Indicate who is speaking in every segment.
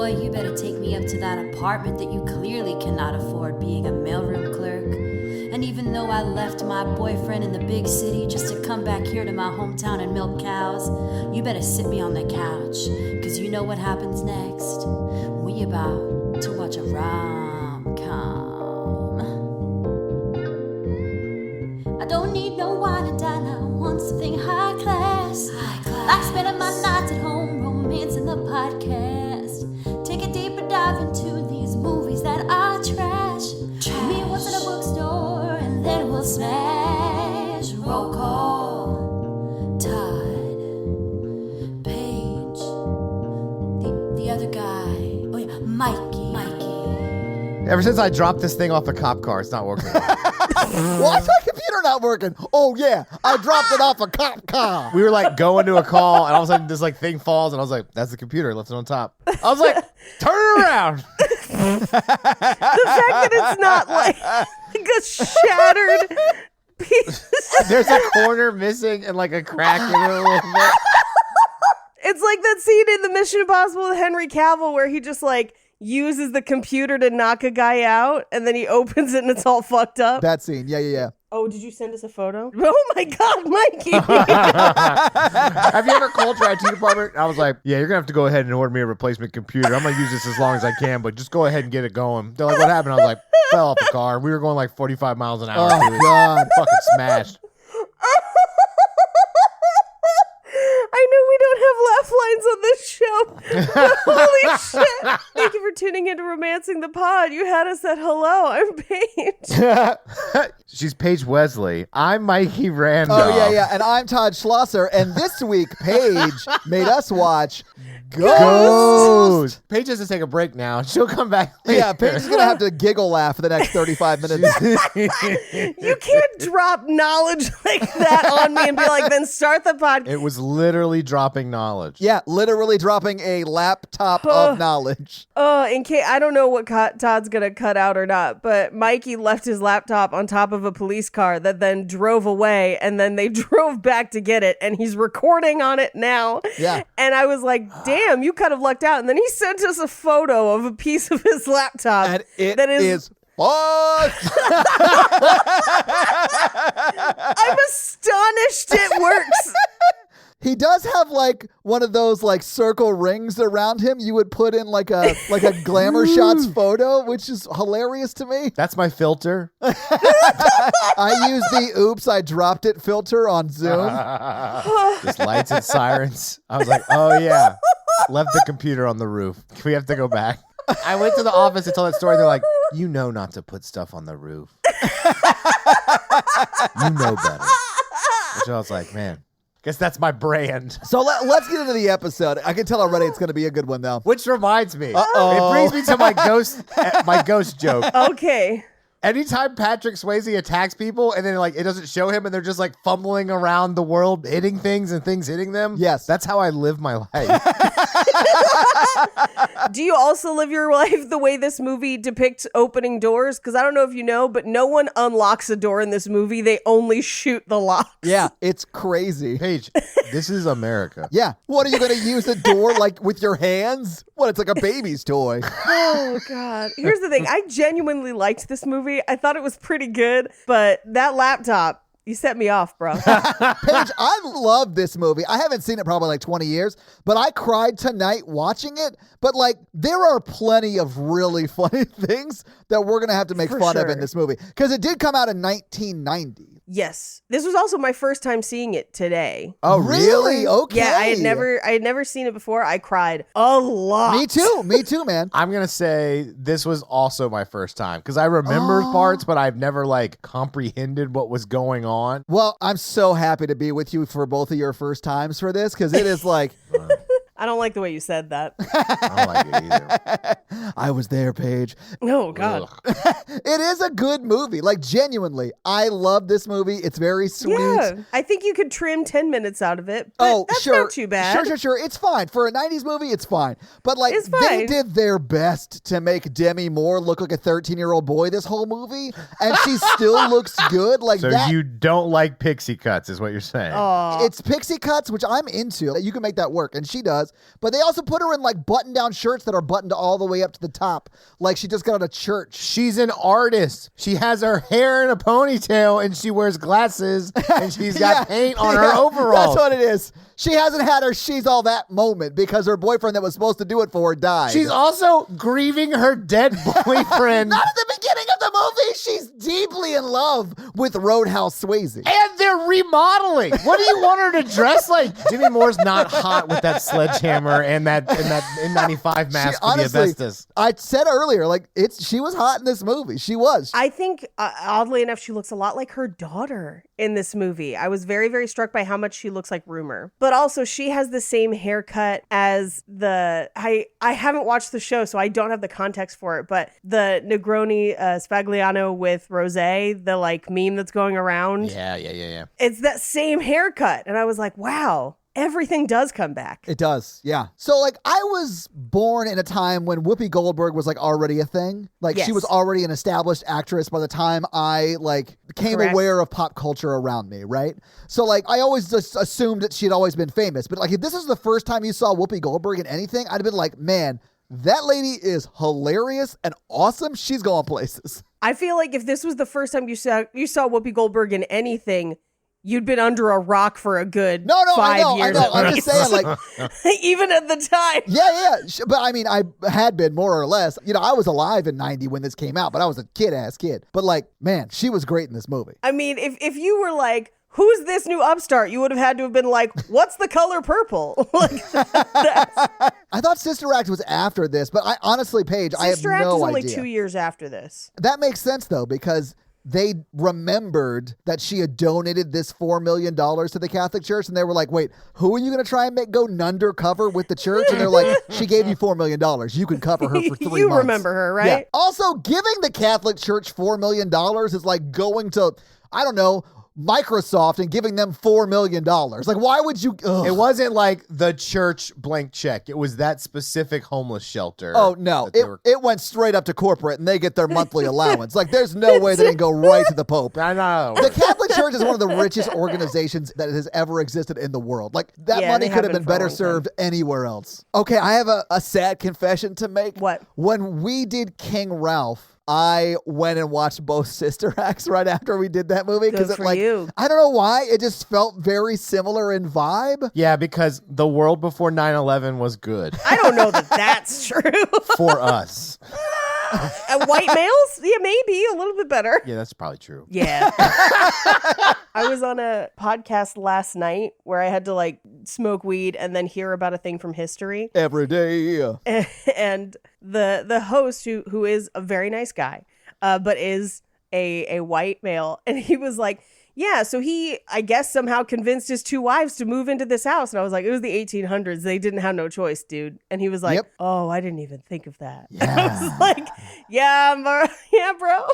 Speaker 1: boy, you better take me up to that apartment that you clearly cannot afford being a mailroom clerk. And even though I left my boyfriend in the big city just to come back here to my hometown and milk cows, you better sit me on the couch, cause you know what happens next. We about to watch a rom-com. I don't need no wine and dine, I want something high class. Like spending my nights at home, romancing the podcast. Take a deeper dive into these movies that are trash. Meet once in a bookstore and then we'll smash. Roll call. Todd. Paige. The other guy. Oh yeah, Mikey.
Speaker 2: Ever since I dropped this thing off the cop car, it's not working.
Speaker 3: Why's my computer not working? Oh, yeah. I dropped it off a cop car.
Speaker 2: We were like going to a call, and all of a sudden this like thing falls, and I was like, "That's the computer. I left it on top." I was like, "Turn it around."
Speaker 4: The fact that it's not like a shattered piece.
Speaker 2: There's a corner missing and like a crack in it a little bit.
Speaker 4: It's like that scene in the Mission Impossible with Henry Cavill where he just like uses the computer to knock a guy out and then he opens it and it's all fucked up.
Speaker 3: That scene. Yeah.
Speaker 4: Oh, did you send us a photo? Oh my God, Mikey.
Speaker 2: Have you ever called your IT department? I was like, "Yeah, you're gonna have to go ahead and order me a replacement computer. I'm gonna use this as long as I can, but just go ahead and get it going." They're like, "What happened?" I was like, "Fell off the car. We were going like 45 miles an hour.
Speaker 3: Oh, God.
Speaker 2: Fucking smashed."
Speaker 4: I know we don't have laugh lines on this show. Holy shit. Thank you for tuning into Romancing the Pod. You had us at hello. I'm Paige.
Speaker 2: She's Paige Wesley. I'm Mikey Randolph.
Speaker 3: Oh, yeah. And I'm Todd Schlosser. And this week, Paige made us watch
Speaker 2: Ghost. Paige has to take a break now. She'll come back later.
Speaker 3: Yeah, Paige is going to have to giggle laugh for the next 35 minutes.
Speaker 4: You can't drop knowledge like that on me and be like, then start the podcast.
Speaker 2: It was literally dropping knowledge.
Speaker 3: Yeah, literally dropping a laptop of knowledge.
Speaker 4: In case I don't know what Todd's gonna cut out or not, but Mikey left his laptop on top of a police car that then drove away, and then they drove back to get it, and he's recording on it now.
Speaker 3: Yeah.
Speaker 4: And I was like, damn, you kind of lucked out. And then he sent us a photo of a piece of his laptop.
Speaker 3: And it
Speaker 4: that
Speaker 3: is fucked.
Speaker 4: I'm astonished it works.
Speaker 3: He does have like one of those like circle rings around him you would put in like a glamour shots photo, which is hilarious to me.
Speaker 2: That's my filter.
Speaker 3: I use the oops, I dropped it filter on Zoom.
Speaker 2: Just lights and sirens. I was like, "Oh yeah, left the computer on the roof. We have to go back." I went to the office to tell that story. They're like, "You know not to put stuff on the roof. You know better." Which I was like, man. Guess that's my brand.
Speaker 3: So let's get into the episode. I can tell already it's going to be a good one, though.
Speaker 2: Which reminds me,
Speaker 3: Uh-oh.
Speaker 2: it brings me to my ghost joke.
Speaker 4: Okay.
Speaker 2: Anytime Patrick Swayze attacks people and then like it doesn't show him and they're just like fumbling around the world hitting things and things hitting them.
Speaker 3: Yes.
Speaker 2: That's how I live my life.
Speaker 4: Do you also live your life the way this movie depicts opening doors? Because I don't know if you know, but no one unlocks a door in this movie. They only shoot the locks.
Speaker 3: Yeah, it's crazy.
Speaker 2: Paige, this is America.
Speaker 3: Yeah. What, are you going to use a door like with your hands? What, it's like a baby's toy.
Speaker 4: Oh, God. Here's the thing. I genuinely liked this movie. I thought it was pretty good, but that laptop, you set me off, bro.
Speaker 3: Paige, I love this movie. I haven't seen it probably like 20 years, but I cried tonight watching it. But like, there are plenty of really funny things that we're going to have to make
Speaker 4: For
Speaker 3: fun of
Speaker 4: sure.
Speaker 3: in this movie. Because it did come out in 1990.
Speaker 4: Yes. This was also my first time seeing it today.
Speaker 3: Oh, really? Okay.
Speaker 4: Yeah, I had never seen it before. I cried a lot.
Speaker 3: Me too, man.
Speaker 2: I'm going to say this was also my first time because I remember parts, but I've never like comprehended what was going on.
Speaker 3: Well, I'm so happy to be with you for both of your first times for this because it is like...
Speaker 4: I don't like the way you said that.
Speaker 2: I don't like it either.
Speaker 3: I was there, Paige.
Speaker 4: Oh, God.
Speaker 3: It is a good movie. Like, genuinely. I love this movie. It's very sweet.
Speaker 4: Yeah. I think you could trim 10 minutes out of it. But that's
Speaker 3: sure.
Speaker 4: not too bad.
Speaker 3: Sure. It's fine. For a 90s movie, it's fine. But, like,
Speaker 4: It's
Speaker 3: they
Speaker 4: fine.
Speaker 3: did their best to make Demi Moore look like a 13-year-old boy this whole movie. And she still looks good. Like
Speaker 2: So
Speaker 3: that.
Speaker 2: you don't like pixie cuts is what you're saying.
Speaker 4: Aw.
Speaker 3: It's pixie cuts, which I'm into. You can make that work. And she does. does. But they also put her in like button-down shirts that are buttoned all the way up to the top, like she just got out of church.
Speaker 2: She's an artist. She has her hair in a ponytail and she wears glasses and she's got paint on her overalls.
Speaker 3: That's what it is. She hasn't had her she's all that moment because her boyfriend that was supposed to do it for her died.
Speaker 2: She's also grieving her dead boyfriend.
Speaker 3: Not at the beginning of the movie. She's deeply in love with Roadhouse Swayze.
Speaker 2: And they're remodeling. What do you want her to dress like? Jimmy Moore's not hot with that sledgehammer and that N95 mask with the asbestos.
Speaker 3: I said earlier, like she was hot in this movie. She was.
Speaker 4: I think, oddly enough, she looks a lot like her daughter in this movie. I was very, very struck by how much she looks like Rumor. But also, she has the same haircut as I haven't watched the show, so I don't have the context for it, but the Negroni Spagliano with Rosé, the like meme that's going around.
Speaker 2: Yeah.
Speaker 4: It's that same haircut. And I was like, wow. Everything does come back.
Speaker 3: It does, yeah. So, like, I was born in a time when Whoopi Goldberg was, like, already a thing. Like, she was already an established actress by the time I, like, became aware of pop culture around me, right? So, like, I always just assumed that she'd always been famous. But, like, if this is the first time you saw Whoopi Goldberg in anything, I'd have been like, man, that lady is hilarious and awesome. She's going places.
Speaker 4: I feel like if this was the first time you saw Whoopi Goldberg in anything, you'd been under a rock for a good 5 years.
Speaker 3: I know. I'm just saying, like,
Speaker 4: even at the time.
Speaker 3: Yeah. But I mean, I had been more or less. You know, I was alive in '90 when this came out, but I was a kid. But like, man, she was great in this movie.
Speaker 4: I mean, if you were like, who's this new upstart? You would have had to have been like, what's the color purple?
Speaker 3: I thought Sister Act was after this, but I honestly, Paige, I have
Speaker 4: Sister Act is
Speaker 3: no
Speaker 4: only
Speaker 3: idea.
Speaker 4: 2 years after this.
Speaker 3: That makes sense though, because they remembered that she had donated this $4 million to the Catholic Church. And they were like, wait, who are you going to try and make go undercover with the church? And they're like, she gave you $4 million. You can cover her for 3 months.
Speaker 4: You remember her, right?
Speaker 3: Yeah. Also, giving the Catholic Church $4 million is like going to, I don't know, Microsoft and giving them $4 million. Like, why would you? Ugh.
Speaker 2: It wasn't like the church blank check. It was that specific homeless shelter.
Speaker 3: Oh, no. It went straight up to corporate and they get their monthly allowance. Like, there's no way they didn't go right to the Pope.
Speaker 2: I know.
Speaker 3: The Catholic Church is one of the richest organizations that has ever existed in the world. Like, that money could have been better served anywhere else. Okay, I have a sad confession to make.
Speaker 4: What?
Speaker 3: When we did King Ralph, I went and watched both Sister Acts right after we did that movie.
Speaker 4: Good for you.
Speaker 3: I don't know why. It just felt very similar in vibe.
Speaker 2: Yeah, because the world before 9/11 was good.
Speaker 4: I don't know that that's true.
Speaker 2: For us.
Speaker 4: White males? Yeah, maybe a little bit better.
Speaker 2: Yeah, that's probably true.
Speaker 4: Yeah. I was on a podcast last night where I had to like smoke weed and then hear about a thing from history.
Speaker 3: Every day.
Speaker 4: And the host, who is a very nice guy, but is a white male, and he was like, yeah, so he, I guess, somehow convinced his 2 wives to move into this house. And I was like, it was the 1800s. They didn't have no choice, dude. And he was like, oh, I didn't even think of that.
Speaker 3: Yeah.
Speaker 4: I was like, yeah, bro.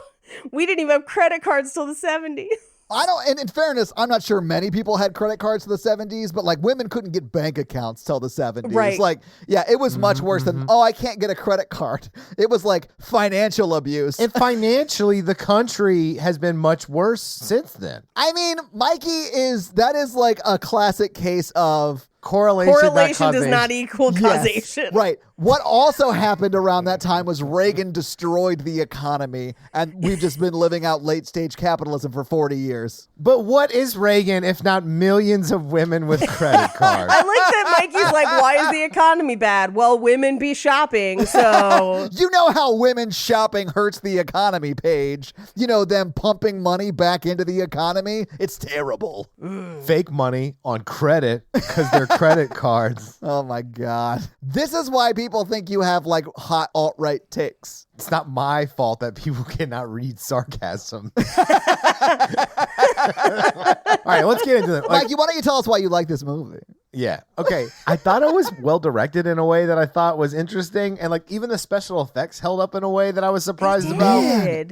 Speaker 4: We didn't even have credit cards till the 70s.
Speaker 3: And in fairness, I'm not sure many people had credit cards to the 70s, but like women couldn't get bank accounts till the 70s.
Speaker 4: Right.
Speaker 3: Like, yeah, it was much worse than, I can't get a credit card. It was like financial abuse.
Speaker 2: And financially, the country has been much worse since then.
Speaker 3: I mean, Mikey that is like a classic case of
Speaker 2: correlation
Speaker 4: does not equal causation.
Speaker 3: Yes, right. What also happened around that time was Reagan destroyed the economy, and we've just been living out late-stage capitalism for 40 years.
Speaker 2: But what is Reagan if not millions of women with credit cards?
Speaker 4: I like that Mikey's like, why is the economy bad? Well, women be shopping, so...
Speaker 3: You know how women shopping hurts the economy, Paige. You know, them pumping money back into the economy. It's terrible.
Speaker 2: Fake money on credit because they're credit cards.
Speaker 3: Oh, my God. This is why people think you have, like, hot alt-right takes.
Speaker 2: It's not my fault that people cannot read sarcasm. All right, let's get into it.
Speaker 3: Mikey, why don't you tell us why you like this movie?
Speaker 2: Yeah. Okay. I thought it was well directed in a way that I thought was interesting. And like even the special effects held up in a way that I was surprised about.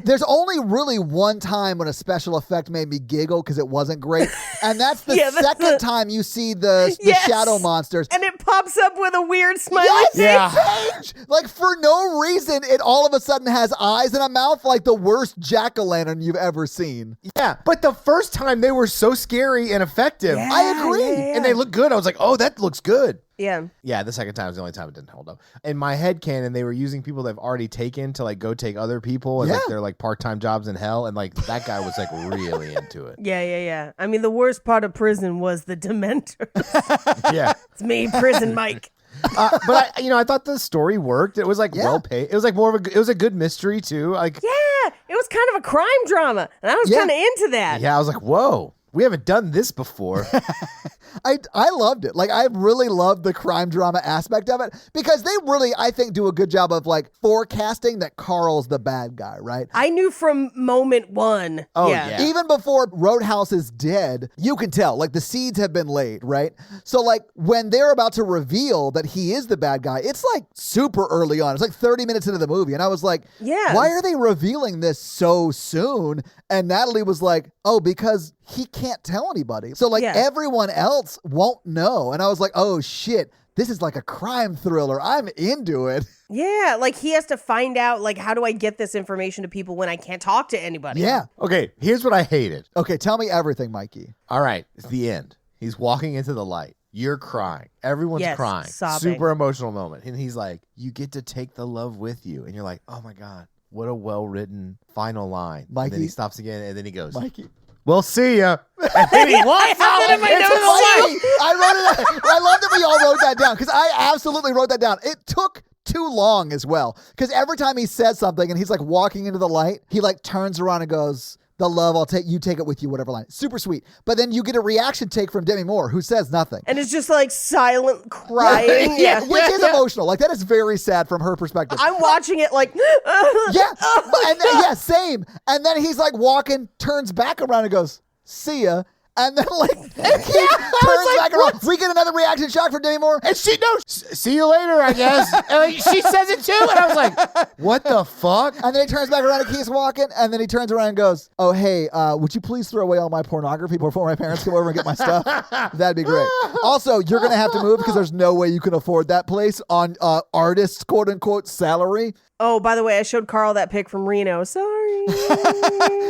Speaker 3: There's only really one time when a special effect made me giggle because it wasn't great. And that's the second time you see the shadow monsters.
Speaker 4: And it pops up with a weird smiley face.
Speaker 2: Yeah.
Speaker 3: Like, for no reason, it all of a sudden has eyes and a mouth like the worst jack-o'-lantern you've ever seen.
Speaker 2: Yeah, but the first time they were so scary and effective.
Speaker 4: Yeah,
Speaker 3: I agree.
Speaker 2: And they look good. I was like, oh, that looks good.
Speaker 4: Yeah.
Speaker 2: Yeah, the second time was the only time it didn't hold up. In my head canon, they were using people they've already taken to like go take other people and like their like part-time jobs in hell, and like that guy was like really into it.
Speaker 4: Yeah. I mean, the worst part of prison was the Dementors.
Speaker 2: Yeah.
Speaker 4: It's me, Prison Mike.
Speaker 2: But I thought the story worked. It was like well paid. It was like it was a good mystery too. Like
Speaker 4: Yeah, it was kind of a crime drama, and I was kind of into that.
Speaker 2: yeah, I was like, whoa, we haven't done this before.
Speaker 3: I loved it. Like, I really loved the crime drama aspect of it because they really, I think, do a good job of like forecasting that Carl's the bad guy, right?
Speaker 4: I knew from moment one.
Speaker 2: Oh, yeah.
Speaker 3: Even before Roadhouse is dead, you can tell, like, the seeds have been laid, right? So, like, when they're about to reveal that he is the bad guy, it's like super early on. It's like 30 minutes into the movie. And I was like,
Speaker 4: Yeah.
Speaker 3: why are they revealing this so soon? And Natalie was like, oh, because he can't tell anybody. So, like, everyone else won't know. And I was like, oh, shit. This is like a crime thriller. I'm into it.
Speaker 4: Yeah, like he has to find out, like, how do I get this information to people when I can't talk to anybody?
Speaker 3: Yeah.
Speaker 2: Okay, here's what I hated.
Speaker 3: Okay, tell me everything, Mikey.
Speaker 2: All right, it's the end. He's walking into the light. You're crying. Everyone's crying.
Speaker 4: Sobbing.
Speaker 2: Super emotional moment. And he's like, you get to take the love with you. And you're like, oh my God, what a well-written final line.
Speaker 3: Mikey?
Speaker 2: And then he stops again, and then he goes,
Speaker 3: Mikey.
Speaker 2: we'll see ya. And then he walks out into the light.
Speaker 3: I wrote it. I love that we all wrote that down because I absolutely wrote that down. It took too long as well because every time he says something and he's like walking into the light, he like turns around and goes, the love, you take it with you, whatever line. Super sweet. But then you get a reaction take from Demi Moore who says nothing.
Speaker 4: And it's just like silent crying. Yeah.
Speaker 3: Which is emotional. Like, that is very sad from her perspective.
Speaker 4: I'm watching it like,
Speaker 3: Same. And then he's like walking, turns back around and goes, see ya. And then like he turns back around. We get another reaction shot from Demi Moore.
Speaker 2: And she knows, see you later, I guess. And like, she says it too. And I was like, what the fuck?
Speaker 3: And then he turns back around and keeps walking. And then he turns around and goes, oh, hey, would you please throw away all my pornography before my parents come over and get my stuff? That'd be great. Also, you're going to have to move because there's no way you can afford that place on artist's quote unquote salary.
Speaker 4: Oh, by the way, I showed Carl that pic from Reno. Sorry.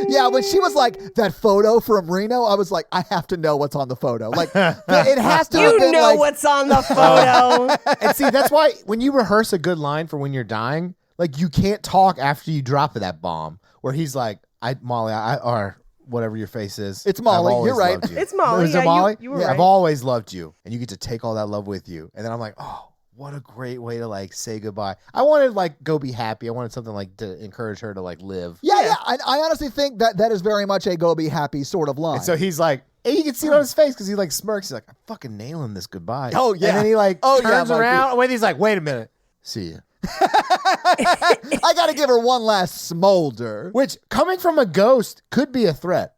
Speaker 3: Yeah, when she was like, that photo from Reno, I was like, I have to know what's on the photo. Like, it has to have been
Speaker 4: know
Speaker 3: like,
Speaker 4: what's on the photo.
Speaker 2: And see, that's why when you rehearse a good line for when you're dying, like you can't talk after you drop that bomb where he's like, Molly, or whatever your face is.
Speaker 3: It's Molly.
Speaker 2: I've always
Speaker 3: You're right.
Speaker 2: loved you.
Speaker 4: It's Molly.
Speaker 2: Is it Molly?
Speaker 4: You were
Speaker 2: yeah,
Speaker 4: right.
Speaker 2: I've always loved you. And you get to take all that love with you. And then I'm like, oh, what a great way to like say goodbye. I wanted like go be happy. I wanted something like to encourage her to like live.
Speaker 3: Yeah. I honestly think that is very much a go be happy sort of line.
Speaker 2: And so he's like, and you can see it on his face because he like smirks. He's like, I'm fucking nailing this goodbye.
Speaker 3: Oh, yeah.
Speaker 2: And then he like turns
Speaker 3: Mikey.
Speaker 2: around. And he's like, wait a minute. See ya.
Speaker 3: I got to give her one last smolder.
Speaker 2: Which, coming from a ghost, could be a threat.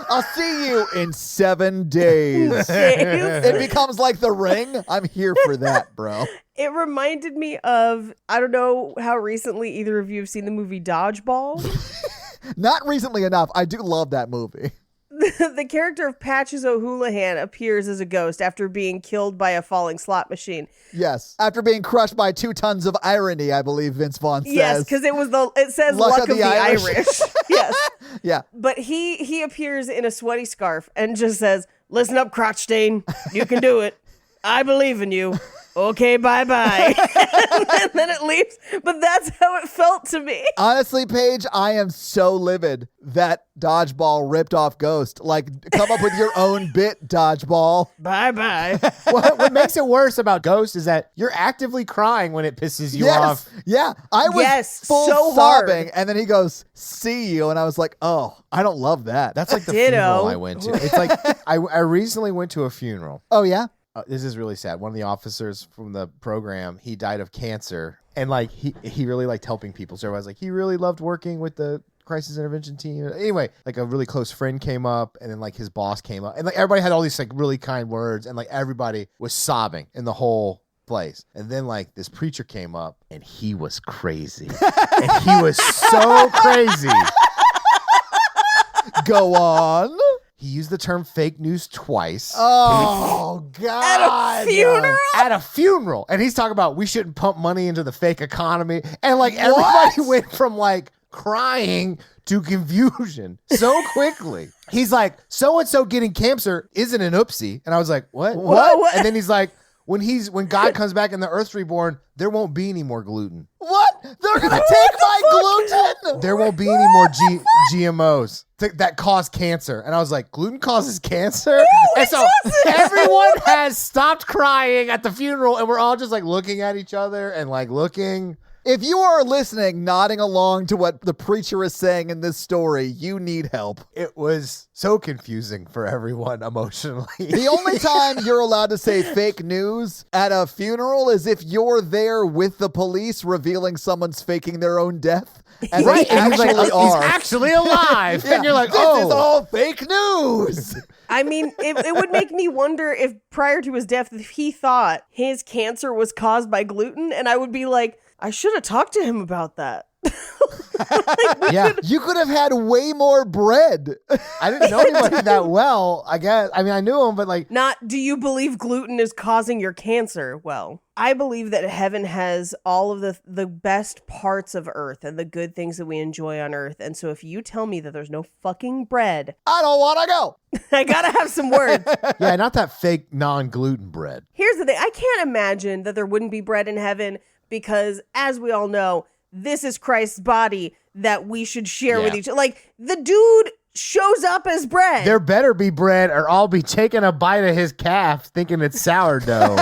Speaker 3: I'll see you in 7 days. It becomes like The Ring. I'm here for that, bro.
Speaker 4: It reminded me of, I don't know how recently either of you have seen the movie Dodgeball.
Speaker 3: Not recently enough. I do love that movie.
Speaker 4: The character of Patches O'Houlihan appears as a ghost after being killed by a falling slot machine.
Speaker 3: Yes. After being crushed by 2 tons of irony, I believe Vince Vaughn says.
Speaker 4: Yes, because it says Luck of the Irish. Yes.
Speaker 3: Yeah.
Speaker 4: But he appears in a sweaty scarf and just says, listen up, Crotchstein. You can do it. I believe in you. Okay, bye-bye. And then it leaves. But that's how it felt to me.
Speaker 3: Honestly, Paige, I am so livid that Dodgeball ripped off Ghost. Like, come up with your own bit, Dodgeball.
Speaker 4: Bye-bye.
Speaker 2: What makes it worse about Ghost is that you're actively crying when it pisses you off.
Speaker 3: Yeah. I was full
Speaker 4: so
Speaker 3: sobbing.
Speaker 4: hard.
Speaker 3: And then he goes, see you. And I was like, oh, I don't love that.
Speaker 2: That's like the
Speaker 4: Ditto.
Speaker 2: funeral I went to. It's like, I recently went to a funeral.
Speaker 3: Oh, yeah?
Speaker 2: This is really sad. One of the officers from the program, he died of cancer. And like, he really liked helping people. So everybody's like, he really loved working with the crisis intervention team. Anyway, like a really close friend came up, and then like his boss came up, and like everybody had all these like really kind words, and like everybody was sobbing in the whole place. And then like this preacher came up, and he was crazy. And he was so crazy.
Speaker 3: Go on.
Speaker 2: He used the term fake news twice.
Speaker 3: Oh, God.
Speaker 4: At a funeral?
Speaker 2: At a funeral. And he's talking about we shouldn't pump money into the fake economy. And like everybody went from like crying to confusion so quickly. He's like, so-and-so getting cancer isn't an oopsie. And I was like, what?
Speaker 4: What?
Speaker 2: And then he's like, when God comes back and the earth's reborn, there won't be any more gluten.
Speaker 3: What? They're going to take my gluten?
Speaker 2: There won't be any more GMOs that cause cancer. And I was like, gluten causes cancer? And so everyone has stopped crying at the funeral, and we're all just like looking at each other and like looking.
Speaker 3: If you are listening, nodding along to what the preacher is saying in this story, you need help.
Speaker 2: It was so confusing for everyone emotionally.
Speaker 3: The only time you're allowed to say fake news at a funeral is if you're there with the police revealing someone's faking their own death. And
Speaker 2: Right,
Speaker 3: they
Speaker 2: and he's
Speaker 3: actually
Speaker 2: like,
Speaker 3: are.
Speaker 2: he's actually alive.
Speaker 3: Yeah,
Speaker 2: And you're like,
Speaker 3: this is all fake news.
Speaker 4: I mean, it would make me wonder if prior to his death, if he thought his cancer was caused by gluten, and I would be like, I should have talked to him about that.
Speaker 2: Yeah.
Speaker 3: You could have had way more bread.
Speaker 2: I didn't know anybody that well, I guess. I mean, I knew him, but like,
Speaker 4: Not, do you believe gluten is causing your cancer? Well, I believe that heaven has all of the best parts of earth and the good things that we enjoy on earth. And so if you tell me that there's no fucking bread,
Speaker 3: I don't want to go.
Speaker 4: I gotta have some words.
Speaker 2: yeah, not that fake non-gluten bread.
Speaker 4: Here's the thing. I can't imagine that there wouldn't be bread in heaven because, as we all know, this is Christ's body that we should share with
Speaker 2: Yeah.
Speaker 4: each other. Like, the dude shows up as bread.
Speaker 2: There better be bread, or I'll be taking a bite of his calf thinking it's sourdough.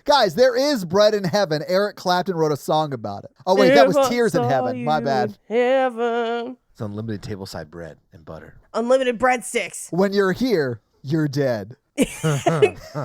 Speaker 3: Guys, there is bread in heaven. Eric Clapton wrote a song about it. Oh, wait, that was
Speaker 4: If I
Speaker 3: Tears in
Speaker 4: saw
Speaker 3: Heaven. My
Speaker 4: you
Speaker 3: bad.
Speaker 4: in Heaven.
Speaker 2: It's unlimited tableside bread and butter.
Speaker 4: Unlimited breadsticks.
Speaker 3: When you're here, you're dead.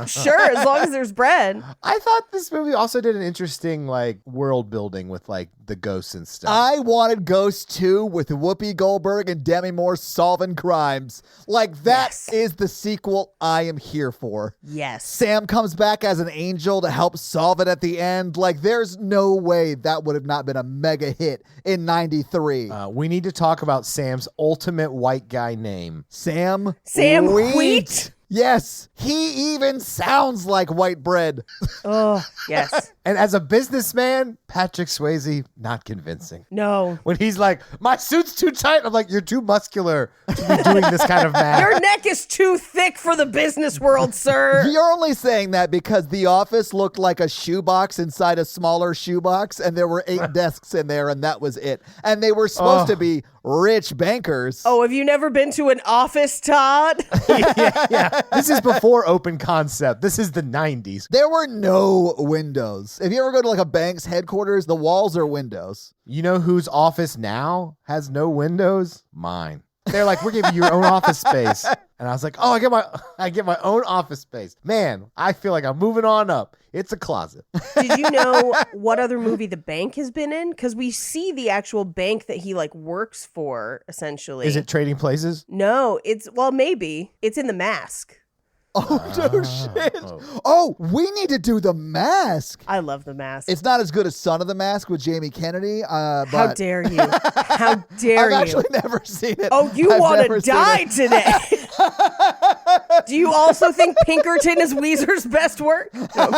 Speaker 4: Sure, as long as there's bread.
Speaker 2: I thought this movie also did an interesting like world building with like the ghosts and stuff.
Speaker 3: I wanted Ghost 2 with Whoopi Goldberg and Demi Moore solving crimes. Like, that
Speaker 4: Yes.
Speaker 3: is the sequel I am here for.
Speaker 4: Yes.
Speaker 3: Sam comes back as an angel to help solve it at the end. Like, there's no way that would have not been a mega hit in 93.
Speaker 2: We need to talk about Sam's ultimate white guy name.
Speaker 3: Sam
Speaker 4: Wheat?
Speaker 3: Yes, he even sounds like white bread.
Speaker 4: Oh, yes.
Speaker 2: And as a businessman, Patrick Swayze, not convincing.
Speaker 4: No.
Speaker 2: When he's like, my suit's too tight, I'm like, you're too muscular to be doing this kind of math.
Speaker 4: Your neck is too thick for the business world, sir.
Speaker 3: You're only saying that because the office looked like a shoebox inside a smaller shoebox, and there were 8 desks in there, and that was it. And they were supposed to be rich bankers.
Speaker 4: Oh, have you never been to an office, Todd?
Speaker 2: yeah. This is before open concept. This is the 90s.
Speaker 3: There were no windows. If you ever go to like a bank's headquarters, the walls are windows.
Speaker 2: You know whose office now has no windows? Mine. They're like, we're giving you your own office space. And I was like, oh, I get my own office space. Man, I feel like I'm moving on up. It's a closet.
Speaker 4: Did you know what other movie the bank has been in? Because we see the actual bank that he like works for, essentially.
Speaker 2: Is it Trading Places?
Speaker 4: No, maybe. It's in The Mask.
Speaker 3: Oh, no shit. Oh, we need to do The Mask.
Speaker 4: I love The Mask.
Speaker 3: It's not as good as Son of the Mask with Jamie Kennedy.
Speaker 4: How
Speaker 3: But
Speaker 4: dare you? How dare
Speaker 3: I've
Speaker 4: you?
Speaker 3: actually never seen it.
Speaker 4: Oh, you
Speaker 3: I've
Speaker 4: want
Speaker 3: never
Speaker 4: to
Speaker 3: seen
Speaker 4: die
Speaker 3: it.
Speaker 4: today? Do you also think Pinkerton is Weezer's best work? No,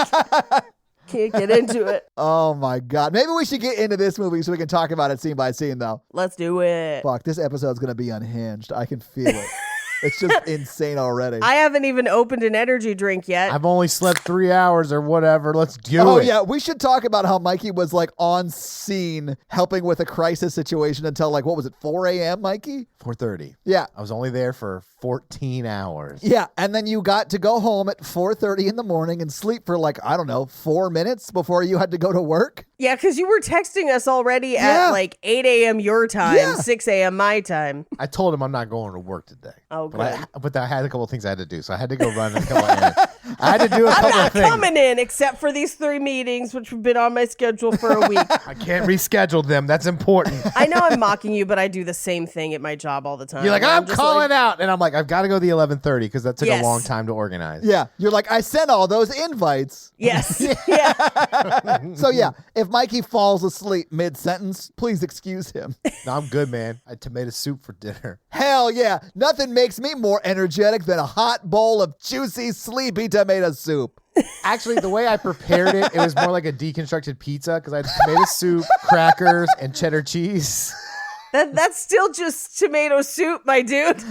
Speaker 4: can't get into it.
Speaker 3: Oh my God. Maybe we should get into this movie so we can talk about it scene by scene, though.
Speaker 4: Let's do it.
Speaker 3: Fuck, this episode's going to be unhinged. I can feel it. It's just insane already.
Speaker 4: I haven't even opened an energy drink yet.
Speaker 2: I've only slept 3 hours or whatever. Let's do
Speaker 3: Oh,
Speaker 2: it.
Speaker 3: yeah. We should talk about how Mikey was like on scene helping with a crisis situation until like, what was it, 4 a.m., Mikey?
Speaker 2: 4:30.
Speaker 3: Yeah.
Speaker 2: I was only there for 14 hours.
Speaker 3: Yeah. And then you got to go home at 4:30 in the morning and sleep for like, I don't know, 4 minutes before you had to go to work.
Speaker 4: Yeah, because you were texting us already
Speaker 3: Yeah.
Speaker 4: at like 8 a.m. your time,
Speaker 3: Yeah.
Speaker 4: 6 a.m. my time.
Speaker 2: I told him I'm not going to work today.
Speaker 4: Oh,
Speaker 2: But
Speaker 4: good.
Speaker 2: but I had a couple of things I had to do, so I had to go run a couple of errands. I had to do a
Speaker 4: I'm
Speaker 2: couple
Speaker 4: not
Speaker 2: of things.
Speaker 4: coming in except for these 3 meetings, which have been on my schedule for a week.
Speaker 2: I can't reschedule them. That's important.
Speaker 4: I know I'm mocking you, but I do the same thing at my job all the time.
Speaker 2: You're like,
Speaker 4: where
Speaker 2: I'm
Speaker 4: just
Speaker 2: calling
Speaker 4: like,
Speaker 2: out. And I'm like, I've got to go the 11:30 because that took
Speaker 4: Yes.
Speaker 2: a long time to organize.
Speaker 3: Yeah. You're like, I sent all those invites.
Speaker 4: Yes. Yeah.
Speaker 3: So yeah, if Mikey falls asleep mid-sentence, please excuse him.
Speaker 2: No, I'm good, man. I had tomato soup for dinner.
Speaker 3: Hell yeah. Nothing makes me more energetic than a hot bowl of juicy, sleepy tomato soup.
Speaker 2: Actually, the way I prepared it, it was more like a deconstructed pizza because I had tomato soup, crackers, and cheddar cheese.
Speaker 4: That's still just tomato soup, my dude.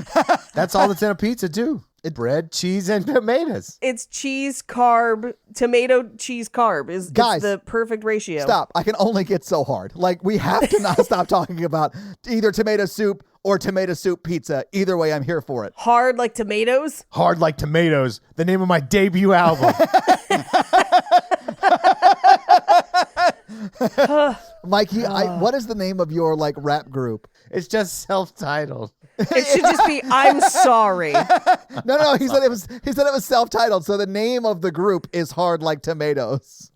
Speaker 2: That's all that's in a pizza, too. Bread, cheese, and tomatoes.
Speaker 4: It's cheese, carb, tomato, cheese, carb. It's
Speaker 3: Guys,
Speaker 4: the perfect ratio.
Speaker 3: Stop. I can only get so hard. Like, we have to not stop talking about either tomato soup or tomato soup pizza. Either way, I'm here for it.
Speaker 4: Hard like tomatoes.
Speaker 2: Hard Like Tomatoes, the name of my debut album.
Speaker 3: Mikey, what is the name of your like rap group?
Speaker 2: It's just self-titled.
Speaker 4: It should just be I'm sorry.
Speaker 3: No, he said it was self-titled. So the name of the group is Hard Like Tomatoes.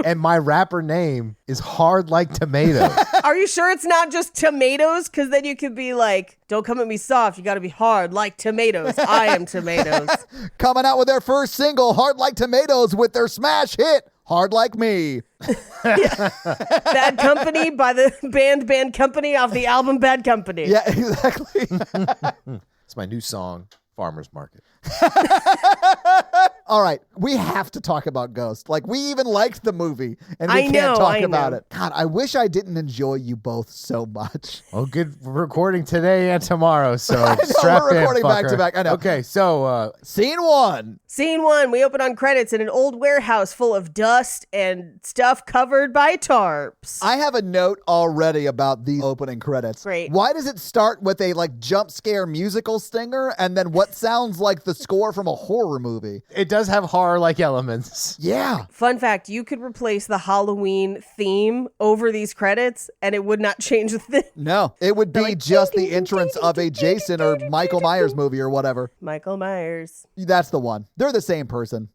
Speaker 2: And my rapper name is Hard Like Tomatoes.
Speaker 4: Are you sure it's not just tomatoes? Because then you could be like, don't come at me soft. You got to be hard like tomatoes. I am tomatoes.
Speaker 3: Coming out with their first single, Hard Like Tomatoes, with their smash hit, Hard Like Me.
Speaker 4: Bad Company by the Band Company off the album Bad Company.
Speaker 3: Yeah, exactly.
Speaker 2: It's my new song, Farmer's Market.
Speaker 3: All right, we have to talk about Ghost. Like, we even liked the movie, and we
Speaker 4: I
Speaker 3: can't
Speaker 4: know,
Speaker 3: talk
Speaker 4: I
Speaker 3: about
Speaker 4: know.
Speaker 3: it. God, I wish I didn't enjoy you both so much.
Speaker 2: Oh, good recording today and tomorrow, so
Speaker 3: know,
Speaker 2: strap
Speaker 3: we're
Speaker 2: in,
Speaker 3: recording back
Speaker 2: fucker.
Speaker 3: to back. I know.
Speaker 2: Okay, so
Speaker 3: Scene 1.
Speaker 4: Scene 1, we open on credits in an old warehouse full of dust and stuff covered by tarps.
Speaker 3: I have a note already about the opening credits.
Speaker 4: Great.
Speaker 3: Why does it start with a like jump scare musical stinger and then what sounds like the score from a horror movie?
Speaker 2: it does have horror-like elements.
Speaker 3: Yeah.
Speaker 4: Fun fact, you could replace the Halloween theme over these credits and it would not change the thing.
Speaker 3: No, it would be
Speaker 4: like,
Speaker 3: just the entrance of a Jason or Michael Myers movie or whatever.
Speaker 4: Michael Myers.
Speaker 3: That's the one. They're the same person.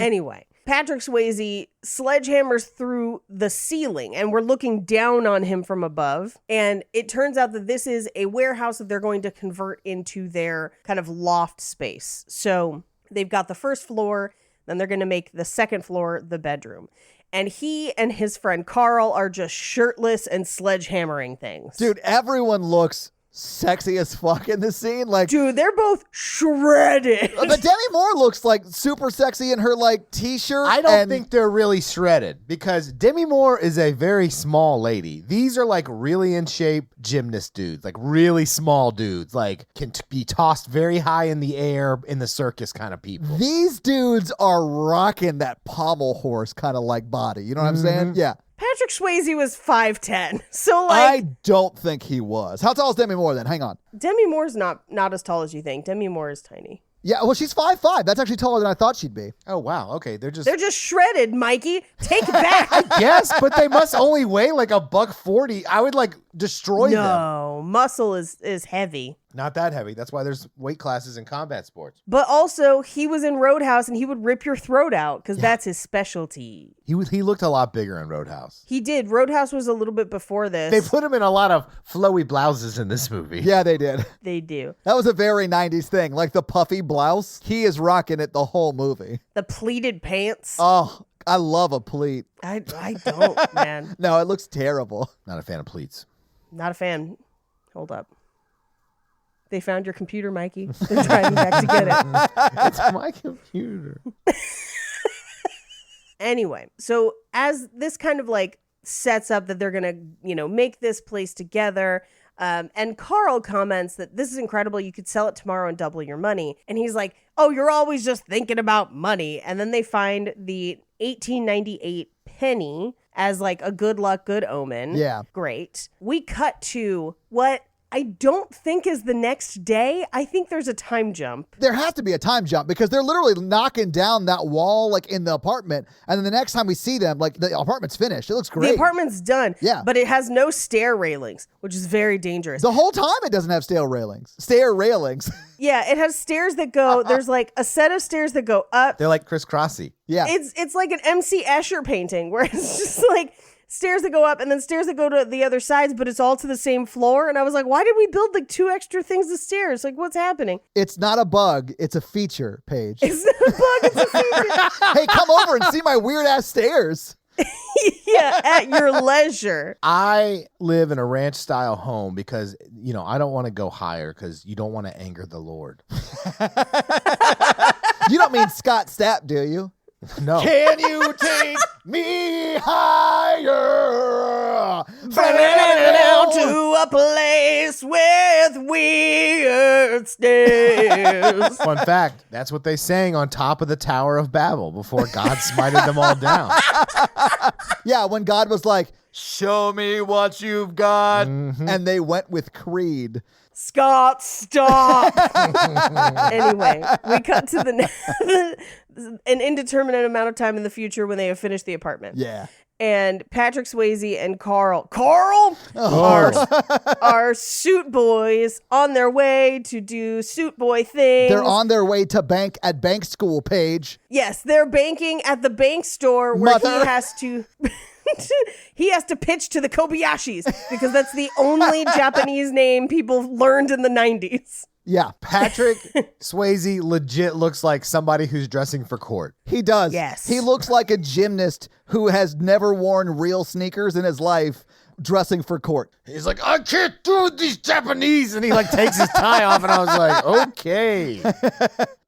Speaker 4: Anyway, Patrick Swayze sledgehammers through the ceiling and we're looking down on him from above. And it turns out that this is a warehouse that they're going to convert into their kind of loft space. So they've got the first floor, then they're going to make the second floor the bedroom. And he and his friend Carl are just shirtless and sledgehammering things.
Speaker 3: Dude, everyone looks sexy as fuck in this scene. Like,
Speaker 4: Dude, they're both shredded.
Speaker 3: but Demi Moore looks like super sexy in her like t-shirt.
Speaker 2: I don't
Speaker 3: and
Speaker 2: think they're really shredded because Demi Moore is a very small lady. These are like really in shape gymnast dudes, like really small dudes, like can be tossed very high in the air in the circus kind of people.
Speaker 3: these dudes are rocking that pommel horse kind of like body. You know what I'm saying? Yeah.
Speaker 4: Patrick Swayze was 5'10". So
Speaker 3: I
Speaker 4: like
Speaker 3: don't think he was. How tall is Demi Moore then? Hang on.
Speaker 4: Demi Moore's not as tall as you think. Demi Moore is tiny.
Speaker 3: Yeah, well, she's 5'5". That's actually taller than I thought she'd be.
Speaker 2: Oh wow, okay, they're just
Speaker 4: shredded, Mikey. Take it back.
Speaker 2: yes, but they must only weigh like $140. I would like destroy them.
Speaker 4: No, muscle is heavy.
Speaker 2: Not that heavy. That's why there's weight classes in combat sports.
Speaker 4: But also, he was in Roadhouse and he would rip your throat out because that's his specialty.
Speaker 2: He looked a lot bigger in Roadhouse.
Speaker 4: He did. Roadhouse was a little bit before this.
Speaker 2: They put him in a lot of flowy blouses in this movie.
Speaker 3: Yeah, they did.
Speaker 4: They do.
Speaker 3: That was a very 90s thing. Like the puffy blouse. He is rocking it the whole movie.
Speaker 4: The pleated pants.
Speaker 3: Oh, I love a pleat.
Speaker 4: I don't, man.
Speaker 3: No, it looks terrible.
Speaker 2: Not a fan of pleats.
Speaker 4: Not a fan. Hold up. They found your computer, Mikey. They're driving back to get it.
Speaker 2: It's my computer.
Speaker 4: Anyway, so as this kind of like sets up that they're going to, make this place together, and Carl comments that this is incredible. You could sell it tomorrow and double your money. And he's like, oh, you're always just thinking about money. And then they find the 1898 penny as like a good luck, good omen.
Speaker 3: Yeah.
Speaker 4: Great. We cut to what I don't think is the next day. I think there's a time jump.
Speaker 3: There has to be a time jump because they're literally knocking down that wall like in the apartment. And then the next time we see them, like the apartment's finished. It looks great.
Speaker 4: The apartment's done.
Speaker 3: Yeah.
Speaker 4: But it has no stair railings, which is very dangerous.
Speaker 3: The whole time it doesn't have stair railings.
Speaker 4: Yeah, it has stairs that go, there's like a set of stairs that go up.
Speaker 2: They're like crisscrossy.
Speaker 3: Yeah.
Speaker 4: It's like an MC Escher painting where it's just like stairs that go up and then stairs that go to the other sides, but it's all to the same floor. And I was like, why did we build like 2 extra things of stairs? Like, what's happening?
Speaker 3: It's not a bug. It's a feature, Paige.
Speaker 4: It's not a bug, it's a feature.
Speaker 3: Hey, come over and see my weird ass stairs.
Speaker 4: Yeah, at your leisure.
Speaker 2: I live in a ranch style home because, I don't want to go higher because you don't want to anger the Lord.
Speaker 3: You don't mean Scott Stapp, do you?
Speaker 2: No.
Speaker 3: Can you take me higher?
Speaker 4: Down to a place with weird stairs.
Speaker 2: Fun fact, that's what they sang on top of the Tower of Babel before God smited them all down.
Speaker 3: Yeah, when God was like, show me what you've got.
Speaker 2: Mm-hmm.
Speaker 3: And they went with Creed.
Speaker 4: Scott, stop. Anyway, we cut to an indeterminate amount of time in the future when they have finished the apartment.
Speaker 3: Yeah.
Speaker 4: And Patrick Swayze and Carl are suit boys on their way to do suit boy things.
Speaker 3: They're on their way to bank at bank school, Paige.
Speaker 4: Yes, they're banking at the bank store where
Speaker 3: Mother.
Speaker 4: he has to he has to pitch to the Kobayashis because that's the only Japanese name people learned in the 90s.
Speaker 3: Yeah.
Speaker 2: Patrick Swayze legit looks like somebody who's dressing for court.
Speaker 3: He does.
Speaker 4: Yes.
Speaker 3: He looks like a gymnast who has never worn real sneakers in his life dressing for court.
Speaker 2: He's like, I can't do these Japanese. And he like takes his tie off. And I was like, okay.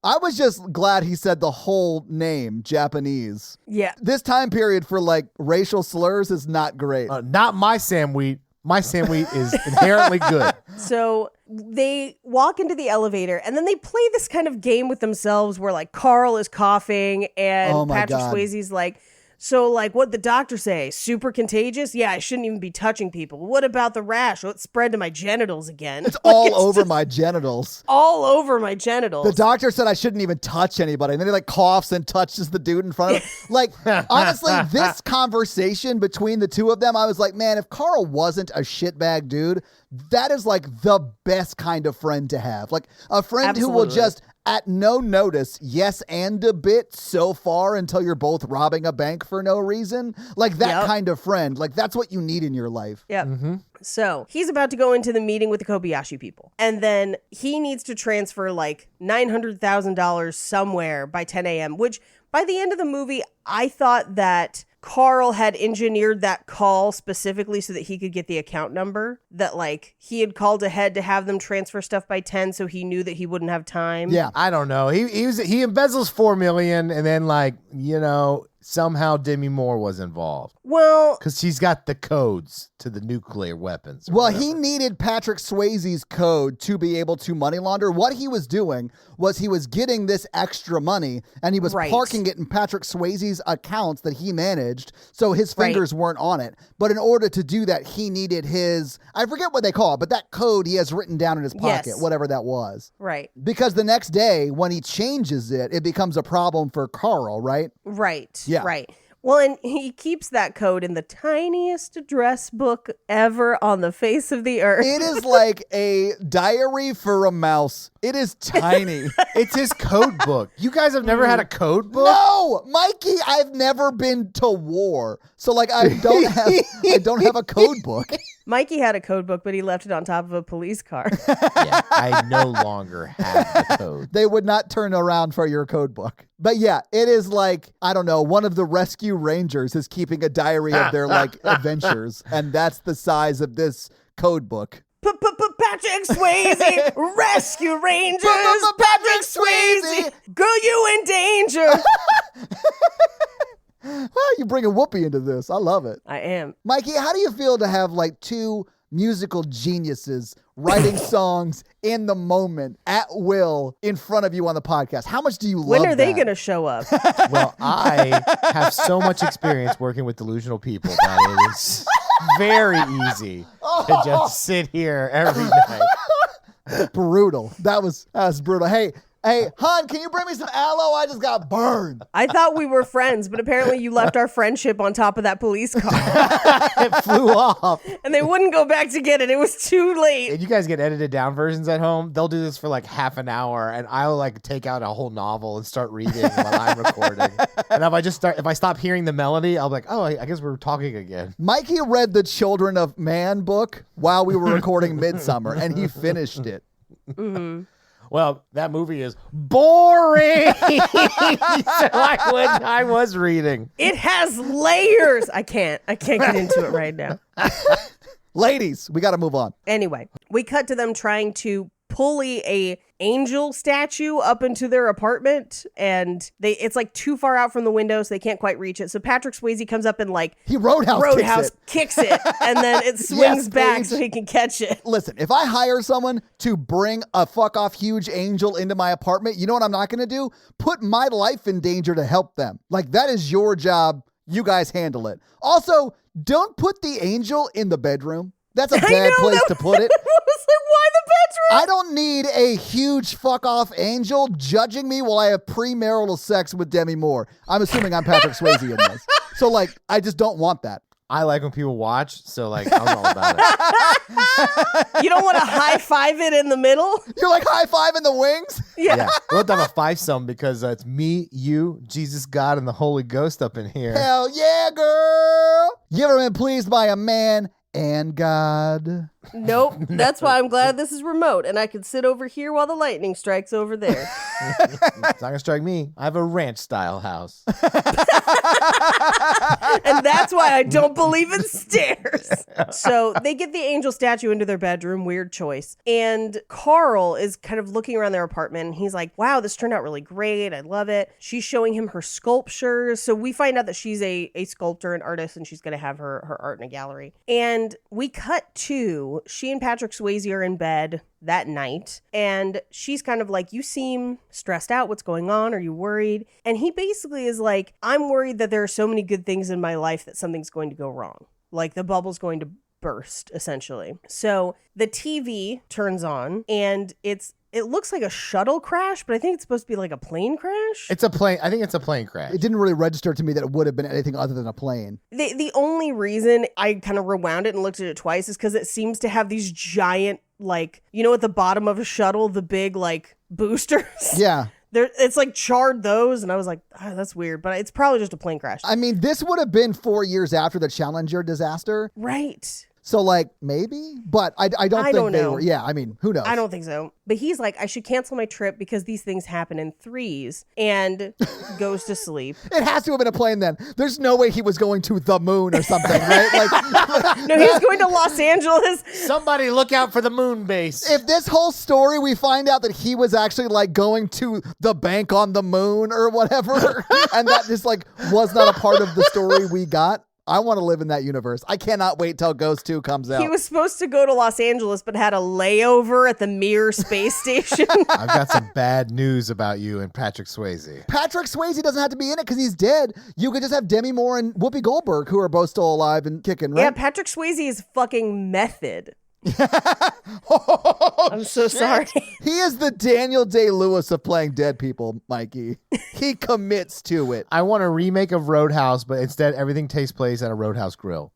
Speaker 3: I was just glad he said the whole name, Japanese.
Speaker 4: Yeah.
Speaker 3: This time period for like racial slurs is not great.
Speaker 2: Not my Sam Wheat. My Sam Wheat is inherently good.
Speaker 4: So they walk into the elevator and then they play this kind of game with themselves where like Carl is coughing and
Speaker 3: Oh my
Speaker 4: Patrick
Speaker 3: God.
Speaker 4: Swayze's like, so like what'd the doctor say? Super contagious? Yeah, I shouldn't even be touching people. What about the rash? Well, it spread to my genitals again.
Speaker 3: It's all over my genitals.
Speaker 4: All over my genitals.
Speaker 3: The doctor said I shouldn't even touch anybody. And then he like coughs and touches the dude in front of him. Like, honestly, this conversation between the two of them, I was like, man, if Carl wasn't a shitbag dude, that is like the best kind of friend to have. Like a friend who will
Speaker 4: Absolutely.
Speaker 3: just at no notice, yes and a bit so far until you're both robbing a bank for no reason. Like that
Speaker 4: Yep.
Speaker 3: kind of friend. Like that's what you need in your life.
Speaker 4: Yep. So he's about to go into the meeting with the Kobayashi people. And then he needs to transfer like $900,000 somewhere by 10 a.m., which by the end of the movie, I thought that Carl had engineered that call specifically so that he could get the account number, that like he had called ahead to have them transfer stuff by 10 so he knew that he wouldn't have time.
Speaker 3: Yeah.
Speaker 2: I don't know. He embezzles $4 million and then somehow Demi Moore was involved
Speaker 4: Well,
Speaker 2: because she's got the codes to the nuclear weapons. or
Speaker 3: Well,
Speaker 2: whatever.
Speaker 3: he needed Patrick Swayze's code to be able to money launder. What he was doing was he was getting this extra money and he was
Speaker 4: Right.
Speaker 3: parking it in Patrick Swayze's accounts that he managed, so his fingers weren't on it. But in order to do that, he needed his, I forget what they call it, but that code he has written down in his pocket,
Speaker 4: Yes.
Speaker 3: whatever that was.
Speaker 4: right.
Speaker 3: Because the next day, when he changes it, it becomes a problem for Carl, right?
Speaker 4: Right.
Speaker 3: Yeah.
Speaker 4: Right. Well, and he keeps that code in the tiniest address book ever on the face of the earth.
Speaker 3: It is like a diary for a mouse. It is tiny.
Speaker 2: It's his code book. You guys have never had a code book?
Speaker 3: No, Mikey, I've never been to war. So like I don't have a code book.
Speaker 4: Mikey had a code book, but he left it on top of a police car.
Speaker 2: Yeah, I no longer have the code.
Speaker 3: They would not turn around for your code book. But yeah, it is like, I don't know, one of the rescue rangers is keeping a diary of their like adventures, and that's the size of this code book.
Speaker 4: Patrick Swayze, Rescue Rangers, Patrick Swayze, girl, you in danger.
Speaker 3: Well, you bring a Whoopi into this. I love it.
Speaker 4: I am.
Speaker 3: Mikey, how do you feel to have like two musical geniuses writing songs in the moment at will in front of you on the podcast? How much do you love
Speaker 4: When are they
Speaker 3: that?
Speaker 4: going to show up?
Speaker 2: Well, I have so much experience working with delusional people that it is very easy to just sit here every night.
Speaker 3: Brutal. That was brutal. Hey, hon, can you bring me some aloe? I just got burned.
Speaker 4: I thought we were friends, but apparently you left our friendship on top of that police car.
Speaker 2: It flew off.
Speaker 4: And they wouldn't go back to get it. It was too late.
Speaker 2: And you guys get edited down versions at home. They'll do this for like half an hour, and I'll like take out a whole novel and start reading while I'm recording. And if I stop hearing the melody, I'll be like, oh, I guess we're talking again.
Speaker 3: Mikey read the Children of Man book while we were recording Midsummer, and he finished it.
Speaker 4: Mm-hmm.
Speaker 2: Well, that movie is boring. So I was reading.
Speaker 4: It has layers. I can't get into it right now.
Speaker 3: Ladies, we got to move on.
Speaker 4: Anyway, we cut to them trying to pulley a angel statue up into their apartment, and it's like too far out from the window, so they can't quite reach it. So Patrick Swayze comes up and like
Speaker 3: he roadhouse
Speaker 4: kicks it, and then it swings
Speaker 3: Yes,
Speaker 4: back
Speaker 3: please.
Speaker 4: so he can catch it.
Speaker 3: Listen, if I hire someone to bring a fuck off huge angel into my apartment, you know what I'm not going to do? Put my life in danger to help them. Like, that is your job. You guys handle it. Also, don't put the angel in the bedroom. That's a bad place to put it.
Speaker 4: I was like, why the bedroom?
Speaker 3: I don't need a huge fuck off angel judging me while I have premarital sex with Demi Moore. I'm assuming I'm Patrick Swayze in this. So, like, I just don't want that.
Speaker 2: I like when people watch, so like I was all about it.
Speaker 4: You don't want to high five it in the middle?
Speaker 3: You're like high five in the wings?
Speaker 2: Yeah. We'll have a five-some because it's me, you, Jesus, God, and the Holy Ghost up in here.
Speaker 3: Hell yeah, girl. You ever been pleased by a man and God?
Speaker 4: Nope. That's why I'm glad this is remote and I can sit over here while the lightning strikes over there.
Speaker 2: It's not gonna strike me. I have a ranch-style house.
Speaker 4: And that's why I don't believe in stairs. So they get the angel statue into their bedroom. Weird choice. And Carl is kind of looking around their apartment. And he's like, wow, this turned out really great. I love it. She's showing him her sculptures. So we find out that she's a sculptor, an artist, and she's going to have her art in a gallery. And we cut to she and Patrick Swayze are in bed that night, and she's kind of like, you seem stressed out. What's going on? Are you worried? And he basically is like, I'm worried that there are so many good things in my life that something's going to go wrong. Like the bubble's going to burst, essentially. So the TV turns on, and it looks like a shuttle crash, but I think it's supposed to be like a plane crash.
Speaker 2: It's a plane. I think it's a plane crash.
Speaker 3: It didn't really register to me that it would have been anything other than a plane.
Speaker 4: The only reason I kind of rewound it and looked at it twice is because it seems to have these giant, like, you know, at the bottom of a shuttle, the big, like, boosters.
Speaker 3: Yeah.
Speaker 4: It's like charred those, and I was like, oh, that's weird, but it's probably just a plane crash.
Speaker 3: I mean, this would have been 4 years after the Challenger disaster.
Speaker 4: Right.
Speaker 3: So, like, maybe, but I don't think they were. Yeah, I mean, who knows?
Speaker 4: I don't think so. But he's like, I should cancel my trip because these things happen in threes, and goes to sleep.
Speaker 3: It has to have been a plane then. There's no way he was going to the moon or something, right? Like,
Speaker 4: no, he's going to Los Angeles.
Speaker 2: Somebody look out for the moon base.
Speaker 3: If this whole story, we find out that he was actually like going to the bank on the moon or whatever, and that just like was not a part of the story we got. I want to live in that universe. I cannot wait till Ghost 2 comes out.
Speaker 4: He was supposed to go to Los Angeles, but had a layover at the Mir space station.
Speaker 2: I've got some bad news about you and Patrick Swayze.
Speaker 3: Patrick Swayze doesn't have to be in it because he's dead. You could just have Demi Moore and Whoopi Goldberg, who are both still alive and kicking, right?
Speaker 4: Yeah, Patrick Swayze is fucking method.
Speaker 3: Oh,
Speaker 4: I'm so sorry.
Speaker 3: He is the Daniel Day-Lewis of playing dead people, Mikey. He commits to it.
Speaker 2: I want a remake of Roadhouse, but instead everything takes place at a Roadhouse grill.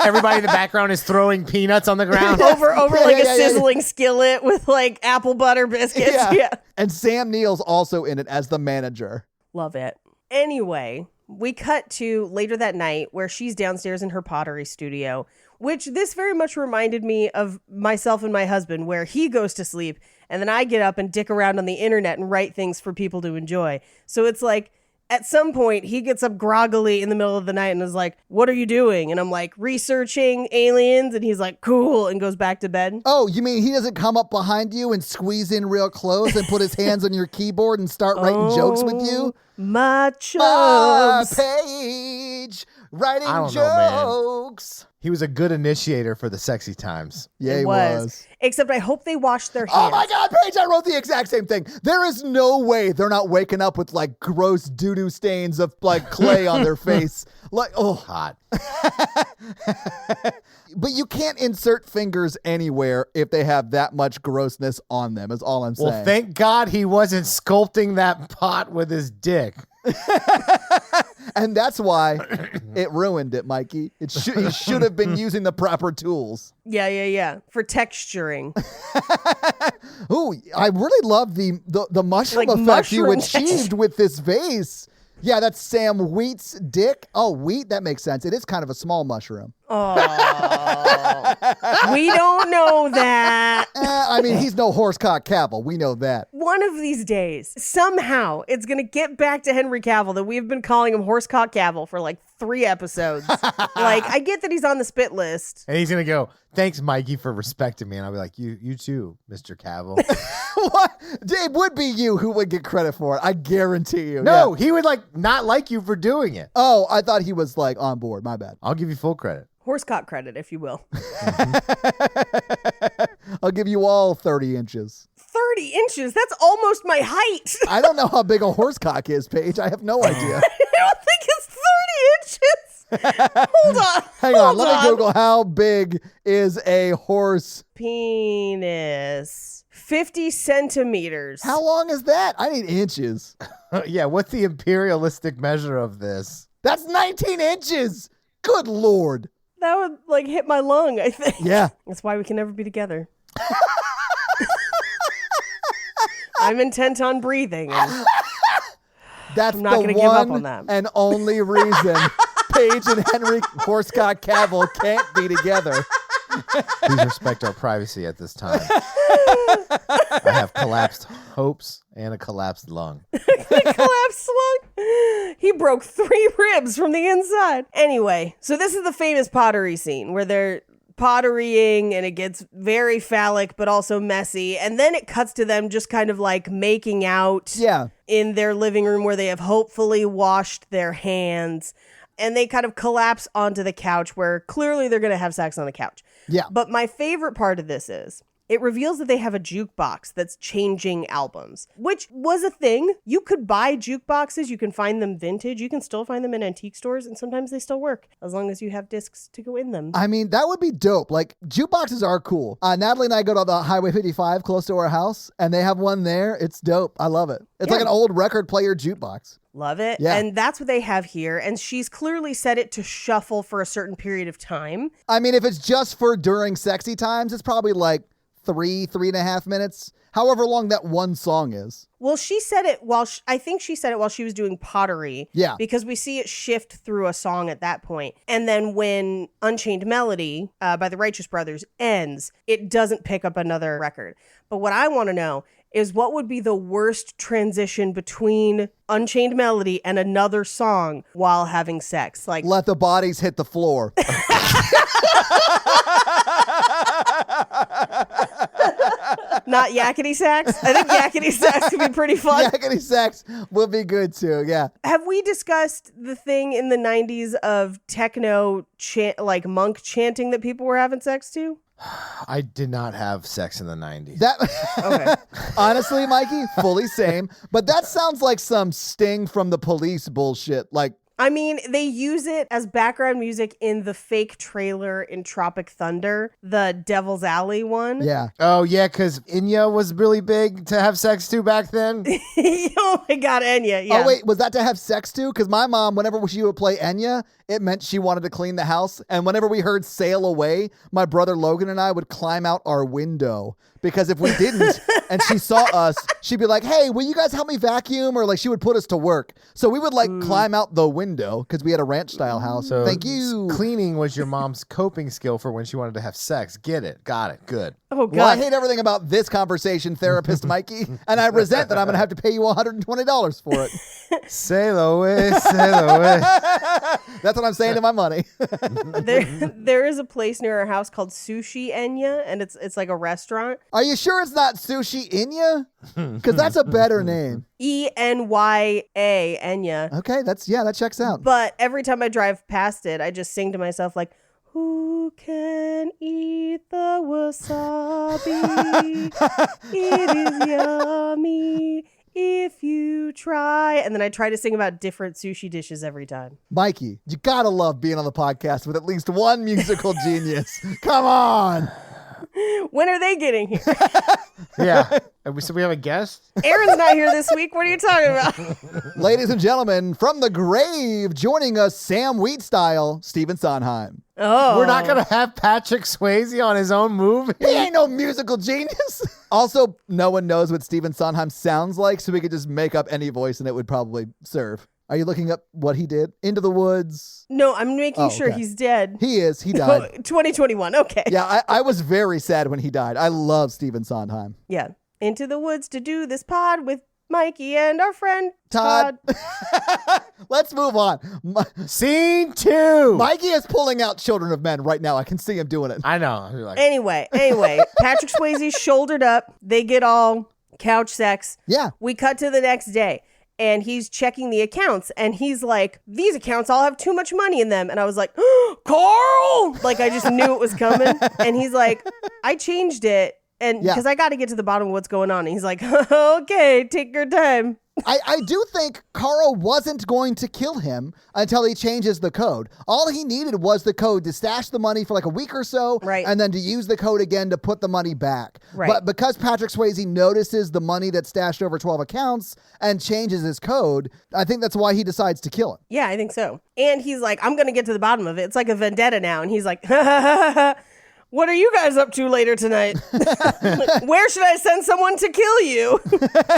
Speaker 2: Everybody in the background is throwing peanuts on the ground.
Speaker 4: over like a sizzling skillet with like apple butter biscuits. Yeah.
Speaker 3: And Sam Neill's also in it as the manager.
Speaker 4: Love it. Anyway, we cut to later that night where she's downstairs in her pottery studio, which this very much reminded me of myself and my husband, where he goes to sleep and then I get up and dick around on the internet and write things for people to enjoy. So it's like, at some point, he gets up groggily in the middle of the night and is like, what are you doing? And I'm like, researching aliens. And he's like, cool, and goes back to bed.
Speaker 3: Oh, you mean he doesn't come up behind you and squeeze in real close and put his hands on your keyboard and start writing jokes with you?
Speaker 4: My chubs.
Speaker 3: Page, writing
Speaker 2: I don't know, man.
Speaker 3: jokes.
Speaker 2: He was a good initiator for the sexy times.
Speaker 3: Yeah,
Speaker 4: It
Speaker 3: he was.
Speaker 4: Except I hope they wash their hands.
Speaker 3: Oh my God, Paige, I wrote the exact same thing. There is no way they're not waking up with like gross doo-doo stains of like clay on their face. Like, oh.
Speaker 2: Hot.
Speaker 3: But you can't insert fingers anywhere if they have that much grossness on them, is all I'm saying.
Speaker 2: Well, thank God he wasn't sculpting that pot with his dick.
Speaker 3: And that's why it ruined it, Mikey. He should have been using the proper tools.
Speaker 4: Yeah. For texturing.
Speaker 3: Ooh, I really love the mushroom
Speaker 4: Like
Speaker 3: effect you
Speaker 4: mushroom
Speaker 3: achieved with this vase. Yeah, that's Sam Wheat's dick. Oh, wheat, that makes sense. It is kind of a small mushroom.
Speaker 4: Oh. We don't know that.
Speaker 3: I mean, he's no Horsecock Cavill. We know that.
Speaker 4: One of these days, somehow, it's going to get back to Henry Cavill that we've been calling him Horsecock Cavill for like 3 episodes. Like, I get that he's on the spit list.
Speaker 2: And he's going to go, thanks, Mikey, for respecting me. And I'll be like, you too, Mr. Cavill.
Speaker 3: What? It would be you who would get credit for it. I guarantee you.
Speaker 2: No,
Speaker 3: Yeah.
Speaker 2: he would like not like you for doing it.
Speaker 3: Oh, I thought he was like on board. My bad.
Speaker 2: I'll give you full credit.
Speaker 4: Horsecock credit, if you will.
Speaker 3: I'll give you all 30 inches.
Speaker 4: 30 inches? That's almost my height.
Speaker 3: I don't know how big a horsecock is, Paige. I have no idea.
Speaker 4: I don't think it's 30 inches. Hold on.
Speaker 3: Hang on.
Speaker 4: Hold
Speaker 3: Let me Google how big is a horse.
Speaker 4: Penis. 50 centimeters.
Speaker 3: How long is that? I need inches.
Speaker 2: Yeah, what's the imperialistic measure of this?
Speaker 3: That's 19 inches. Good Lord.
Speaker 4: That would like hit my lung, I think.
Speaker 3: Yeah.
Speaker 4: That's why we can never be together. I'm intent on breathing. And
Speaker 3: That's
Speaker 4: I'm not
Speaker 3: the
Speaker 4: gonna give up
Speaker 3: one
Speaker 4: on that.
Speaker 3: and only reason Paige and Henry Horsecock Cavill can't be together.
Speaker 2: Please respect our privacy at this time. I have collapsed hopes and a collapsed lung.
Speaker 4: collapsed lung. He broke 3 ribs from the inside. Anyway, so this is the famous pottery scene where they're potterying and it gets very phallic but also messy. And then it cuts to them just kind of like making out
Speaker 3: Yeah.
Speaker 4: in their living room where they have hopefully washed their hands. And they kind of collapse onto the couch where clearly they're going to have sex on the couch.
Speaker 3: Yeah.
Speaker 4: But my favorite part of this is it reveals that they have a jukebox that's changing albums, which was a thing. You could buy jukeboxes. You can find them vintage. You can still find them in antique stores, and sometimes they still work as long as you have discs to go in them.
Speaker 3: I mean, that would be dope. Like, jukeboxes are cool. Natalie and I go to the Highway 55 close to our house, and they have one there. It's dope. I love it. It's
Speaker 4: Yeah.
Speaker 3: like an old record player jukebox.
Speaker 4: Love it.
Speaker 3: Yeah.
Speaker 4: And that's what they have here. And she's clearly set it to shuffle for a certain period of time.
Speaker 3: I mean, if it's just for during sexy times, it's probably like 3.5 minutes, however long that one song is.
Speaker 4: Well, she said it while I think she said it while she was doing pottery.
Speaker 3: Yeah.
Speaker 4: Because we see it shift through a song at that point. And then when Unchained Melody by the Righteous Brothers ends, it doesn't pick up another record. But what I want to know is what would be the worst transition between Unchained Melody and another song while having sex? Like,
Speaker 3: Let the bodies hit the floor.
Speaker 4: not yakety sax? I think yakety sax could be pretty fun.
Speaker 3: Yakety sax would be good too. Yeah.
Speaker 4: Have we discussed the thing in the 90s of techno like monk chanting that people were having sex to?
Speaker 2: I did not have sex in the 90s.
Speaker 3: That
Speaker 4: Okay.
Speaker 3: honestly, Mikey, fully same. But that sounds like some Sting from the Police bullshit. Like,
Speaker 4: I mean, they use it as background music in the fake trailer in Tropic Thunder, the Devil's Alley one.
Speaker 3: yeah.
Speaker 2: Oh, yeah, because Inya was really big to have sex to back then.
Speaker 4: Oh my God, Enya. Yeah.
Speaker 3: Oh, wait, was that to have sex too? Because my mom, whenever she would play Enya, it meant she wanted to clean the house. And whenever we heard Sail Away, my brother Logan and I would climb out our window. Because if we didn't and she saw us, she'd be like, hey, will you guys help me vacuum? Or like she would put us to work. So we would like climb out the window because we had a ranch style house.
Speaker 2: So
Speaker 3: Thank you.
Speaker 2: Cleaning was your mom's coping skill for when she wanted to have sex. Get it. Got it. Good.
Speaker 4: Oh, God.
Speaker 3: Well, I hate everything about this conversation, therapist Mikey, and I resent that I'm going to have to pay you $120 for it.
Speaker 2: Sail away, sail away.
Speaker 3: That's what I'm saying to my money.
Speaker 4: There is a place near our house called Sushi Enya, and it's like a restaurant.
Speaker 3: Are you sure it's not Sushi Inya? Because that's a better name.
Speaker 4: Enya, Enya.
Speaker 3: Okay, that checks out.
Speaker 4: But every time I drive past it, I just sing to myself like, who can eat the wasabi? It is yummy if you try. And then I try to sing about different sushi dishes every time.
Speaker 3: Mikey, you gotta love being on the podcast with at least one musical genius. Come on.
Speaker 4: When are they getting here?
Speaker 2: Yeah. So we have a guest?
Speaker 4: Aaron's not here this week. What are you talking about?
Speaker 3: Ladies and gentlemen, from the grave, joining us, Sam Wheat style, Stephen Sondheim.
Speaker 4: Oh.
Speaker 2: We're not going to have Patrick Swayze on his own movie?
Speaker 3: He ain't no musical genius. Also, no one knows what Stephen Sondheim sounds like, so we could just make up any voice and it would probably serve. Are you looking up what he did? Into the Woods?
Speaker 4: No, I'm making sure
Speaker 3: okay.
Speaker 4: he's dead.
Speaker 3: He is. He died.
Speaker 4: 2021. Okay.
Speaker 3: Yeah, I was very sad when he died. I love Stephen Sondheim.
Speaker 4: Yeah. Into the woods to do this pod with Mikey and our friend
Speaker 3: Todd. Let's move on.
Speaker 2: Scene 2.
Speaker 3: Mikey is pulling out Children of Men right now. I can see him doing it.
Speaker 2: I know. You're like,
Speaker 4: Anyway, Patrick Swayze shouldered up. They get all couch sex.
Speaker 3: Yeah.
Speaker 4: We cut to the next day. And he's checking the accounts, and he's like, these accounts all have too much money in them. And I was like, Carl! Like, I just knew it was coming. And he's like, I changed it. And because I got to get to the bottom of what's going on. And he's like, okay, take your time.
Speaker 3: I do think Carl wasn't going to kill him until he changes the code. All he needed was the code to stash the money for like a week or so,
Speaker 4: right,
Speaker 3: and then to use the code again to put the money back.
Speaker 4: Right.
Speaker 3: But because Patrick Swayze notices the money that's stashed over 12 accounts and changes his code, I think that's why he decides to kill him.
Speaker 4: Yeah, I think so. And he's like, I'm going to get to the bottom of it. It's like a vendetta now. And he's like, what are you guys up to later tonight? Where should I send someone to kill you?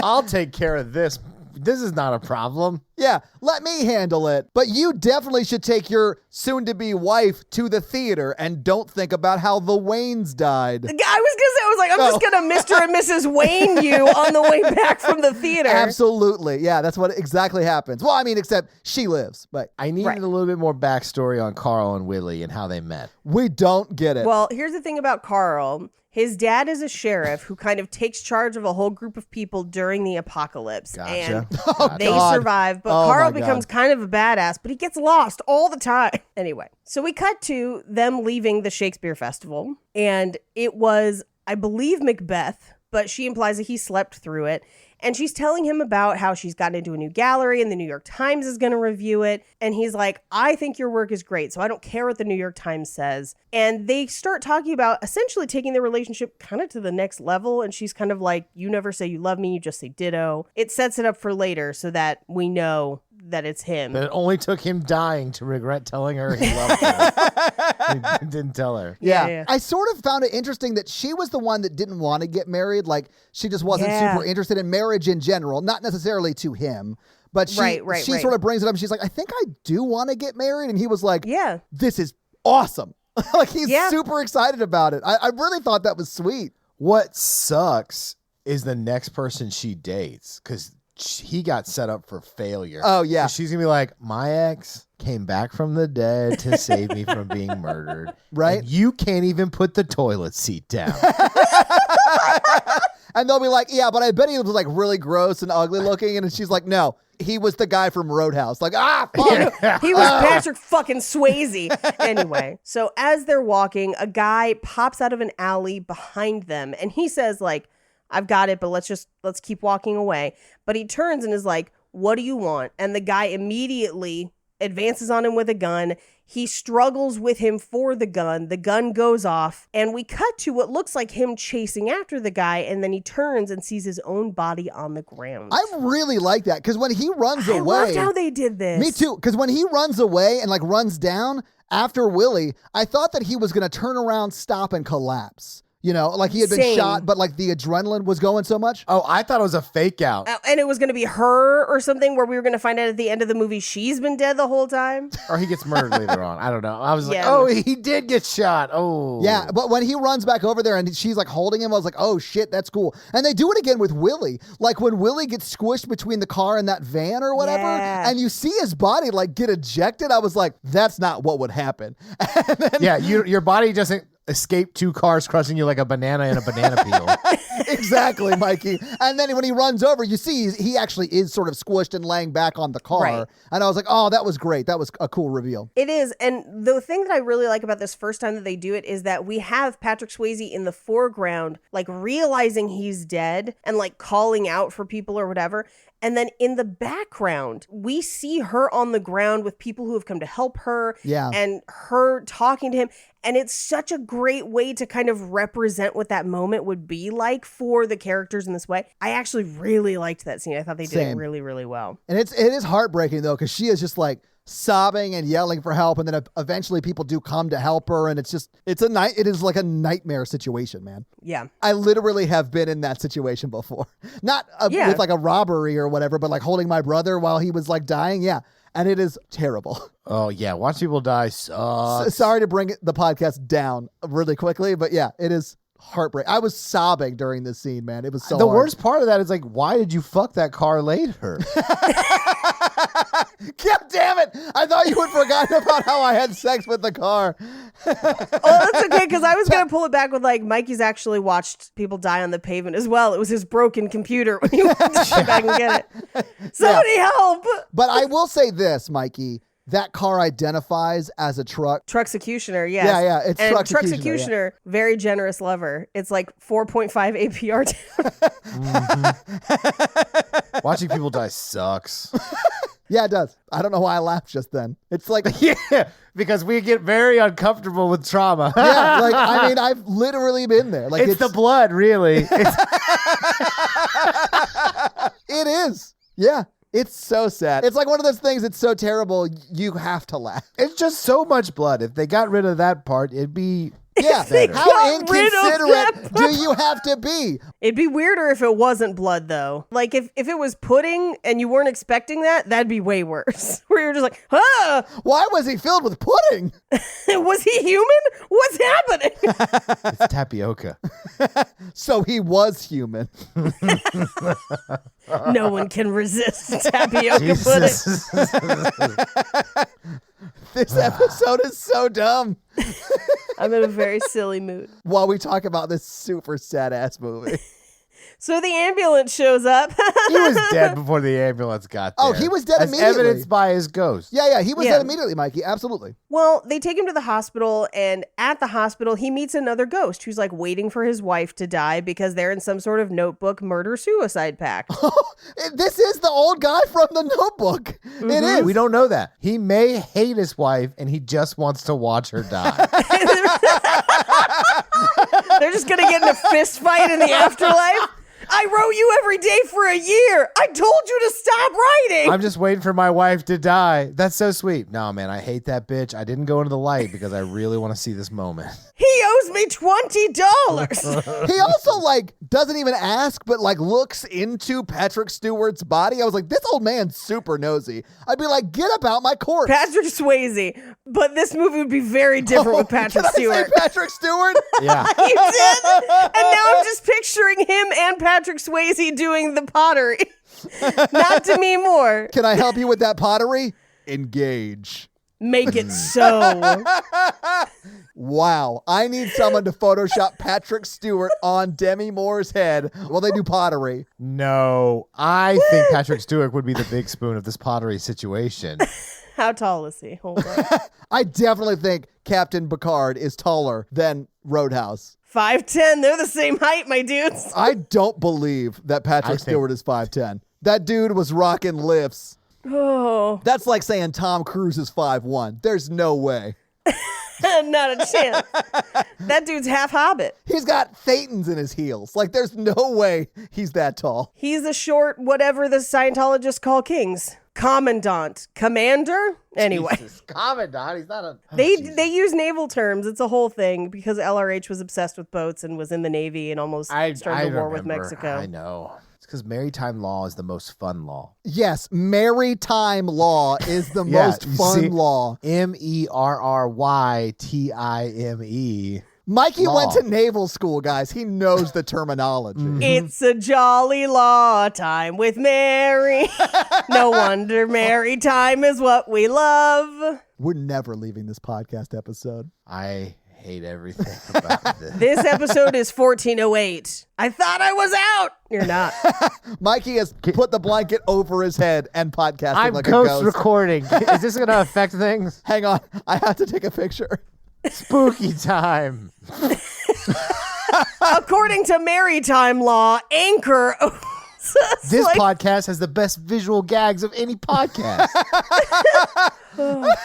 Speaker 2: I'll take care of this. This is not a problem.
Speaker 3: Yeah, let me handle it. But you definitely should take your soon-to-be wife to the theater and don't think about how the Waynes died.
Speaker 4: I was going to say, I was like, I'm just going to Mr. and Mrs. Wayne you on the way back from the theater.
Speaker 3: Absolutely. Yeah, that's what exactly happens. Well, I mean, except she lives, but
Speaker 2: I needed a little bit more backstory on Carl and Willie and how they met.
Speaker 3: We don't get it.
Speaker 4: Well, here's the thing about Carl. His dad is a sheriff who kind of takes charge of a whole group of people during the apocalypse.
Speaker 2: Gotcha.
Speaker 4: And they survive, but Carl becomes kind of a badass, but he gets lost all the time. Anyway, so we cut to them leaving the Shakespeare Festival, and it was, I believe, Macbeth, but she implies that he slept through it. And she's telling him about how she's gotten into a new gallery and the New York Times is going to review it. And he's like, I think your work is great, so I don't care what the New York Times says. And they start talking about essentially taking their relationship kind of to the next level. And she's kind of like, you never say you love me, you just say ditto. It sets it up for later so that we know that it's him.
Speaker 2: But it only took him dying to regret telling her he loved her. He didn't tell her.
Speaker 3: Yeah. I sort of found it interesting that she was the one that didn't want to get married. Like, she just wasn't super interested in marriage in general, not necessarily to him. But she sort of brings it up and she's like, I think I do want to get married. And he was like, yeah, this is awesome. Like, he's super excited about it. I really thought that was sweet.
Speaker 2: What sucks is the next person she dates, because he got set up for failure.
Speaker 3: Oh, yeah.
Speaker 2: She's going to be like, my ex came back from the dead to save me from being murdered.
Speaker 3: Right.
Speaker 2: And you can't even put the toilet seat down.
Speaker 3: And they'll be like, yeah, but I bet he was like really gross and ugly looking. And she's like, no, he was the guy from Roadhouse. Like, fuck.
Speaker 4: He was Patrick fucking Swayze. Anyway, so as they're walking, a guy pops out of an alley behind them. And he says, like, I've got it, but let's keep walking away. But he turns and is like, what do you want? And the guy immediately advances on him with a gun. He struggles with him for the gun. The gun goes off. And we cut to what looks like him chasing after the guy. And then he turns and sees his own body on the ground.
Speaker 3: I really like that because when he runs away.
Speaker 4: I loved how they did this.
Speaker 3: Me too. Because when he runs away and like runs down after Willie, I thought that he was going to turn around, stop, and collapse. You know, like he had been
Speaker 4: Same.
Speaker 3: shot, but like the adrenaline was going so much.
Speaker 2: Oh, I thought it was a fake out.
Speaker 4: And it was going to be her or something where we were going to find out at the end of the movie she's been dead the whole time.
Speaker 2: Or he gets murdered later on. I don't know. I was like,
Speaker 4: Yeah.
Speaker 2: oh, he did get shot. Oh.
Speaker 3: Yeah, but when he runs back over there and she's like holding him, I was like, oh shit, that's cool. And they do it again with Willie. Like when Willie gets squished between the car and that van or whatever,
Speaker 4: Yeah.
Speaker 3: and you see his body like get ejected, I was like, that's not what would happen. And then,
Speaker 2: Yeah, your body doesn't escape two cars crushing you like a banana in a banana peel.
Speaker 3: exactly, Mikey. And then when he runs over, you see he actually is sort of squished and laying back on the car.
Speaker 4: Right.
Speaker 3: And I was like, oh, that was great. That was a cool reveal.
Speaker 4: It is. And the thing that I really like about this first time that they do it is that we have Patrick Swayze in the foreground, like realizing he's dead and like calling out for people or whatever. And then in the background, we see her on the ground with people who have come to help her
Speaker 3: Yeah.
Speaker 4: and her talking to him. And it's such a great way to kind of represent what that moment would be like for the characters in this way. I actually really liked that scene. I thought they did it
Speaker 3: Same.
Speaker 4: really, really well.
Speaker 3: And it is heartbreaking though, because she is just like sobbing and yelling for help, and then eventually people do come to help her, and it is like a nightmare situation, man.
Speaker 4: Yeah.
Speaker 3: I literally have been in that situation before. Not
Speaker 4: Yeah.
Speaker 3: with like a robbery or whatever, but like holding my brother while he was like dying. Yeah. And it is terrible.
Speaker 2: Oh, yeah. Watch people die sucks.
Speaker 3: Sorry to bring the podcast down really quickly, but yeah, it is heartbreaking. I was sobbing during this scene, man. It was so
Speaker 2: The
Speaker 3: hard.
Speaker 2: worst part of that is like, why did you fuck that car later?
Speaker 3: God damn it. I thought you had forgotten about how I had sex with the car.
Speaker 4: Oh, that's okay, because I was going to pull it back with like, Mikey's actually watched people die on the pavement as well. It was his broken computer when he went to go back and get it. Somebody help!
Speaker 3: But I will say this, Mikey. That car identifies as a truck.
Speaker 4: Trucksecutioner, yes.
Speaker 3: Yeah, it's
Speaker 4: and
Speaker 3: Trucksecutioner,
Speaker 4: Trucksecutioner, very generous lover. It's like 4.5 APR down.
Speaker 2: Watching people die sucks.
Speaker 3: Yeah, it does. I don't know why I laughed just then. It's like,
Speaker 2: Yeah, because we get very uncomfortable with trauma.
Speaker 3: yeah, like, I mean, I've literally been there. Like,
Speaker 2: it's the blood, really.
Speaker 3: it is. Yeah. It's so sad. It's like one of those things that's so terrible, you have to laugh.
Speaker 2: It's just so much blood. If they got rid of that part, it'd be
Speaker 3: Yeah.
Speaker 2: better.
Speaker 3: How
Speaker 4: got rid of
Speaker 3: inconsiderate do you have to be?
Speaker 4: It'd be weirder if it wasn't blood, though. Like, if it was pudding and you weren't expecting that, that'd be way worse. Where you're just like, huh?
Speaker 3: Why was he filled with pudding?
Speaker 4: Was he human? What's happening?
Speaker 2: It's tapioca.
Speaker 3: So he was human.
Speaker 4: No one can resist tapioca pudding.
Speaker 2: Jesus.
Speaker 3: This episode is so dumb.
Speaker 4: I'm in a very silly mood.
Speaker 3: While we talk about this super sad ass movie.
Speaker 4: So the ambulance shows up.
Speaker 2: He was dead before the ambulance got there.
Speaker 3: Oh, he was dead
Speaker 2: as
Speaker 3: immediately.
Speaker 2: evidenced by his ghost.
Speaker 3: Yeah, he was
Speaker 4: Yeah.
Speaker 3: dead immediately, Mikey. Absolutely.
Speaker 4: Well, they take him to the hospital, and at the hospital, he meets another ghost who's like waiting for his wife to die because they're in some sort of notebook murder-suicide pact.
Speaker 3: This is the old guy from the Notebook. It is.
Speaker 2: We don't know that. He may hate his wife and he just wants to watch her die.
Speaker 4: They're just going to get in a fist fight in the afterlife. I wrote you every day for a year. I told you to stop writing.
Speaker 2: I'm just waiting for my wife to die. That's so sweet. No, man, I hate that bitch. I didn't go into the light because I really want to see this moment.
Speaker 4: He owes me $20.
Speaker 3: He also like doesn't even ask, but like looks into Patrick Stewart's body. I was like, this old man's super nosy. I'd be like, get about my corpse.
Speaker 4: Patrick Swayze. But this movie would be very different with Patrick
Speaker 3: Did I say
Speaker 4: Stewart.
Speaker 3: Patrick Stewart?
Speaker 2: Yeah.
Speaker 4: You did? And now I'm just picturing him and Patrick Swayze doing the pottery. Not to me more.
Speaker 3: Can I help you with that pottery? Engage.
Speaker 4: Make it so.
Speaker 3: Wow. I need someone to Photoshop Patrick Stewart on Demi Moore's head while they do pottery.
Speaker 2: No, I think Patrick Stewart would be the big spoon of this pottery situation.
Speaker 4: How tall is he? Hold on.
Speaker 3: I definitely think Captain Picard is taller than Roadhouse.
Speaker 4: 5'10". They're the same height, my dudes.
Speaker 3: I don't believe that Patrick
Speaker 2: think-
Speaker 3: Stewart is 5'10". That dude was rocking lifts.
Speaker 4: Oh,
Speaker 3: That's like saying Tom Cruise is 5'1". There's no way.
Speaker 4: not a chance. That dude's half hobbit.
Speaker 3: He's got thetans in his heels. Like, there's no way he's that tall.
Speaker 4: He's a short whatever the Scientologists call kings. Commandant, commander. Anyway,
Speaker 2: Jesus, Commandant, he's not a... Oh,
Speaker 4: they
Speaker 2: Jesus.
Speaker 4: use naval terms. It's a whole thing because LRH was obsessed with boats and was in the Navy and almost started the war with Mexico.
Speaker 2: I know. It's because maritime law is the most fun law.
Speaker 3: Yes, maritime law is the most fun law.
Speaker 2: MERRYTIME.
Speaker 3: Mikey
Speaker 2: law.
Speaker 3: went to naval school, guys. He knows the terminology.
Speaker 4: It's a jolly law time with Mary. No wonder maritime is what we love.
Speaker 3: We're never leaving this podcast episode.
Speaker 2: I hate everything about this.
Speaker 4: This episode is 1408. I thought I was out. You're not.
Speaker 3: Mikey has put the blanket over his head and podcasting
Speaker 2: I'm
Speaker 3: like a ghost.
Speaker 2: recording. Is this going to affect things?
Speaker 3: Hang on. I have to take a picture.
Speaker 2: Spooky time.
Speaker 4: According to maritime law, anchor.
Speaker 2: This podcast has the best visual gags of any podcast.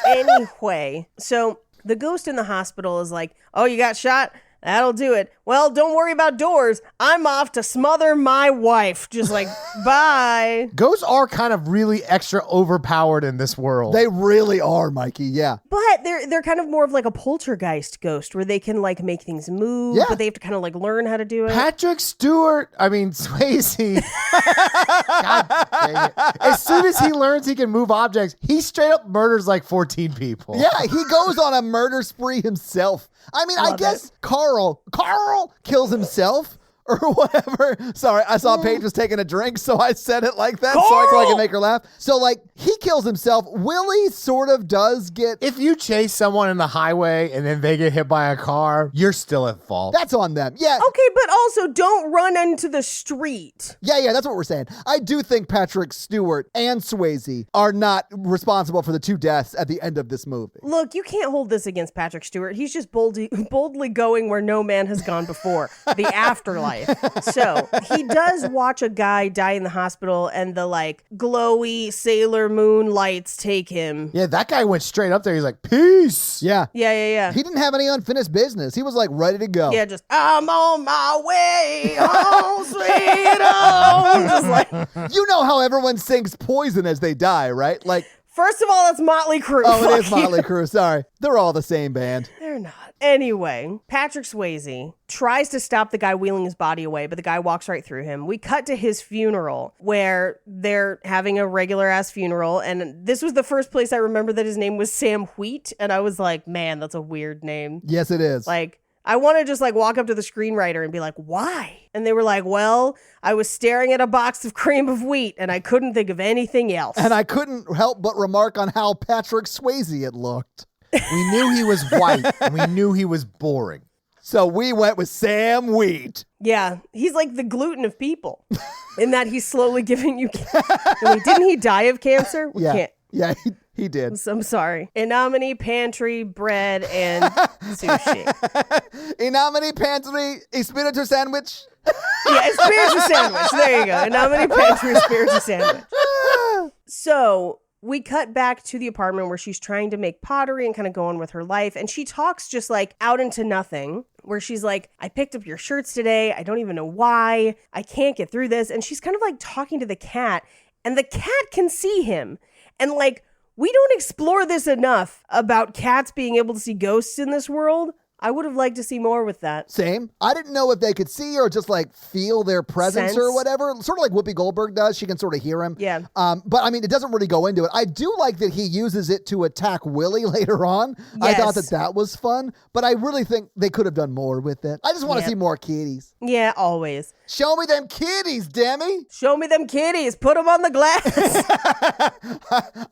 Speaker 4: Anyway, so the ghost in the hospital is like, oh, you got shot? That'll do it. Well, don't worry about doors. I'm off to smother my wife. Just like, bye.
Speaker 2: Ghosts are kind of really extra overpowered in this world.
Speaker 3: They really are, Mikey. Yeah.
Speaker 4: But they're kind of more of like a poltergeist ghost where they can like make things move,
Speaker 3: Yeah.
Speaker 4: but they have to kind of like learn how to do it.
Speaker 2: Patrick Stewart, Swayze. God dang it. As soon as he learns he can move objects, he straight up murders like 14 people.
Speaker 3: Yeah, he goes on a murder spree himself. I mean, I
Speaker 4: Love
Speaker 3: guess Carl kills himself or whatever. Sorry, I saw Paige was taking a drink, so I said it like that so I can make her laugh. So, like, he kills himself. Willie sort of does get...
Speaker 2: If you chase someone in the highway and then they get hit by a car, you're still at fault.
Speaker 3: That's on them. Yeah.
Speaker 4: Okay, but also don't run into the street.
Speaker 3: Yeah, that's what we're saying. I do think Patrick Stewart and Swayze are not responsible for the two deaths at the end of this movie.
Speaker 4: Look, you can't hold this against Patrick Stewart. He's just boldly going where no man has gone before, the afterlife. So he does watch a guy die in the hospital and the like glowy Sailor Moon lights take him.
Speaker 2: Yeah, that guy went straight up there. He's like, peace.
Speaker 3: Yeah.
Speaker 4: Yeah.
Speaker 3: He didn't have any unfinished business. He was like ready to go.
Speaker 4: Yeah, just, I'm on my way home, sweet home. Just like,
Speaker 3: You know how everyone sings Poison as they die, right? Like,
Speaker 4: first of all, it's Motley Crue.
Speaker 3: oh, it is
Speaker 4: Fuck you.
Speaker 3: Motley Crue. Sorry. They're all the same band.
Speaker 4: They're not. Anyway, Patrick Swayze tries to stop the guy wheeling his body away, but the guy walks right through him. We cut to his funeral where they're having a regular ass funeral. And this was the first place I remember that his name was Sam Wheat. And I was like, man, that's a weird name.
Speaker 3: Yes, it is.
Speaker 4: Like, I want to just like walk up to the screenwriter and be like, why? And they were like, well, I was staring at a box of cream of wheat and I couldn't think of anything else.
Speaker 3: And I couldn't help but remark on how Patrick Swayze it looked.
Speaker 2: We knew he was white and we knew he was boring.
Speaker 3: So we went with Sam Wheat.
Speaker 4: Yeah, he's like the gluten of people in that he's slowly giving you Wait, didn't he die of cancer? We can't.
Speaker 3: Yeah, he did.
Speaker 4: I'm sorry. Inomini, pantry, bread, and sushi.
Speaker 3: Inomini Pantry, Espiritu Sandwich.
Speaker 4: Yeah, espiritu sandwich. There you go. Inomini, pantry, espiritu sandwich. So we cut back to the apartment where she's trying to make pottery and kind of go on with her life. And she talks just like out into nothing, where she's like, I picked up your shirts today. I don't even know why. I can't get through this. And she's kind of like talking to the cat, and the cat can see him. And like, we don't explore this enough about cats being able to see ghosts in this world. I would have liked to see more with that.
Speaker 3: Same. I didn't know if they could see or just like feel their presence
Speaker 4: Sense.
Speaker 3: or whatever. Sort of like Whoopi Goldberg does. She can sort of hear him.
Speaker 4: Yeah.
Speaker 3: But I mean, it doesn't really go into it. I do like that he uses it to attack Willie later on. I thought that was fun, but I really think they could have done more with it. I just want to see more kitties.
Speaker 4: Yeah, always.
Speaker 3: Show me them kitties, Demi.
Speaker 4: Show me them kitties. Put them on the glass.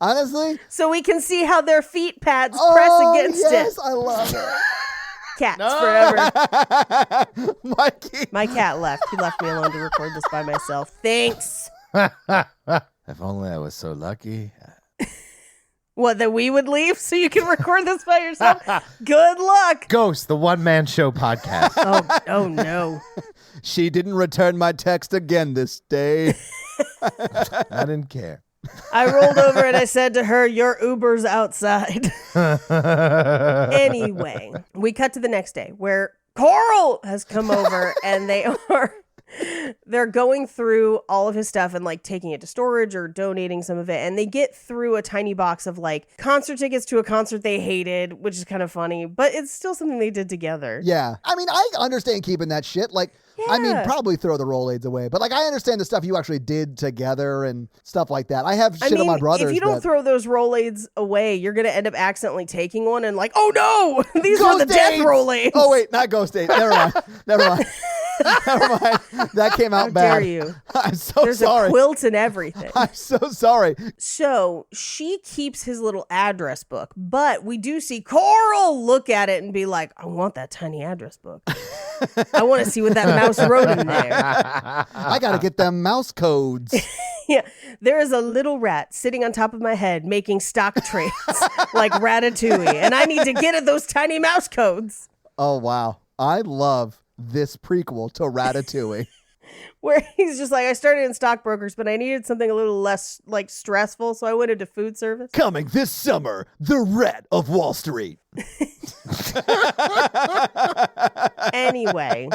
Speaker 3: Honestly.
Speaker 4: So we can see how their feet pads press against
Speaker 3: yes,
Speaker 4: it.
Speaker 3: I love it.
Speaker 4: Cats forever.
Speaker 3: Mikey.
Speaker 4: My cat left. He left me alone to record this by myself. Thanks.
Speaker 2: If only I was so lucky.
Speaker 4: What, that we would leave so you can record this by yourself? Good luck.
Speaker 2: Ghost, the one-man show podcast.
Speaker 4: Oh no.
Speaker 3: She didn't return my text again this day.
Speaker 2: I didn't care.
Speaker 4: I rolled over and I said to her, your Uber's outside. Anyway, we cut to the next day where Coral has come over and they are They're going through all of his stuff and like taking it to storage or donating some of it. And they get through a tiny box of like concert tickets to a concert they hated, which is kind of funny, but it's still something they did together.
Speaker 3: Yeah. I mean, I understand keeping that shit. Like, I mean, probably throw the Rolaids away, but like, I understand the stuff you actually did together and stuff like that. I have shit on my brothers.
Speaker 4: If you don't throw those Rolaids away, you're going to end up accidentally taking one and like, oh no, these are the death Rolaids.
Speaker 3: Oh wait, not Ghost Aids. Never mind. Never mind. Never mind. That came out bad.
Speaker 4: How dare you?
Speaker 3: I'm so
Speaker 4: There's
Speaker 3: sorry.
Speaker 4: a quilt and everything.
Speaker 3: I'm so sorry.
Speaker 4: So she keeps his little address book, but we do see Coral look at it and be like, I want that tiny address book. I want to see what that mouse wrote in there.
Speaker 3: I got to get them mouse codes.
Speaker 4: Yeah, there is a little rat sitting on top of my head making stock trades like Ratatouille, and I need to get at those tiny mouse codes.
Speaker 3: Oh, wow. I love this prequel to Ratatouille.
Speaker 4: Where he's just like, I started in stockbrokers, but I needed something a little less like stressful, so I went into food service.
Speaker 3: Coming this summer, The Rat of Wall Street.
Speaker 4: Anyway,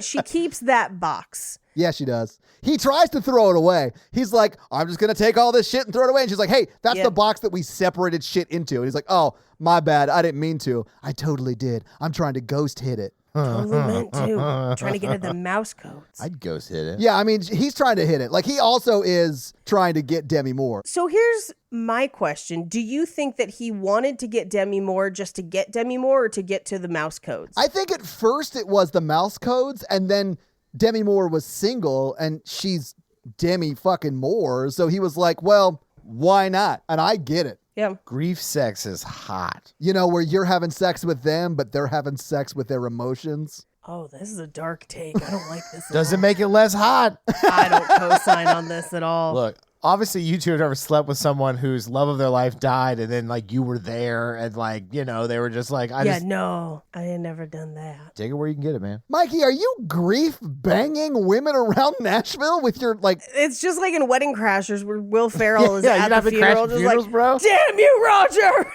Speaker 4: she keeps that box.
Speaker 3: Yeah, she does. He tries to throw it away. He's like, I'm just going to take all this shit and throw it away. And she's like, hey, that's the box that we separated shit into. And he's like, oh, my bad. I didn't mean to. I totally did. I'm trying to ghost hit it.
Speaker 4: Totally meant to. Trying to get at the mouse codes.
Speaker 2: I'd ghost hit it.
Speaker 3: Yeah, I mean, he's trying to hit it. Like, he also is trying to get Demi Moore.
Speaker 4: So here's my question. Do you think that he wanted to get Demi Moore just to get Demi Moore or to get to the mouse codes?
Speaker 3: I think at first it was the mouse codes, and then Demi Moore was single, and she's Demi fucking Moore. So he was like, well, why not? And I get it.
Speaker 4: Yeah.
Speaker 2: Grief sex is hot.
Speaker 3: You know, where you're having sex with them, but they're having sex with their emotions.
Speaker 4: Oh, this is a dark take. I don't like this.
Speaker 2: Doesn't make it less hot.
Speaker 4: I don't co-sign on this at all.
Speaker 2: Look, obviously you two have never slept with someone whose love of their life died and then like you were there and like, you know, they were just like,
Speaker 4: no, I had never done that.
Speaker 2: Take it where you can get it, man.
Speaker 3: Mikey, are you grief banging women around Nashville with your like...
Speaker 4: It's just like in Wedding Crashers where Will Ferrell is
Speaker 2: Yeah,
Speaker 4: at the funeral just like,
Speaker 2: bro.
Speaker 4: damn you, Roger!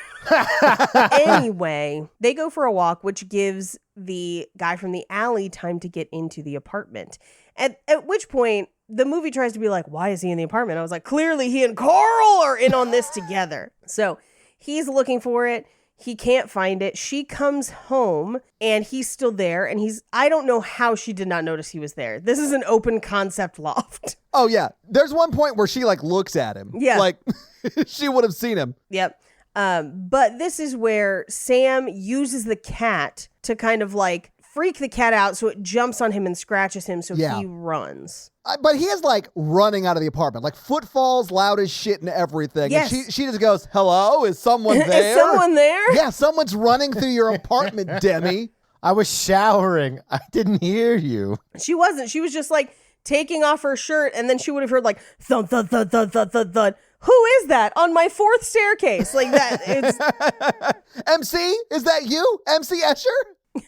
Speaker 4: Anyway, they go for a walk, which gives the guy from the alley time to get into the apartment. At which point, the movie tries to be like, why is he in the apartment? I was like, clearly he and Carl are in on this together. So he's looking for it. He can't find it. She comes home and he's still there. And I don't know how she did not notice he was there. This is an open concept loft.
Speaker 3: Oh, yeah. There's one point where she like looks at him.
Speaker 4: Yeah.
Speaker 3: Like she would have seen him.
Speaker 4: Yep. But this is where Sam uses the cat to kind of like freak the cat out so it jumps on him and scratches him so he runs.
Speaker 3: But he is like running out of the apartment, like footfalls loud as shit and everything.
Speaker 4: Yes.
Speaker 3: And she just goes, hello, is someone there?
Speaker 4: Is someone there?
Speaker 3: Yeah, someone's running through your apartment, Demi.
Speaker 2: I was showering. I didn't hear you.
Speaker 4: She wasn't. She was just like taking off her shirt and then she would have heard like thud, thud, thud, thud, thud, thud, thud. Who is that on my fourth staircase? Like that. It's
Speaker 3: MC, is that you? MC Escher?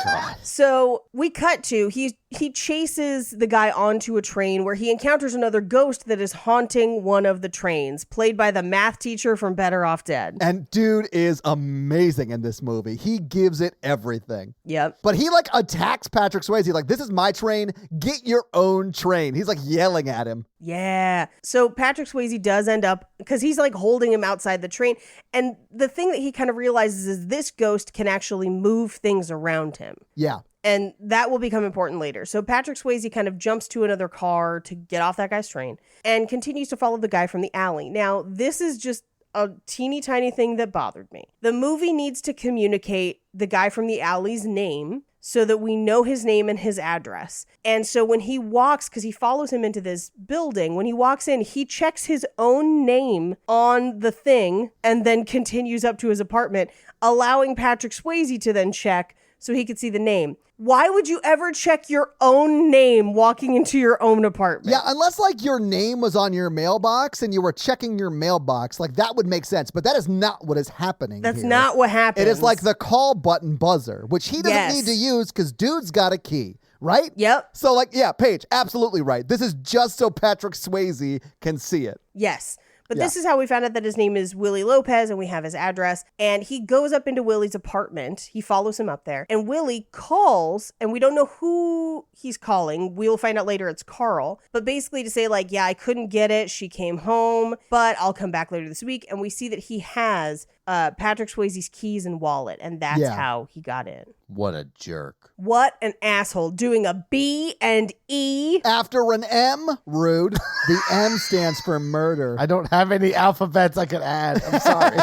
Speaker 2: God.
Speaker 4: So we cut to he chases the guy onto a train where he encounters another ghost that is haunting one of the trains, played by the math teacher from Better Off Dead.
Speaker 3: And dude is amazing in this movie. He gives it everything.
Speaker 4: Yep.
Speaker 3: But he like attacks Patrick Swayze. Like, this is my train. Get your own train. He's like yelling at him.
Speaker 4: Yeah. So Patrick Swayze does end up, because he's like holding him outside the train. And the thing that he kind of realizes is this ghost can actually move things around him.
Speaker 3: Yeah.
Speaker 4: And that will become important later. So Patrick Swayze kind of jumps to another car to get off that guy's train and continues to follow the guy from the alley. Now, this is just a teeny tiny thing that bothered me. The movie needs to communicate the guy from the alley's name so that we know his name and his address. And so when he walks, because he follows him into this building, when he walks in, he checks his own name on the thing and then continues up to his apartment, allowing Patrick Swayze to then check so he could see the name. Why would you ever check your own name walking into your own apartment?
Speaker 3: Yeah, unless like your name was on your mailbox and you were checking your mailbox, like that would make sense. But that is not what is happening.
Speaker 4: That's
Speaker 3: here.
Speaker 4: not what happens.
Speaker 3: It is like the call button buzzer, which he doesn't need to use because dude's got a key, right?
Speaker 4: Yep.
Speaker 3: So like, yeah, Paige, absolutely right. This is just so Patrick Swayze can see it.
Speaker 4: Yes. But this is how we found out that his name is Willie Lopez, and we have his address. And he goes up into Willie's apartment. He follows him up there. And Willie calls, and we don't know who he's calling. We'll find out later it's Carl. But basically to say, like, yeah, I couldn't get it. She came home, but I'll come back later this week. And we see that he has Patrick Swayze's keys and wallet, and that's how he got in.
Speaker 2: What a jerk.
Speaker 4: What an asshole. Doing a B and E.
Speaker 3: After an M? Rude. The M stands for murder.
Speaker 2: I don't have any alphabets I could add. I'm sorry.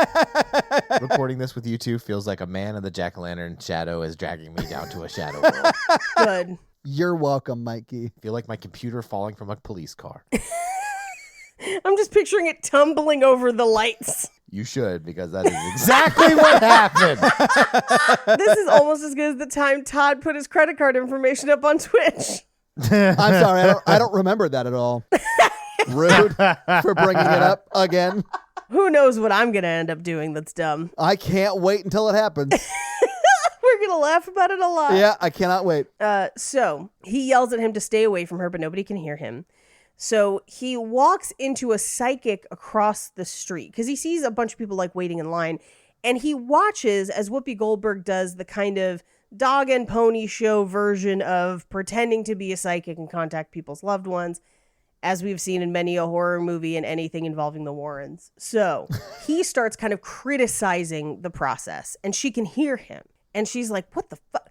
Speaker 2: Recording this with you two feels like a man in the jack-o'-lantern shadow is dragging me down to a shadow world.
Speaker 4: Good.
Speaker 3: You're welcome, Mikey.
Speaker 2: I feel like my computer falling from a police car.
Speaker 4: I'm just picturing it tumbling over the lights.
Speaker 2: You should, because that is exactly what happened.
Speaker 4: This is almost as good as the time Todd put his credit card information up on Twitch.
Speaker 3: I'm sorry, I don't remember that at all. Rude for bringing it up again.
Speaker 4: Who knows what I'm going to end up doing that's dumb.
Speaker 3: I can't wait until it happens.
Speaker 4: We're going to laugh about it a lot.
Speaker 3: Yeah, I cannot wait.
Speaker 4: So he yells at him to stay away from her, but nobody can hear him. So he walks into a psychic across the street because he sees a bunch of people like waiting in line, and he watches as Whoopi Goldberg does the kind of dog and pony show version of pretending to be a psychic and contact people's loved ones, as we've seen in many a horror movie and anything involving the Warrens. So he starts kind of criticizing the process, and she can hear him, and she's like, what the fuck?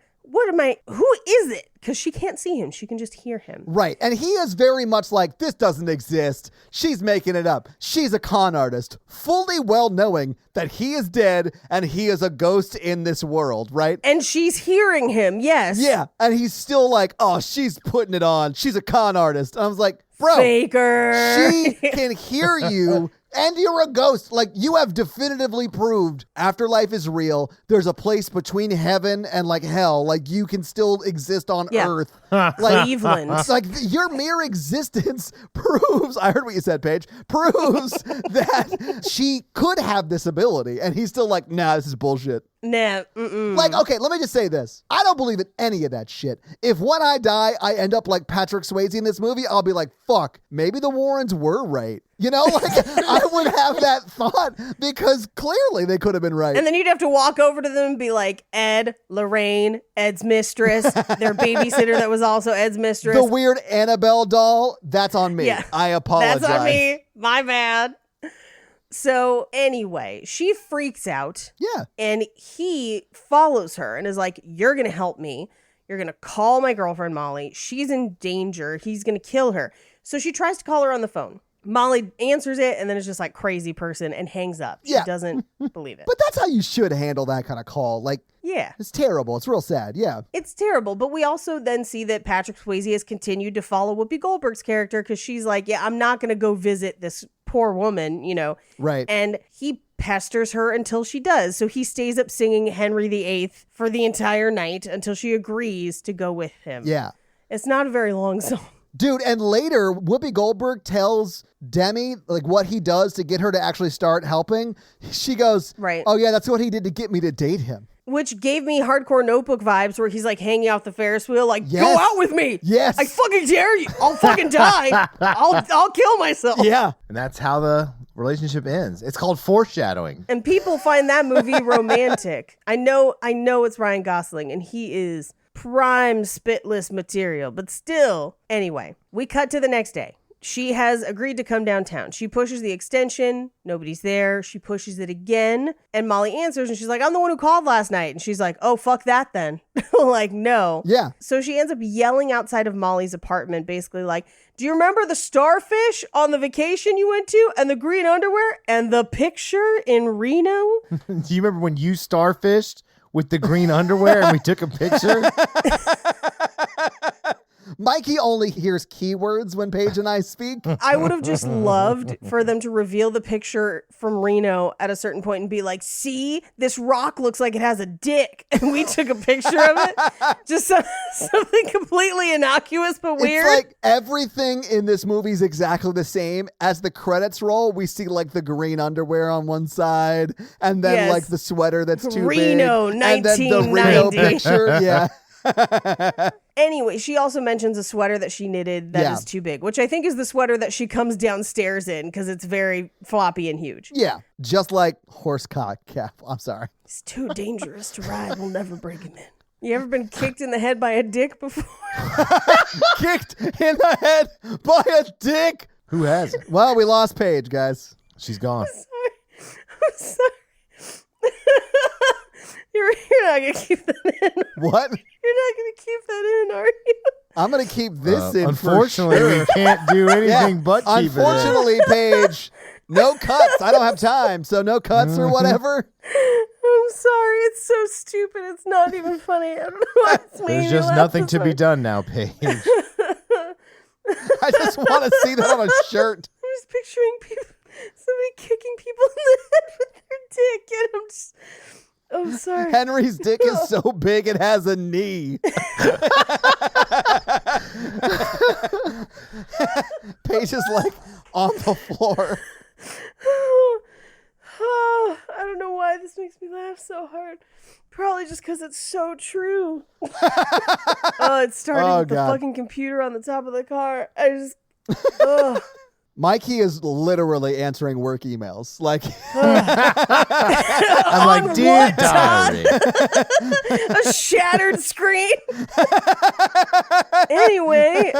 Speaker 4: Who is it? Because she can't see him. She can just hear him.
Speaker 3: Right. And he is very much like, this doesn't exist. She's making it up. She's a con artist, fully well knowing that he is dead and he is a ghost in this world, right?
Speaker 4: And she's hearing him, yes.
Speaker 3: Yeah. And he's still like, oh, she's putting it on. She's a con artist. And I was like, bro,
Speaker 4: Faker.
Speaker 3: She can hear you. And you're a ghost. Like, you have definitively proved afterlife is real. There's a place between heaven and, like, hell. Like, you can still exist on Earth. Like,
Speaker 4: Cleveland.
Speaker 3: It's like, your mere existence proves, I heard what you said, Paige, proves that she could have this ability. And he's still like, nah, this is bullshit.
Speaker 4: Nah, mm-mm.
Speaker 3: Like, okay, let me just say this. I don't believe in any of that shit. If when I die, I end up like Patrick Swayze in this movie, I'll be like, fuck, maybe the Warrens were right. You know, like, I would have that thought because clearly they could have been right.
Speaker 4: And then you'd have to walk over to them and be like, Ed, Lorraine, Ed's mistress, their babysitter that was also Ed's mistress.
Speaker 3: The weird Annabelle doll, that's on me.
Speaker 4: Yeah.
Speaker 3: I apologize.
Speaker 4: That's on me. My bad. So anyway, she freaks out.
Speaker 3: Yeah.
Speaker 4: And he follows her and is like, you're going to help me. You're going to call my girlfriend, Molly. She's in danger. He's going to kill her. So she tries to call her on the phone. Molly answers it and then is just like crazy person and hangs up. She doesn't believe it.
Speaker 3: But that's how you should handle that kind of call. Like,
Speaker 4: yeah.
Speaker 3: It's terrible. It's real sad. Yeah.
Speaker 4: It's terrible. But we also then see that Patrick Swayze has continued to follow Whoopi Goldberg's character because she's like, yeah, I'm not going to go visit this poor woman, you know.
Speaker 3: Right.
Speaker 4: And he pesters her until she does. So he stays up singing Henry VIII for the entire night until she agrees to go with him.
Speaker 3: Yeah.
Speaker 4: It's not a very long song.
Speaker 3: Dude, and later, Whoopi Goldberg tells Demi, like, what he does to get her to actually start helping. She goes,
Speaker 4: right.
Speaker 3: Oh, yeah, that's what he did to get me to date him.
Speaker 4: Which gave me Hardcore Notebook vibes where he's, like, hanging off the Ferris wheel, like,
Speaker 3: Yes.
Speaker 4: go out with me.
Speaker 3: Yes.
Speaker 4: I fucking dare you. I'll fucking die. I'll kill myself.
Speaker 3: Yeah.
Speaker 2: And that's how the relationship ends. It's called foreshadowing.
Speaker 4: And people find that movie romantic. I know it's Ryan Gosling, and he is prime spitless material, but still. Anyway, we cut to the next day. She has agreed to come downtown. She pushes the extension. Nobody's there. She pushes it again. And Molly answers and she's like, I'm the one who called last night. And she's like, oh, fuck that then. Like, no.
Speaker 3: Yeah.
Speaker 4: So she ends up yelling outside of Molly's apartment, basically like, do you remember the starfish on the vacation you went to and the green underwear and the picture in Reno?
Speaker 2: Do you remember when you starfished with the green underwear and we took a picture?
Speaker 3: Mikey only hears keywords when Paige and I speak.
Speaker 4: I would have just loved for them to reveal the picture from Reno at a certain point and be like, see, this rock looks like it has a dick. And we took a picture of it. Just something completely innocuous but weird.
Speaker 3: It's like everything in this movie is exactly the same. As the credits roll, we see like the green underwear on one side and then
Speaker 4: Yes.
Speaker 3: like the sweater that's too
Speaker 4: Reno,
Speaker 3: big. And then the Reno
Speaker 4: 1990.
Speaker 3: picture. Yeah.
Speaker 4: Anyway, she also mentions a sweater that she knitted that is too big, which I think is the sweater that she comes downstairs in because it's very floppy and huge.
Speaker 3: Yeah, just like horse cock cap. I'm sorry.
Speaker 4: It's too dangerous to ride. We'll never break him in. You ever been kicked in the head by a dick before?
Speaker 3: Kicked in the head by a dick?
Speaker 2: Who hasn't?
Speaker 3: Well, we lost Paige, guys.
Speaker 2: She's gone.
Speaker 4: I'm sorry. You're not going to keep that in.
Speaker 3: What?
Speaker 4: You're not going to keep that in, are you?
Speaker 3: I'm going to keep this in.
Speaker 2: Unfortunately,
Speaker 3: for sure.
Speaker 2: we can't do anything but keep
Speaker 3: Unfortunately, Paige, no cuts. I don't have time, so no cuts or whatever.
Speaker 4: I'm sorry. It's so stupid. It's not even funny. I don't know why it's
Speaker 2: it.
Speaker 4: making
Speaker 2: There's
Speaker 4: me
Speaker 2: just
Speaker 4: laugh
Speaker 2: nothing
Speaker 4: this
Speaker 2: to be
Speaker 4: much.
Speaker 2: done now, Paige.
Speaker 3: I just want to see that on a shirt.
Speaker 4: I'm just picturing somebody kicking people in the head with their dick, and I'm sorry.
Speaker 3: Henry's dick is so big it has a knee. Paige is like on the floor.
Speaker 4: Oh, I don't know why this makes me laugh so hard. Probably just because it's so true. It started with the fucking computer on the top of the car. Ugh.
Speaker 3: Mikey is literally answering work emails. Like,
Speaker 2: I'm like, dear diary.
Speaker 4: A shattered screen. Anyway,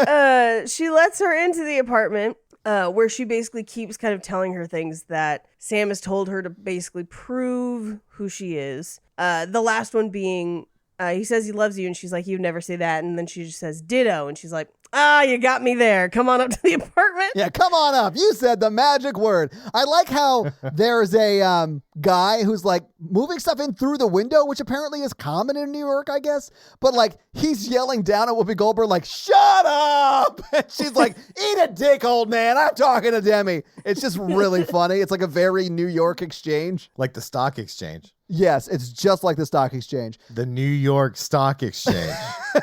Speaker 4: she lets her into the apartment where she basically keeps kind of telling her things that Sam has told her to basically prove who she is. The last one being, he says he loves you, and she's like, you'd never say that. And then she just says, ditto. And she's like, you got me there. Come on up to the apartment.
Speaker 3: yeah, come on up. You said the magic word. I like how there's a guy who's like moving stuff in through the window, which apparently is common in New York, I guess. But like he's yelling down at Whoopi Goldberg like, shut up. And she's like, eat a dick, old man. I'm talking to Demi. It's just really funny. It's like a very New York exchange.
Speaker 2: Like the stock exchange.
Speaker 3: Yes, it's just like the stock exchange.
Speaker 2: The New York Stock Exchange.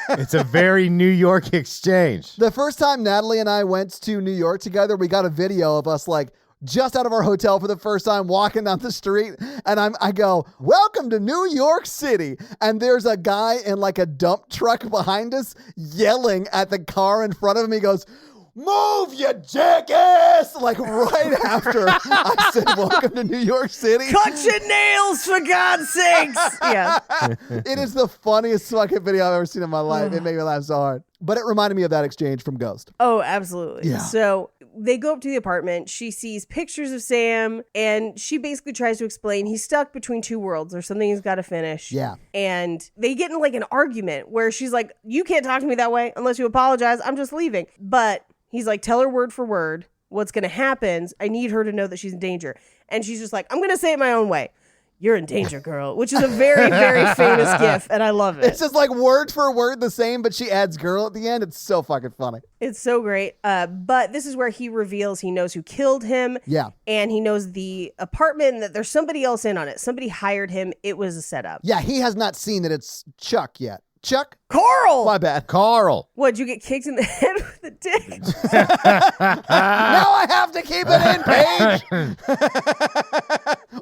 Speaker 2: It's a very New York exchange.
Speaker 3: The first time Natalie and I went to New York together, we got a video of us like just out of our hotel for the first time walking down the street. And I go, welcome to New York City. And there's a guy in like a dump truck behind us yelling at the car in front of him. He goes, move, you jackass! Like right after I said, welcome to New York City.
Speaker 4: Cut your nails, for God's sakes. Yeah.
Speaker 3: It is the funniest fucking video I've ever seen in my life. It made me laugh so hard. But it reminded me of that exchange from Ghost.
Speaker 4: Oh, absolutely.
Speaker 3: Yeah.
Speaker 4: So they go up to the apartment. She sees pictures of Sam, and she basically tries to explain he's stuck between two worlds. There's something he's got to finish.
Speaker 3: Yeah.
Speaker 4: And they get in like an argument where she's like, you can't talk to me that way unless you apologize. I'm just leaving. But he's like, tell her word for word what's going to happen. I need her to know that she's in danger. And she's just like, I'm going to say it my own way. You're in danger, girl, which is a very, very famous gif, and I love it.
Speaker 3: It's just like word for word the same, but she adds girl at the end. It's so fucking funny.
Speaker 4: It's so great. But this is where he reveals he knows who killed him.
Speaker 3: Yeah.
Speaker 4: And he knows the apartment and that there's somebody else in on it. Somebody hired him. It was a setup.
Speaker 3: Yeah, he has not seen that it's Chuck yet. Chuck?
Speaker 4: Carl!
Speaker 3: My bad.
Speaker 2: Carl.
Speaker 4: What'd you get kicked in the head with a dick?
Speaker 3: Now I have to keep it in, Paige.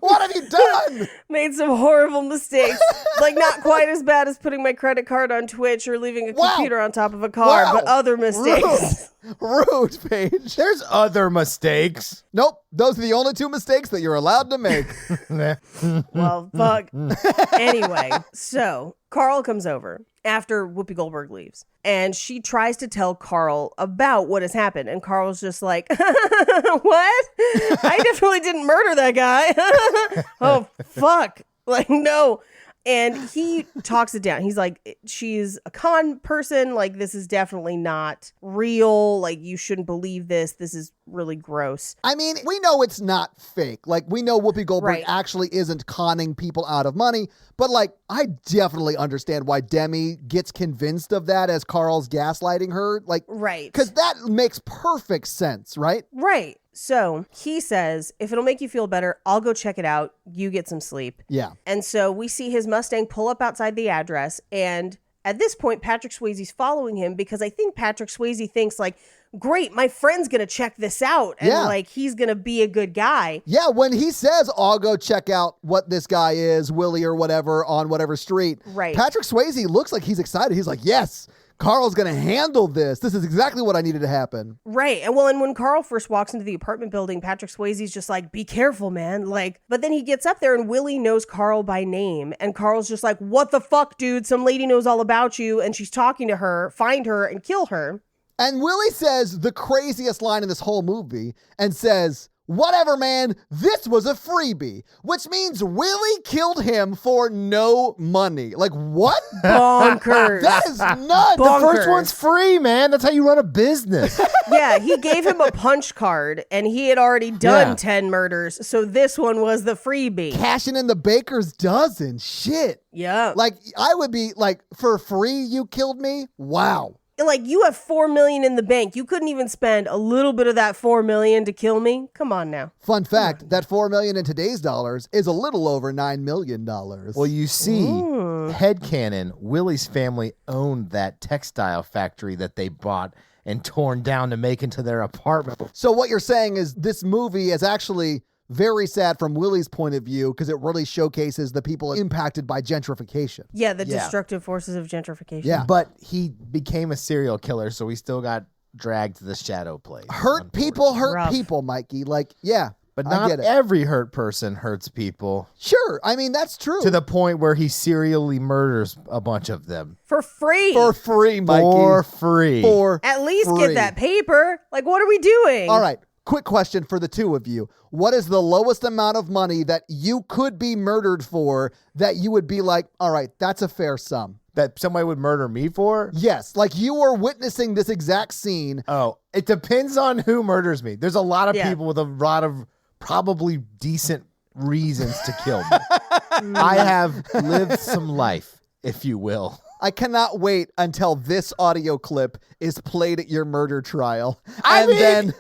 Speaker 3: What have you done?
Speaker 4: Made some horrible mistakes. Like not quite as bad as putting my credit card on Twitch or leaving a computer on top of a car, but other mistakes.
Speaker 3: Rude, Paige.
Speaker 2: There's other mistakes.
Speaker 3: Nope. Those are the only two mistakes that you're allowed to make.
Speaker 4: Well, fuck. Anyway, so Carl comes over after Whoopi Goldberg leaves, and she tries to tell Carl about what has happened, and Carl's just like, what? I definitely didn't murder that guy. Oh, fuck. Like, no. And he talks it down. He's like, she's a con person. Like, this is definitely not real. Like, you shouldn't believe this. This is really gross.
Speaker 3: I mean, we know it's not fake. Like, we know Whoopi Goldberg actually isn't conning people out of money. But, like, I definitely understand why Demi gets convinced of that as Carl's gaslighting her. Like,
Speaker 4: right.
Speaker 3: Because that makes perfect sense, right?
Speaker 4: Right. So he says, if it'll make you feel better, I'll go check it out. You get some sleep.
Speaker 3: Yeah.
Speaker 4: And so we see his Mustang pull up outside the address. And at this point, Patrick Swayze's following him because I think Patrick Swayze thinks like, great, my friend's going to check this out. And like, he's going to be a good guy.
Speaker 3: Yeah, when he says, I'll go check out what this guy is, Willie or whatever, on whatever street.
Speaker 4: Right.
Speaker 3: Patrick Swayze looks like he's excited. He's like, yes, Carl's going to handle this. This is exactly what I needed to happen.
Speaker 4: Right. And when Carl first walks into the apartment building, Patrick Swayze's just like, be careful, man. Like, but then he gets up there and Willie knows Carl by name. And Carl's just like, what the fuck, dude? Some lady knows all about you and she's talking to her. Find her and kill her.
Speaker 3: And Willie says the craziest line in this whole movie and says, whatever, man, this was a freebie, which means Willie killed him for no money. Like, what?
Speaker 4: Bonkers.
Speaker 3: That is nuts.
Speaker 2: The first one's free, man. That's how you run a business.
Speaker 4: Yeah, he gave him a punch card and he had already done 10 murders. So this one was the freebie.
Speaker 3: Cashing in the baker's dozen. Shit.
Speaker 4: Yeah.
Speaker 3: Like, I would be like, for free, you killed me? Wow.
Speaker 4: Like, you have $4 million in the bank. You couldn't even spend a little bit of that $4 million to kill me. Come on now.
Speaker 3: Fun fact, that $4 million in today's dollars is a little over $9 million.
Speaker 2: Well, you see, headcanon, Willie's family owned that textile factory that they bought and torn down to make into their apartment.
Speaker 3: So what you're saying is this movie is actually very sad from Willie's point of view because it really showcases the people impacted by gentrification.
Speaker 4: Yeah, the destructive forces of gentrification.
Speaker 3: Yeah.
Speaker 2: But he became a serial killer, so he still got dragged to the shadow place.
Speaker 3: Hurt people hurt
Speaker 4: Rough.
Speaker 3: people, Mikey. Like, yeah.
Speaker 2: But
Speaker 3: I
Speaker 2: not
Speaker 3: get it.
Speaker 2: every hurt person hurts people
Speaker 3: Sure. I mean, that's true.
Speaker 2: to the point where he serially murders a bunch of them.
Speaker 4: For free.
Speaker 3: For free, Mikey.
Speaker 2: For free.
Speaker 3: For
Speaker 4: At least
Speaker 3: free.
Speaker 4: get that paper. Like, what are we doing?
Speaker 3: All right. Quick question for the two of you. What is the lowest amount of money that you could be murdered for that you would be like, all right, that's a fair sum?
Speaker 2: That somebody would murder me for?
Speaker 3: Yes. Like you are witnessing this exact scene.
Speaker 2: Oh, it depends on who murders me. There's a lot of
Speaker 4: Yeah.
Speaker 2: people with a lot of probably decent reasons to kill me. I have lived some life, if you will.
Speaker 3: I cannot wait until this audio clip is played at your murder trial.
Speaker 2: Then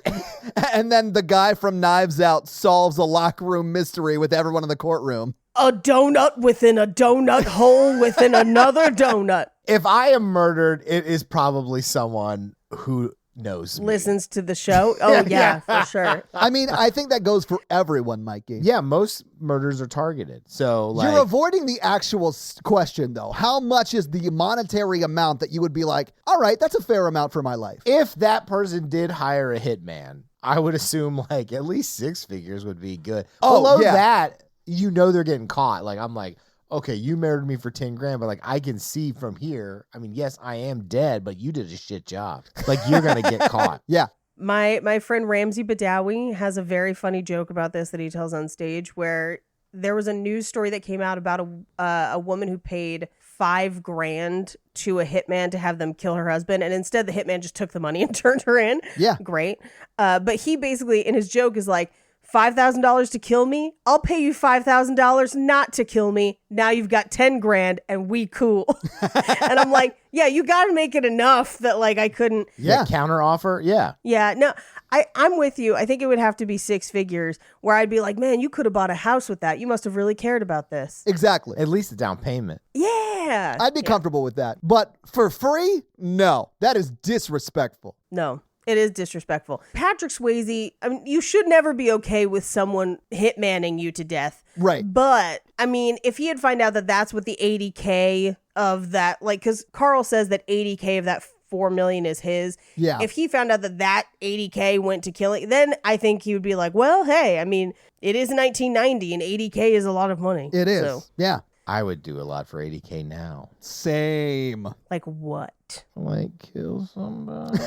Speaker 3: And then the guy from Knives Out solves a locker room mystery with everyone in the courtroom.
Speaker 4: A donut within a donut hole within another donut.
Speaker 2: if I am murdered, it is probably someone who knows me.
Speaker 4: Listens to the show. Oh, yeah, for sure.
Speaker 3: I mean, I think that goes for everyone, Mikey.
Speaker 2: Yeah, most murders are targeted. So, like,
Speaker 3: You're avoiding the actual question, though. How much is the monetary amount that you would be like, all right, that's a fair amount for my life?
Speaker 2: if that person did hire a hitman, I would assume like at least 6 figures would be good.
Speaker 3: Oh,
Speaker 2: Below
Speaker 3: yeah.
Speaker 2: that, you know they're getting caught. Like, I'm like, okay, you murdered me for 10 grand, but like I can see from here. I mean, yes, I am dead, but you did a shit job. Like, you're gonna get caught.
Speaker 3: Yeah.
Speaker 4: My friend Ramsey Badawi has a very funny joke about this that he tells on stage, where there was a news story that came out about a woman who paid $5 grand to a hitman to have them kill her husband, and instead the hitman just took the money and turned her in.
Speaker 3: Yeah.
Speaker 4: Great. But he basically, in his joke, is like, $5,000 to kill me? I'll pay you $5,000 not to kill me. Now you've got 10 grand and we cool. And I'm like, yeah, you got to make it enough that like I couldn't.
Speaker 3: Yeah.
Speaker 2: Counter offer. Yeah.
Speaker 4: Yeah, no, I'm with you. I think it would have to be 6 figures where I'd be like, man, you could have bought a house with that. You must have really cared about this.
Speaker 3: Exactly.
Speaker 2: At least a down payment.
Speaker 4: Yeah.
Speaker 3: I'd be comfortable with that. But for free? No. That is disrespectful.
Speaker 4: No. It is disrespectful. Patrick Swayze, I mean, you should never be okay with someone hitmanning you to death.
Speaker 3: Right.
Speaker 4: But, I mean, if he had found out that that's what the 80K of that, like, because Carl says that 80K of that 4 million is his.
Speaker 3: Yeah.
Speaker 4: If he found out that 80K went to killing, then I think he would be like, well, hey, I mean, it is 1990 and 80K is a lot of money.
Speaker 3: It is.
Speaker 4: So,
Speaker 3: Yeah.
Speaker 2: I would do a lot for 80K now.
Speaker 3: Same.
Speaker 4: like what?
Speaker 2: Like, kill somebody.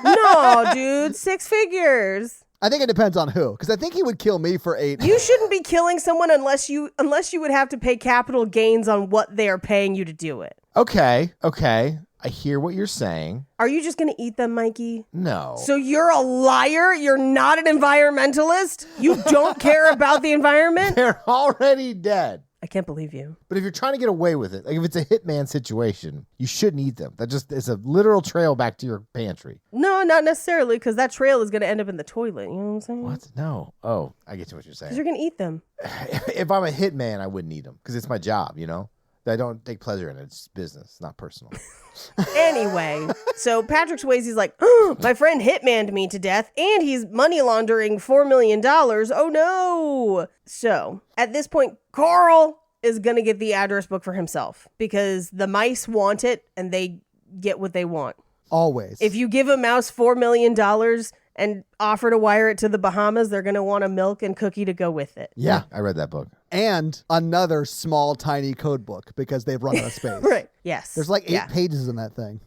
Speaker 4: No, dude, 6 figures.
Speaker 3: I think it depends on who, because I think he would kill me for 8.
Speaker 4: You shouldn't be killing someone unless you would have to pay capital gains on what they are paying you to do it.
Speaker 2: Okay. I hear what you're saying.
Speaker 4: Are you just going to eat them, Mikey?
Speaker 2: No.
Speaker 4: So you're a liar? You're not an environmentalist? You don't care about the environment?
Speaker 2: They're already dead.
Speaker 4: I can't believe you.
Speaker 2: But if you're trying to get away with it, like if it's a hitman situation, you shouldn't eat them. That just is a literal trail back to your pantry.
Speaker 4: No, not necessarily, because that trail is going to end up in the toilet. You know what I'm saying?
Speaker 2: What? No. Oh, I get to what you're
Speaker 4: Because
Speaker 2: saying.
Speaker 4: you're going to eat them.
Speaker 2: If I'm a hitman, I wouldn't eat them because it's my job, you know? I don't take pleasure in it. It's business, not personal.
Speaker 4: Anyway, So Patrick Swayze's like, oh, my friend hitmaned me to death and he's money laundering $4 million. Oh no. So at this point, Carl is going to get the address book for himself because the mice want it and they get what they want.
Speaker 3: Always.
Speaker 4: If you give a mouse $4 million and offer to wire it to the Bahamas, they're going to want a milk and cookie to go with it.
Speaker 3: Yeah.
Speaker 2: I read that book.
Speaker 3: And another small, tiny code book because they've run out of space.
Speaker 4: Right. Yes.
Speaker 3: There's like 8 pages in that thing.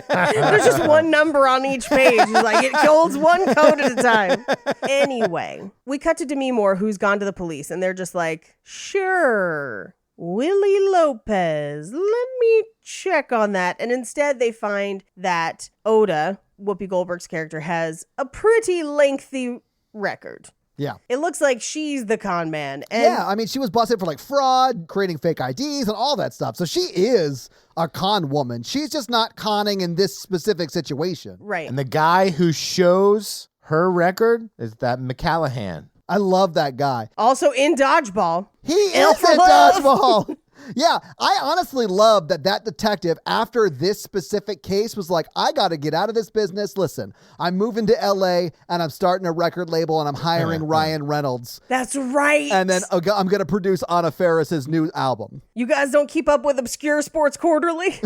Speaker 4: There's just one number on each page. It's like it holds one code at a time. Anyway, we cut to Demi Moore, who's gone to the police, and they're just like, sure, Willie Lopez, let me check on that. And instead they find that Oda, Whoopi Goldberg's character, has a pretty lengthy record.
Speaker 3: Yeah.
Speaker 4: It looks like she's the con man. And
Speaker 3: Yeah, I mean, she was busted for like fraud, creating fake IDs, and all that stuff. So she is a con woman. She's just not conning in this specific situation.
Speaker 4: Right.
Speaker 2: And the guy who shows her record is that McCallahan.
Speaker 3: I love that guy.
Speaker 4: Also in Dodgeball.
Speaker 3: He is in Dodgeball. Yeah, I honestly love that detective, after this specific case, was like, I got to get out of this business. Listen, I'm moving to LA and I'm starting a record label and I'm hiring Ryan Reynolds.
Speaker 4: That's right.
Speaker 3: And then I'm going to produce Anna Faris's new album.
Speaker 4: You guys don't keep up with Obscure Sports Quarterly?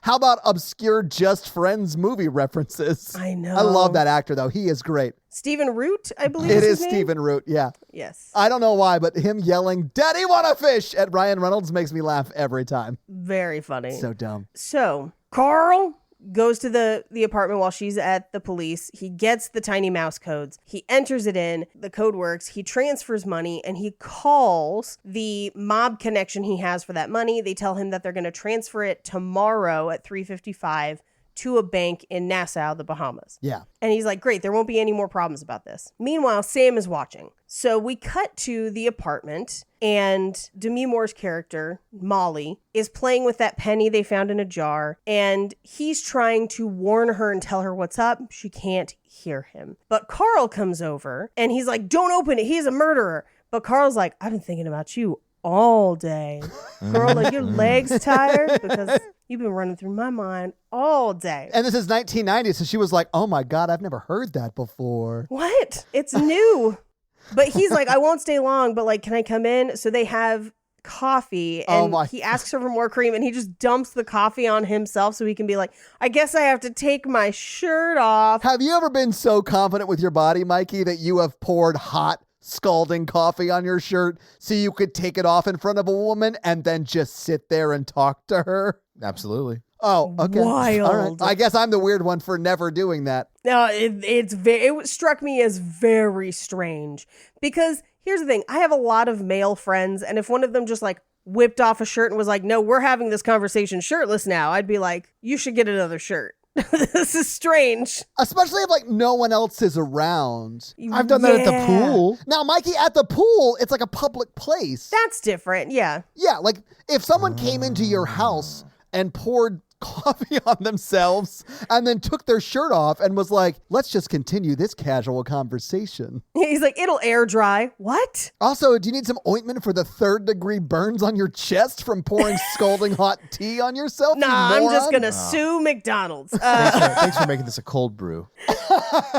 Speaker 3: How about obscure Just Friends movie references?
Speaker 4: I know.
Speaker 3: I love that actor, though. He is great.
Speaker 4: Stephen Root, I believe
Speaker 3: It
Speaker 4: his
Speaker 3: is
Speaker 4: name?
Speaker 3: Stephen Root, yeah.
Speaker 4: Yes.
Speaker 3: I don't know why, but him yelling, Daddy wanna fish at Ryan Reynolds makes me laugh every time.
Speaker 4: Very funny.
Speaker 3: So dumb.
Speaker 4: So Carl goes to the apartment while she's at the police. He gets the tiny mouse codes. He enters it in. The code works. He transfers money and he calls the mob connection he has for that money. They tell him that they're going to transfer it tomorrow at 3:55 to a bank in Nassau, the Bahamas.
Speaker 3: Yeah.
Speaker 4: And he's like, great, there won't be any more problems about this. Meanwhile, Sam is watching. So we cut to the apartment and Demi Moore's character, Molly, is playing with that penny they found in a jar. And he's trying to warn her and tell her what's up. She can't hear him. But Carl comes over and he's like, don't open it. He's a murderer. But Carl's like, I've been thinking about you all day. Girl, like your legs tired because you've been running through my mind all day.
Speaker 3: And this is 1990, so she was like, oh my God, I've never heard that before.
Speaker 4: What? It's new. But he's like, I won't stay long, but like, can I come in? So they have coffee and he asks her for more cream and he just dumps the coffee on himself so he can be like, I guess I have to take my shirt off.
Speaker 3: Have you ever been so confident with your body, Mikey, that you have poured hot, scalding coffee on your shirt so you could take it off in front of a woman and then just sit there and talk to her?
Speaker 2: Absolutely.
Speaker 3: Oh, okay.
Speaker 4: Wild.
Speaker 3: All right. I guess I'm the weird one for never doing that.
Speaker 4: No, it struck me as very strange because here's the thing. I have a lot of male friends, and if one of them just like whipped off a shirt and was like, no, we're having this conversation shirtless now, I'd be like, you should get another shirt. This is strange.
Speaker 3: Especially if like no one else is around.
Speaker 2: I've done that at the pool.
Speaker 3: Now, Mikey, at the pool, it's like a public place.
Speaker 4: That's different. Yeah.
Speaker 3: Yeah, like if someone came into your house and poured coffee on themselves and then took their shirt off and was like, let's just continue this casual conversation.
Speaker 4: He's like, it'll air dry. What?
Speaker 3: Also, do you need some ointment for the 3rd-degree burns on your chest from pouring scalding hot tea on yourself?
Speaker 4: Nah,
Speaker 3: you
Speaker 4: I'm
Speaker 3: moron?
Speaker 4: just going to sue McDonald's.
Speaker 2: Thanks for making this a cold brew.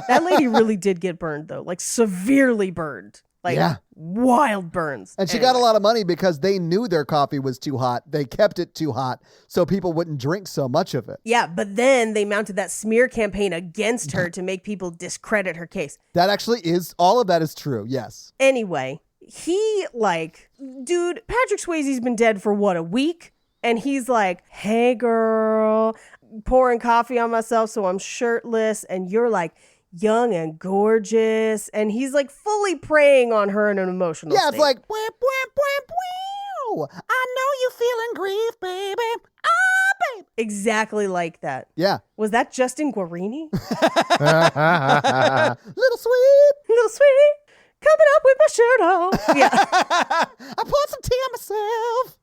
Speaker 4: That lady really did get burned, though. Like, severely burned. Like, wild burns.
Speaker 3: And she got a lot of money because they knew their coffee was too hot. They kept it too hot so people wouldn't drink so much of it.
Speaker 4: Yeah, but then they mounted that smear campaign against her to make people discredit her case.
Speaker 3: That actually is, all of that is true, yes.
Speaker 4: Anyway, dude, Patrick Swayze's been dead for what, a week? And he's like, hey, girl, pouring coffee on myself so I'm shirtless. And you're like, young and gorgeous, and he's like fully preying on her in an emotional state.
Speaker 3: It's like, wham, wham, wham, wham. I know you feeling grief, baby. Ah, baby.
Speaker 4: Exactly like that.
Speaker 3: Yeah.
Speaker 4: Was that Justin Guarini?
Speaker 3: Little sweet.
Speaker 4: Little sweet. Coming up with my shirt off. Yeah.
Speaker 3: I poured some tea on myself.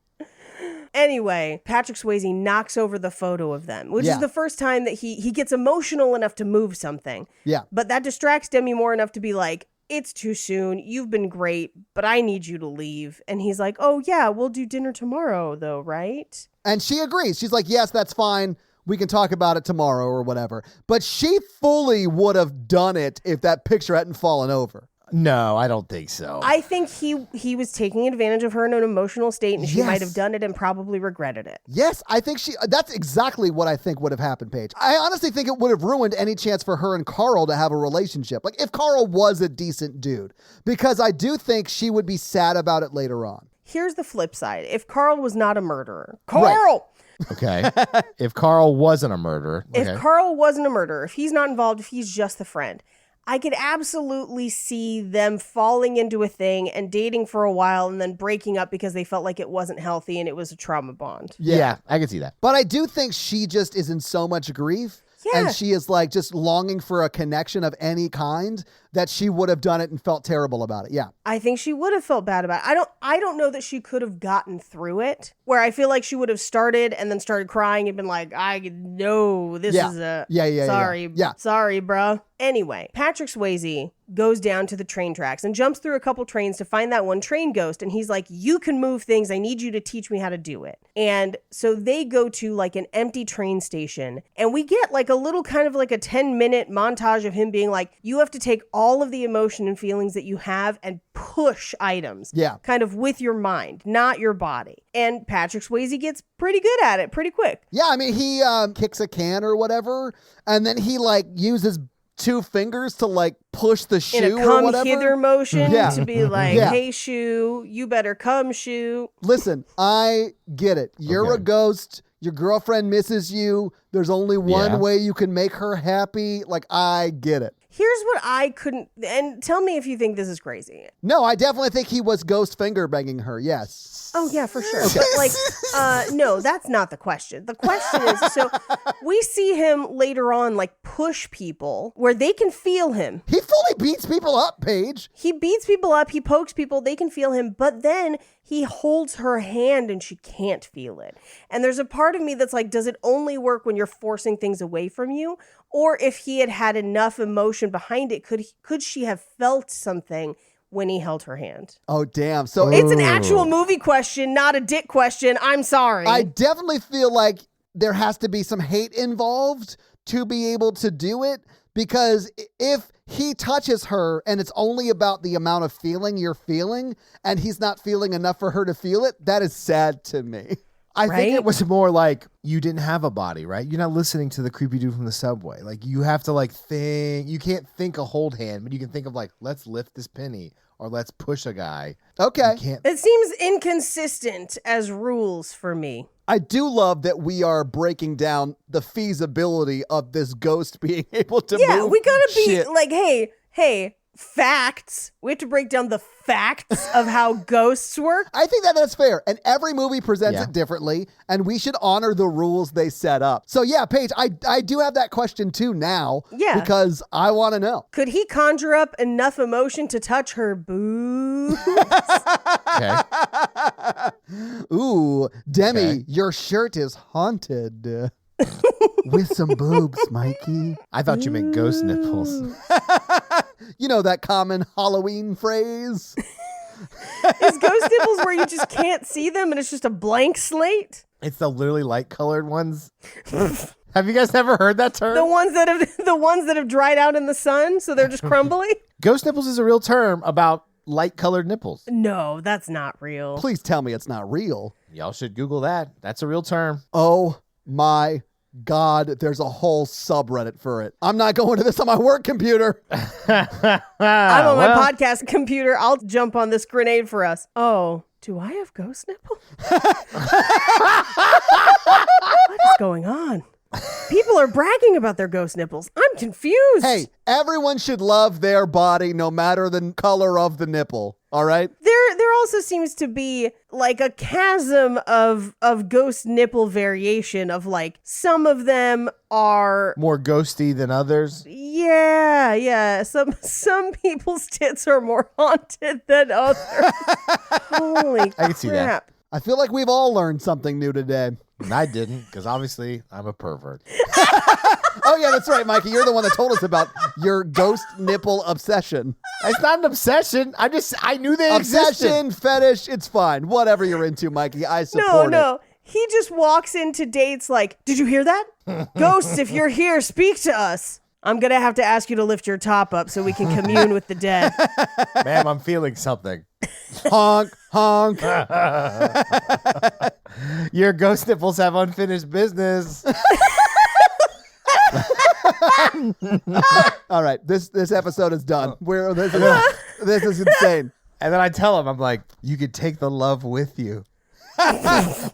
Speaker 4: Anyway, Patrick Swayze knocks over the photo of them, which
Speaker 3: Yeah.
Speaker 4: is the first time that he gets emotional enough to move something.
Speaker 3: Yeah.
Speaker 4: But that distracts Demi Moore enough to be like, it's too soon. You've been great, but I need you to leave. And he's like, oh, yeah, we'll do dinner tomorrow, though, right?
Speaker 3: And she agrees. She's like, yes, that's fine. We can talk about it tomorrow or whatever. But she fully would have done it if that picture hadn't fallen over.
Speaker 2: No, I don't think so.
Speaker 4: I think he was taking advantage of her in an emotional state, and she might have done it and probably regretted it.
Speaker 3: Yes, I think that's exactly what I think would have happened, Paige. I honestly think it would have ruined any chance for her and Carl to have a relationship. Like, if Carl was a decent dude. Because I do think she would be sad about it later on.
Speaker 4: Here's the flip side. If Carl was not a murderer. Carl!
Speaker 3: Right.
Speaker 2: Okay. If Carl wasn't a murderer. Okay.
Speaker 4: If Carl wasn't a murderer, if he's not involved, if he's just the friend, I could absolutely see them falling into a thing and dating for a while and then breaking up because they felt like it wasn't healthy and it was a trauma bond.
Speaker 2: Yeah, I can see that.
Speaker 3: But I do think she just is in so much grief.
Speaker 4: Yeah.
Speaker 3: And she is like just longing for a connection of any kind that she would have done it and felt terrible about it. Yeah.
Speaker 4: I think she would have felt bad about it. I don't know that she could have gotten through it, where I feel like she would have started and then started crying and been like, I know this is a sorry, bruh. Anyway, Patrick Swayze goes down to the train tracks and jumps through a couple trains to find that one train ghost. And he's like, you can move things. I need you to teach me how to do it. And so they go to like an empty train station, and we get like a little kind of like a 10-minute montage of him being like, you have to take all of the emotion and feelings that you have and push items.
Speaker 3: Yeah.
Speaker 4: Kind of with your mind, not your body. And Patrick Swayze gets pretty good at it pretty quick.
Speaker 3: Yeah. I mean, he kicks a can or whatever, and then he like uses 2 fingers to like push the shoe
Speaker 4: in a
Speaker 3: or
Speaker 4: come
Speaker 3: whatever.
Speaker 4: hither motion
Speaker 3: Yeah.
Speaker 4: to be like,
Speaker 3: Yeah.
Speaker 4: hey, shoe, you better come, shoe.
Speaker 3: Listen, I get it. You're
Speaker 2: Okay.
Speaker 3: a ghost. Your girlfriend misses you. There's only one way you can make her happy. Like, I get it.
Speaker 4: Here's what I couldn't, and tell me if you think this is crazy.
Speaker 3: No, I definitely think he was ghost finger banging her. Yes.
Speaker 4: Oh, yeah, for sure. But like, no, that's not the question. The question is, so we see him later on, like, push people where they can feel him.
Speaker 3: He fully beats people up, Paige.
Speaker 4: He beats people up, he pokes people, they can feel him, but then he holds her hand and she can't feel it. And there's a part of me that's like, does it only work when you're forcing things away from you? Or if he had had enough emotion behind it, could she have felt something when he held her hand?
Speaker 3: Oh, damn. So
Speaker 4: It's an actual movie question, not a dick question. I'm sorry.
Speaker 3: I definitely feel like there has to be some hate involved to be able to do it, because if he touches her and it's only about the amount of feeling you're feeling and he's not feeling enough for her to feel it, that is sad to me.
Speaker 2: I
Speaker 4: Right?
Speaker 2: think it was more like you didn't have a body, right? You're not listening to the creepy dude from the subway. Like, you have to like think. You can't think a hold hand, but you can think of like, let's lift this penny or let's push a guy.
Speaker 3: Okay.
Speaker 2: You can't.
Speaker 4: It seems inconsistent as rules for me.
Speaker 3: I do love that we are breaking down the feasibility of this ghost being able to move.
Speaker 4: Yeah, we gotta be
Speaker 3: shit.
Speaker 4: like, hey, facts. We have to break down the facts of how ghosts work.
Speaker 3: I think that's fair. And every movie presents
Speaker 2: Yeah.
Speaker 3: it differently, and we should honor the rules they set up. So yeah, Paige, I do have that question too now.
Speaker 4: Yeah.
Speaker 3: Because I want to know.
Speaker 4: Could he conjure up enough emotion to touch her boobs?
Speaker 2: Okay.
Speaker 3: Ooh, Demi,
Speaker 2: Okay.
Speaker 3: your shirt is haunted. With some boobs, Mikey.
Speaker 2: I thought you meant ghost nipples.
Speaker 3: You know that common Halloween phrase?
Speaker 4: Is ghost nipples where you just can't see them and it's just a blank slate?
Speaker 2: It's the literally light colored ones. Have you guys ever heard that term?
Speaker 4: The ones that have dried out in the sun, so they're just crumbly?
Speaker 2: Ghost nipples is a real term about light colored nipples.
Speaker 4: No, that's not real.
Speaker 3: Please tell me it's not real.
Speaker 2: Y'all should Google that. That's a real term.
Speaker 3: Oh my God, there's a whole subreddit for it. I'm not going to this on my work computer.
Speaker 4: I'm on my podcast computer. I'll jump on this grenade for us. Oh, do I have ghost nipples? What is going on? People are bragging about their ghost nipples. I'm confused.
Speaker 3: Hey, everyone should love their body no matter the color of the nipple. All right?
Speaker 4: There also seems to be like a chasm of ghost nipple variation of like some of them are
Speaker 2: More ghosty than others.
Speaker 4: yeah. Some people's tits are more haunted than others. Holy
Speaker 2: I can see that.
Speaker 4: crap.
Speaker 3: I feel like we've all learned something new today.
Speaker 2: And I didn't, because obviously I'm a pervert.
Speaker 3: Oh, yeah, that's right, Mikey. You're the one that told us about your ghost nipple obsession.
Speaker 2: It's not an obsession. I knew they existed.
Speaker 3: Obsession, fetish, it's fine. Whatever you're into, Mikey, I support it.
Speaker 4: No. He just walks into dates like, did you hear that? Ghosts, if you're here, speak to us. I'm going to have to ask you to lift your top up so we can commune with the dead.
Speaker 2: Ma'am, I'm feeling something.
Speaker 3: Honk, honk.
Speaker 2: Your ghost nipples have unfinished business.
Speaker 3: All right, this episode is done. This is insane.
Speaker 2: And then I tell him, I'm like, you could take the love with you.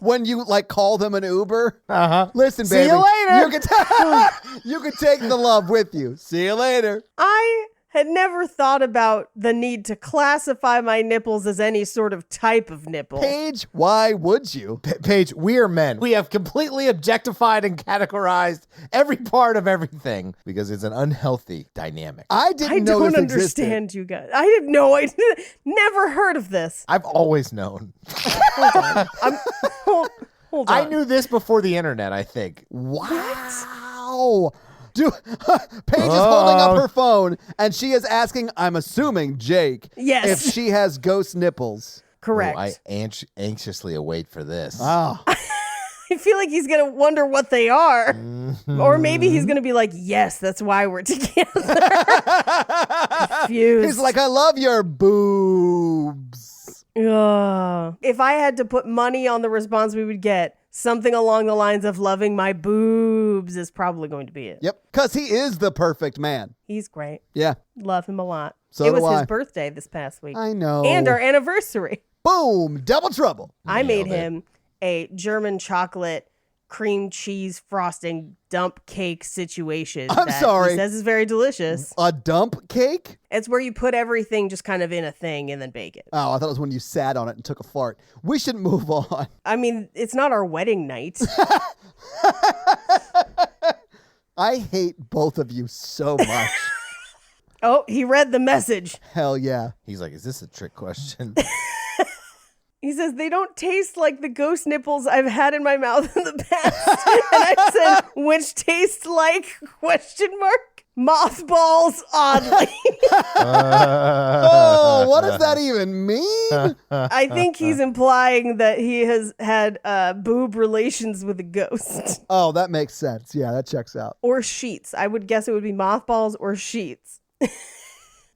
Speaker 3: When you like call them an Uber, listen,
Speaker 2: See
Speaker 3: baby,
Speaker 2: you later.
Speaker 3: you can take the love with you. See you later.
Speaker 4: I had never thought about the need to classify my nipples as any sort of type of nipple.
Speaker 3: Paige, why would you?
Speaker 2: Paige, we are men. We have completely objectified and categorized every part of everything because it's an unhealthy dynamic.
Speaker 3: I didn't know
Speaker 4: don't
Speaker 3: this
Speaker 4: understand
Speaker 3: existed.
Speaker 4: you guys. I had no idea. Never heard of this.
Speaker 2: I've always known.
Speaker 4: Hold on.
Speaker 2: I knew this before the internet, I think.
Speaker 3: Wow. Paige is holding up her phone and she is asking, I'm assuming, Jake,
Speaker 4: Yes.
Speaker 3: if she has ghost nipples.
Speaker 4: Correct.
Speaker 2: Oh, I anxiously await for this.
Speaker 3: Oh.
Speaker 4: I feel like he's going to wonder what they are. Or maybe he's going to be like, yes, that's why we're together. Confused.
Speaker 3: He's like, I love your boobs.
Speaker 4: Ugh. If I had to put money on the response we would get, something along the lines of loving my boobs is probably going to be it.
Speaker 3: Yep, because he is the perfect man.
Speaker 4: He's great.
Speaker 3: Yeah.
Speaker 4: Love him a lot.
Speaker 3: So
Speaker 4: it
Speaker 3: do
Speaker 4: was
Speaker 3: I.
Speaker 4: his birthday this past week.
Speaker 3: I know.
Speaker 4: And our anniversary.
Speaker 3: Boom, double trouble.
Speaker 4: I made
Speaker 2: Nailed it.
Speaker 4: him a German chocolate cream cheese frosting dump cake situation.
Speaker 3: I'm
Speaker 4: that
Speaker 3: sorry.
Speaker 4: He says is very delicious.
Speaker 3: A dump cake?
Speaker 4: It's where you put everything just kind of in a thing and then bake it.
Speaker 3: Oh, I thought it was when you sat on it and took a fart. We should move on.
Speaker 4: I mean, it's not our wedding night.
Speaker 3: I hate both of you so much.
Speaker 4: Oh, he read the message.
Speaker 3: Hell yeah.
Speaker 2: He's like, is this a trick question?
Speaker 4: He says, they don't taste like the ghost nipples I've had in my mouth in the past. And I said, which taste like, question mark, mothballs, oddly.
Speaker 3: Oh, what does that even mean?
Speaker 4: I think he's implying that he has had boob relations with a ghost.
Speaker 3: Oh, that makes sense. Yeah, that checks out.
Speaker 4: Or sheets. I would guess it would be mothballs or sheets.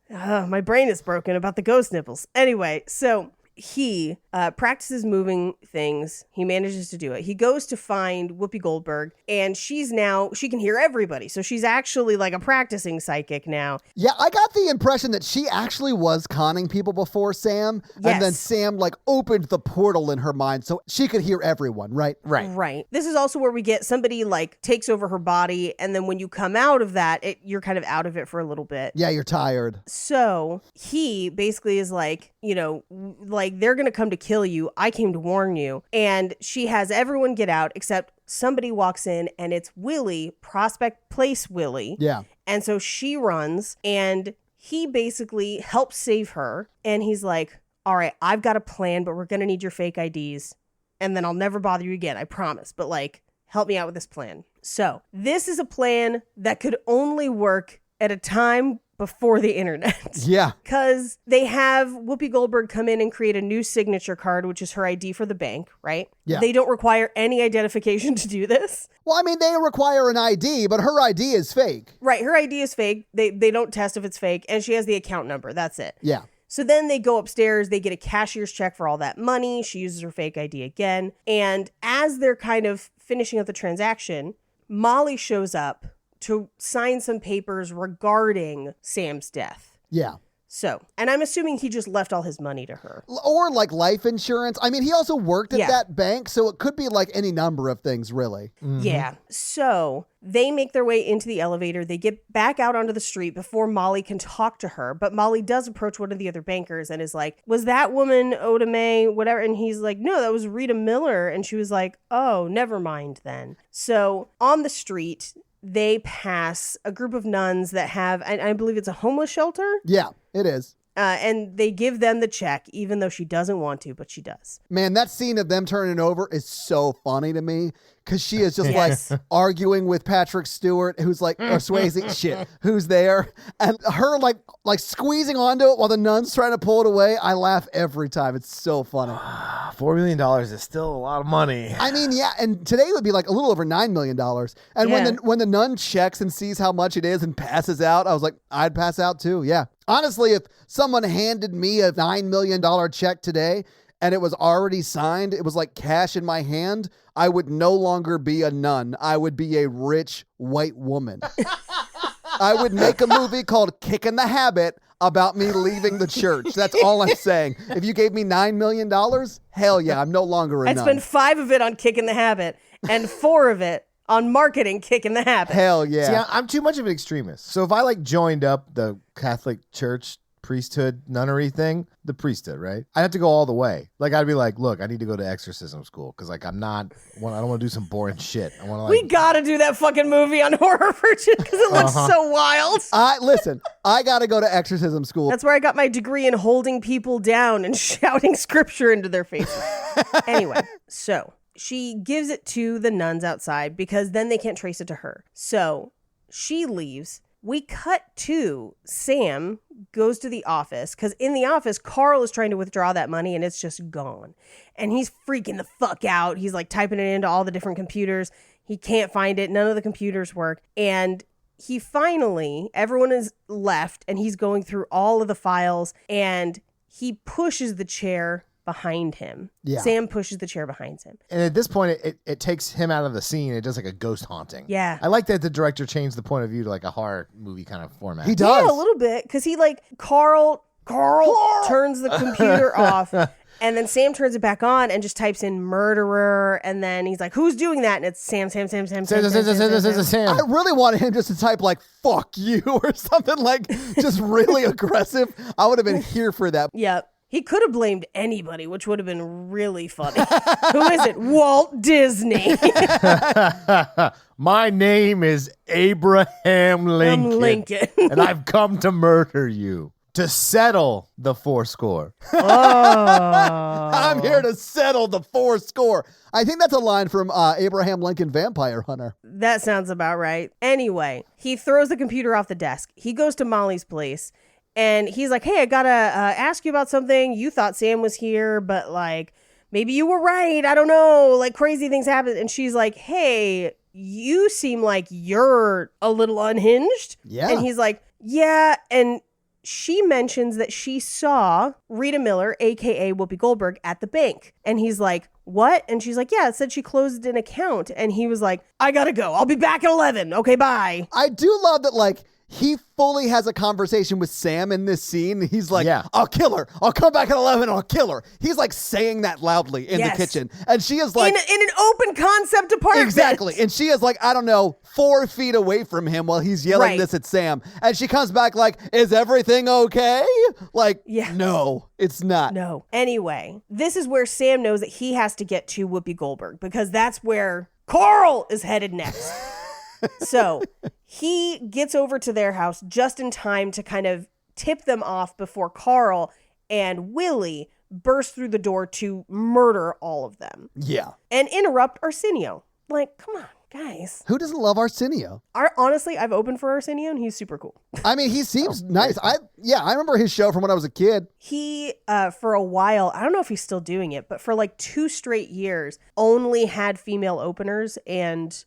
Speaker 4: My brain is broken about the ghost nipples. Anyway, so he practices moving things. He manages to do it. He goes to find Whoopi Goldberg, and she can hear everybody. So she's actually like a practicing psychic now.
Speaker 3: Yeah, I got the impression that she actually was conning people before Sam.
Speaker 4: Yes.
Speaker 3: And then Sam like opened the portal in her mind so she could hear everyone, right?
Speaker 4: Right. This is also where we get somebody like takes over her body, and then when you come out of that, you're kind of out of it for a little bit.
Speaker 3: Yeah, you're tired.
Speaker 4: So he basically is like, like they're going to come to kill you. I came to warn you. And she has everyone get out except somebody walks in, and it's Willie, Prospect Place Willie.
Speaker 3: Yeah.
Speaker 4: And so she runs, and he basically helps save her. And he's like, all right, I've got a plan, but we're going to need your fake IDs. And then I'll never bother you again. I promise. But like, help me out with this plan. So this is a plan that could only work at a time before the internet.
Speaker 3: Yeah.
Speaker 4: Because they have Whoopi Goldberg come in and create a new signature card, which is her ID for the bank, right?
Speaker 3: Yeah.
Speaker 4: They don't require any identification to do this.
Speaker 3: Well, I mean, they require an ID, but her ID is fake.
Speaker 4: Right. Her ID is fake. They don't test if it's fake. And she has the account number. That's it.
Speaker 3: Yeah.
Speaker 4: So then they go upstairs, they get a cashier's check for all that money. She uses her fake ID again. And as they're kind of finishing up the transaction, Molly shows up to sign some papers regarding Sam's death.
Speaker 3: Yeah.
Speaker 4: So, and I'm assuming he just left all his money to her.
Speaker 3: Or like life insurance. I mean, he also worked at
Speaker 4: Yeah.
Speaker 3: that bank, so it could be like any number of things, really.
Speaker 4: Yeah. So they make their way into the elevator. They get back out onto the street before Molly can talk to her. But Molly does approach one of the other bankers and is like, was that woman Oda Mae, whatever? And he's like, no, that was Rita Miller. And she was like, oh, never mind then. So on the street, they pass a group of nuns that have, I believe it's a homeless shelter.
Speaker 3: Yeah, it is.
Speaker 4: And they give them the check, even though she doesn't want to, but she does.
Speaker 3: Man, that scene of them turning over is so funny to me because she is just like arguing with Patrick Stewart, who's like, or Swayze, shit, who's there, and her like squeezing onto it while the nun's trying to pull it away. I laugh every time. It's so funny.
Speaker 2: $4 million is still a lot of money.
Speaker 3: I mean, yeah, and today would be like a little over $9 million. And when the nun checks and sees how much it is and passes out, I was like, I'd pass out too. Yeah. Honestly, if someone handed me a $9 million check today and it was already signed, it was like cash in my hand, I would no longer be a nun. I would be a rich white woman. I would make a movie called Kicking the Habit about me leaving the church. That's all I'm saying. If you gave me $9 million, hell yeah, I'm no longer a nun.
Speaker 4: I'd spend 5 of it on Kicking the Habit and 4 of it on marketing Kicking the Habit.
Speaker 3: Hell yeah.
Speaker 2: See, I'm too much of an extremist. So if I like joined up the Catholic Church priesthood nunnery thing, the priesthood, right? I'd have to go all the way. Like I'd be like, look, I need to go to exorcism school because like I don't want to do some boring shit. I want to.
Speaker 4: We gotta do that fucking movie on Horror Virgin because it looks so wild.
Speaker 3: Listen, I gotta go to exorcism school.
Speaker 4: That's where I got my degree in holding people down and shouting scripture into their faces. Anyway, so she gives it to the nuns outside because then they can't trace it to her. So she leaves. We cut to Sam goes to the office because in the office, Carl is trying to withdraw that money and it's just gone. And he's freaking the fuck out. He's like typing it into all the different computers. He can't find it. None of the computers work. And he finally, everyone is left and he's going through all of the files and he pushes the chair behind him.
Speaker 3: Yeah.
Speaker 4: Sam pushes the chair behind him.
Speaker 2: And at this point, it takes him out of the scene. It does like a ghost haunting.
Speaker 4: Yeah.
Speaker 2: I like that the director changed the point of view to like a horror movie kind of format.
Speaker 3: He does.
Speaker 4: Yeah, a little bit. Because he like, Carl turns the computer off. And then Sam turns it back on and just types in murderer. And then he's like, who's doing that? And it's Sam.
Speaker 2: Sam.
Speaker 3: I really wanted him just to type like, fuck you or something like just really aggressive. I would have been here for that.
Speaker 4: Yep. He could have blamed anybody, which would have been really funny. Who is it? Walt Disney.
Speaker 2: My name is Abraham Lincoln. And I've come to murder you. To settle the 4-score.
Speaker 3: I'm here to settle the 4-score. I think that's a line from Abraham Lincoln Vampire Hunter.
Speaker 4: That sounds about right. Anyway, he throws the computer off the desk. He goes to Molly's place. And he's like, hey, I gotta ask you about something. You thought Sam was here, but like, maybe you were right. I don't know. Like crazy things happen. And she's like, hey, you seem like you're a little unhinged.
Speaker 3: Yeah.
Speaker 4: And he's like, yeah. And she mentions that she saw Rita Miller, a.k.a. Whoopi Goldberg, at the bank. And he's like, what? And she's like, yeah, it said she closed an account. And he was like, I gotta go. I'll be back at 11. Okay, bye.
Speaker 3: I do love that, like, he fully has a conversation with Sam in this scene. He's like, I'll kill her. I'll come back at 11 and I'll kill her. He's like saying that loudly in the kitchen. And she is like...
Speaker 4: In an open concept apartment.
Speaker 3: Exactly. And she is like, I don't know, 4 feet away from him while he's yelling this at Sam. And she comes back like, is everything okay? Like, no, it's not.
Speaker 4: No. Anyway, this is where Sam knows that he has to get to Whoopi Goldberg because that's where Carl is headed next. So he gets over to their house just in time to kind of tip them off before Carl and Willie burst through the door to murder all of them.
Speaker 3: Yeah.
Speaker 4: And interrupt Arsenio. Like, come on, guys.
Speaker 3: Who doesn't love Arsenio?
Speaker 4: Honestly, I've opened for Arsenio and he's super cool.
Speaker 3: I mean, he seems nice. I remember his show from when I was a kid.
Speaker 4: He, for a while, I don't know if he's still doing it, but for like 2 straight years, only had female openers and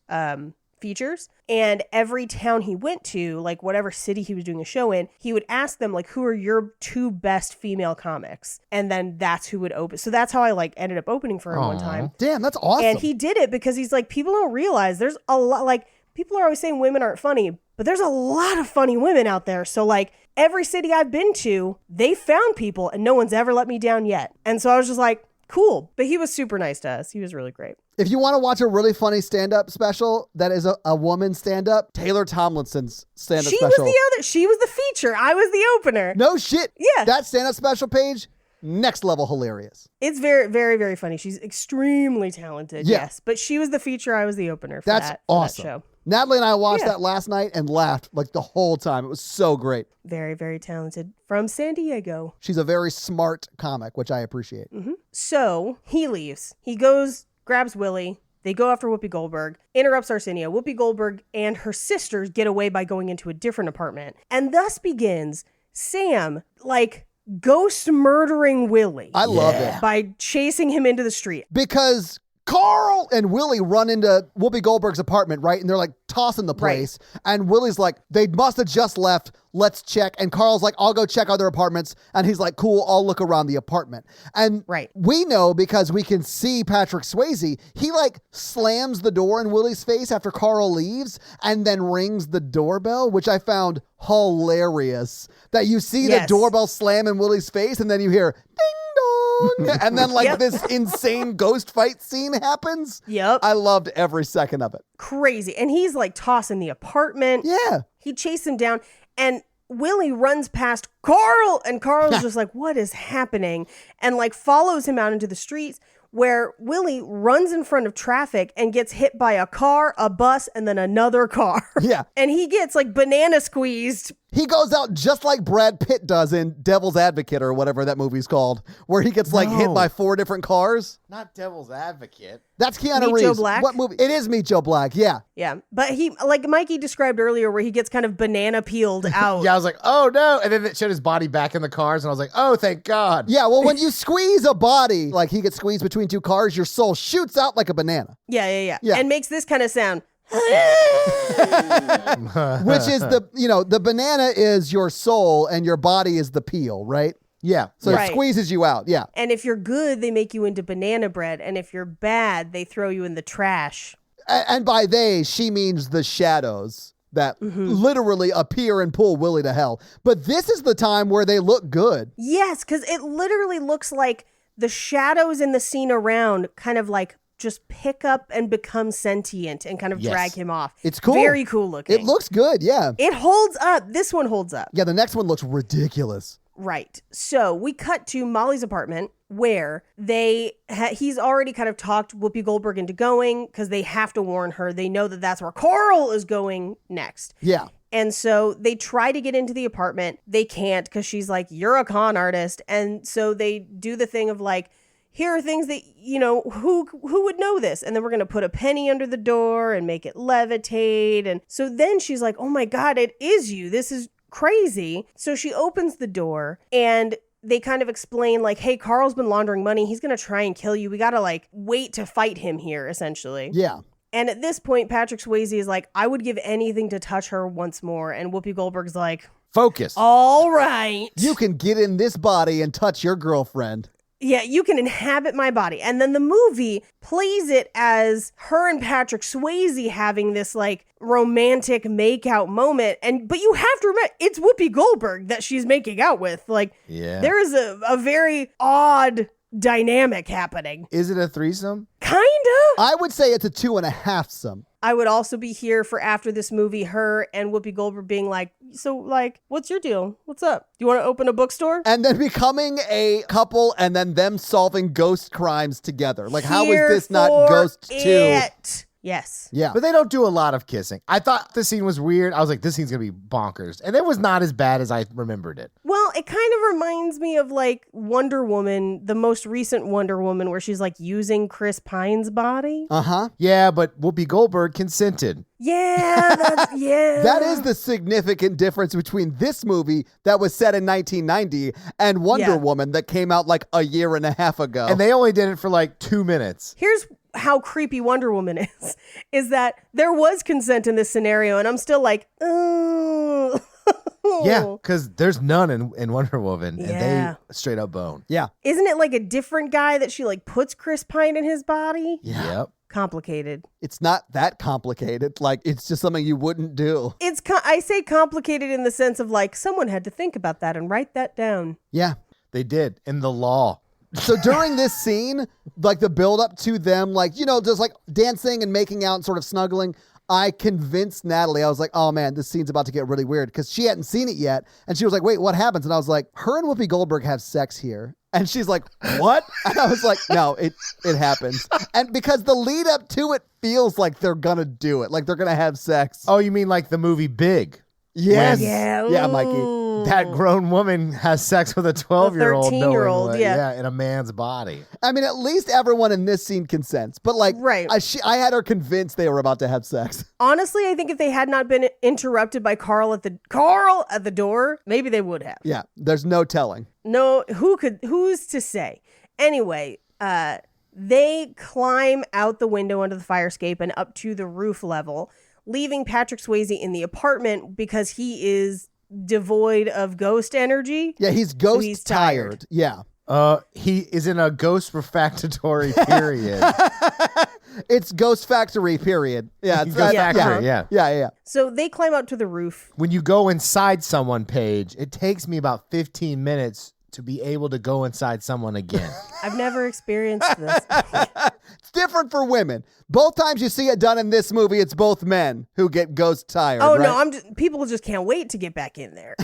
Speaker 4: features. And every town he went to, like whatever city he was doing a show in, he would ask them like, who are your 2 best female comics? And then that's who would open. So that's how I like ended up opening for him one time.
Speaker 3: Damn, that's awesome.
Speaker 4: And he did it because he's like, people don't realize there's a lot, like people are always saying women aren't funny, but there's a lot of funny women out there. So like every city I've been to, they found people and no one's ever let me down yet. And so I was just like, cool. But he was super nice to us. He was really great.
Speaker 3: If you want to watch a really funny stand-up special that is a woman stand-up, Taylor Tomlinson's stand-up special.
Speaker 4: She was the feature. I was the opener.
Speaker 3: No shit.
Speaker 4: Yeah.
Speaker 3: That stand-up special page, next level hilarious.
Speaker 4: It's very, very, very funny. She's extremely talented.
Speaker 3: Yeah.
Speaker 4: Yes. But she was the feature. I was the opener for
Speaker 3: That's
Speaker 4: that
Speaker 3: awesome.
Speaker 4: show.
Speaker 3: Natalie and I watched that last night and laughed like the whole time. It was so great.
Speaker 4: Very, very talented. From San Diego.
Speaker 3: She's a very smart comic, which I appreciate.
Speaker 4: Mm-hmm. So he leaves. He goes, grabs Willie. They go after Whoopi Goldberg, interrupts Arsenio. Whoopi Goldberg and her sisters get away by going into a different apartment. And thus begins Sam, like, ghost murdering Willie.
Speaker 3: I love it.
Speaker 4: By chasing him into the street.
Speaker 3: Because Carl and Willie run into Whoopi Goldberg's apartment, right? And they're like tossing the place. Right. And Willie's like, they must have just left. Let's check. And Carl's like, I'll go check other apartments. And he's like, cool, I'll look around the apartment. And we know because we can see Patrick Swayze, he like slams the door in Willie's face after Carl leaves and then rings the doorbell, which I found hilarious. That you see the doorbell slam in Willie's face and then you hear ding dong. And then like this insane ghost fight scene happens.
Speaker 4: Yep.
Speaker 3: I loved every second of it.
Speaker 4: Crazy. And he's like tossing the apartment.
Speaker 3: Yeah.
Speaker 4: He chases him down and Willie runs past Carl and Carl's just like, what is happening? And like follows him out into the streets where Willie runs in front of traffic and gets hit by a car, a bus, and then another car.
Speaker 3: Yeah.
Speaker 4: And he gets like banana squeezed.
Speaker 3: He goes out just like Brad Pitt does in Devil's Advocate or whatever that movie's called, where he gets like hit by 4 different cars.
Speaker 2: Not Devil's Advocate.
Speaker 3: That's Keanu
Speaker 4: Meet
Speaker 3: Reeves.
Speaker 4: Joe Black?
Speaker 3: What movie? It is Meet Joe Black, yeah.
Speaker 4: Yeah. But he, like Mikey described earlier, where he gets kind of banana peeled out.
Speaker 2: Yeah, I was like, oh no. And then it showed his body back in the cars, and I was like, oh, thank God.
Speaker 3: Yeah, well, when you squeeze a body, like he gets squeezed between 2 cars, your soul shoots out like a banana.
Speaker 4: Yeah. And makes this kind of sound.
Speaker 3: Which is the banana is your soul and your body is the peel, right?
Speaker 2: Yeah.
Speaker 3: So it squeezes you out, yeah.
Speaker 4: And if you're good, they make you into banana bread. And if you're bad, they throw you in the trash.
Speaker 3: And by they, she means the shadows that literally appear and pull Willie to hell. But this is the time where they look good.
Speaker 4: Yes, because it literally looks like the shadows in the scene around kind of like just pick up and become sentient and kind of drag him off.
Speaker 3: It's cool.
Speaker 4: Very cool looking.
Speaker 3: It looks good, yeah.
Speaker 4: It holds up. This one holds up.
Speaker 3: Yeah, the next one looks ridiculous.
Speaker 4: Right. So we cut to Molly's apartment where he's already kind of talked Whoopi Goldberg into going because they have to warn her. They know that that's where Carl is going next.
Speaker 3: Yeah.
Speaker 4: And so they try to get into the apartment. They can't because she's like, you're a con artist. And so they do the thing of like, here are things that, who would know this? And then we're going to put a penny under the door and make it levitate. And so then she's like, oh my God, it is you. This is crazy. So she opens the door and they kind of explain like, hey, Carl's been laundering money. He's going to try and kill you. We got to like wait to fight him here, essentially.
Speaker 3: Yeah.
Speaker 4: And at this point, Patrick Swayze is like, I would give anything to touch her once more. And Whoopi Goldberg's like,
Speaker 2: focus.
Speaker 4: All right.
Speaker 3: You can get in this body and touch your girlfriend.
Speaker 4: Yeah, you can inhabit my body. And then the movie plays it as her and Patrick Swayze having this like romantic makeout moment. But you have to remember, it's Whoopi Goldberg that she's making out with. Like, there is a very odd dynamic happening.
Speaker 2: Is it a threesome?
Speaker 4: Kind of.
Speaker 3: I would say it's a 2.5-some.
Speaker 4: I would also be here for after this movie, her and Whoopi Goldberg being like, so like, what's your deal? What's up? Do you want to open a bookstore?
Speaker 3: And then becoming a couple and then them solving ghost crimes together. Like, how is this not Ghost 2?
Speaker 4: Yes.
Speaker 3: Yeah.
Speaker 2: But they don't do a lot of kissing. I thought the scene was weird. I was like, this scene's going to be bonkers. And it was not as bad as I remembered it.
Speaker 4: Well, it kind of reminds me of like Wonder Woman, the most recent Wonder Woman, where she's like using Chris Pine's body.
Speaker 3: Uh-huh.
Speaker 2: Yeah, but Whoopi Goldberg consented.
Speaker 4: Yeah,
Speaker 3: That is the significant difference between this movie that was set in 1990 and Wonder Woman that came out like a year and a half ago.
Speaker 2: And they only did it for like 2 minutes.
Speaker 4: Here's how creepy Wonder Woman is that there was consent in this scenario, and I'm still like, oh.
Speaker 2: Yeah, because there's none in Wonder Woman, and they straight up bone.
Speaker 3: Yeah.
Speaker 4: Isn't it like a different guy that she like puts Chris Pine in his body?
Speaker 2: Yeah. Yep.
Speaker 4: Complicated.
Speaker 3: It's not that complicated. Like, it's just something you wouldn't do.
Speaker 4: I say complicated in the sense of like someone had to think about that and write that down.
Speaker 3: Yeah.
Speaker 2: They did, in the law.
Speaker 3: So during this scene, like the build up to them, like, just like dancing and making out and sort of snuggling, I convinced Natalie, I was like, oh man, this scene's about to get really weird because she hadn't seen it yet. And she was like, wait, what happens? And I was like, her and Whoopi Goldberg have sex here. And she's like, what? And I was like, no, it happens. And because the lead up to it feels like they're going to do it, like they're going to have sex.
Speaker 2: Oh, you mean like the movie Big?
Speaker 3: Yes.
Speaker 4: Yeah,
Speaker 3: yeah, Mikey.
Speaker 2: that grown woman has sex with a 12-year-old
Speaker 4: 13-year-old,
Speaker 2: knowingly,
Speaker 4: yeah.
Speaker 2: in a man's body.
Speaker 3: I mean, at least everyone in this scene consents. But like,
Speaker 4: Right.
Speaker 3: I had her convinced they were about to have sex.
Speaker 4: Honestly, I think if they had not been interrupted by Carl at the door, maybe they would have.
Speaker 3: Yeah, there's no telling.
Speaker 4: No, who's to say? Anyway, they climb out the window onto the fire escape and up to the roof level, leaving Patrick Swayze in the apartment because he is devoid of ghost energy.
Speaker 3: Yeah, he's ghost tired. Yeah.
Speaker 2: He is in a ghost refractory period.
Speaker 3: It's Ghost Factory, period. Yeah, it's
Speaker 2: Ghost Factory, yeah.
Speaker 3: Yeah.
Speaker 4: So they climb out to the roof.
Speaker 2: When you go inside someone, Paige, it takes me about 15 minutes to be able to go inside someone again.
Speaker 4: I've never experienced this.
Speaker 3: It's different for women. Both times you see it done in this movie, it's both men who get ghost tired.
Speaker 4: Oh,
Speaker 3: right?
Speaker 4: no, people just can't wait to get back in there.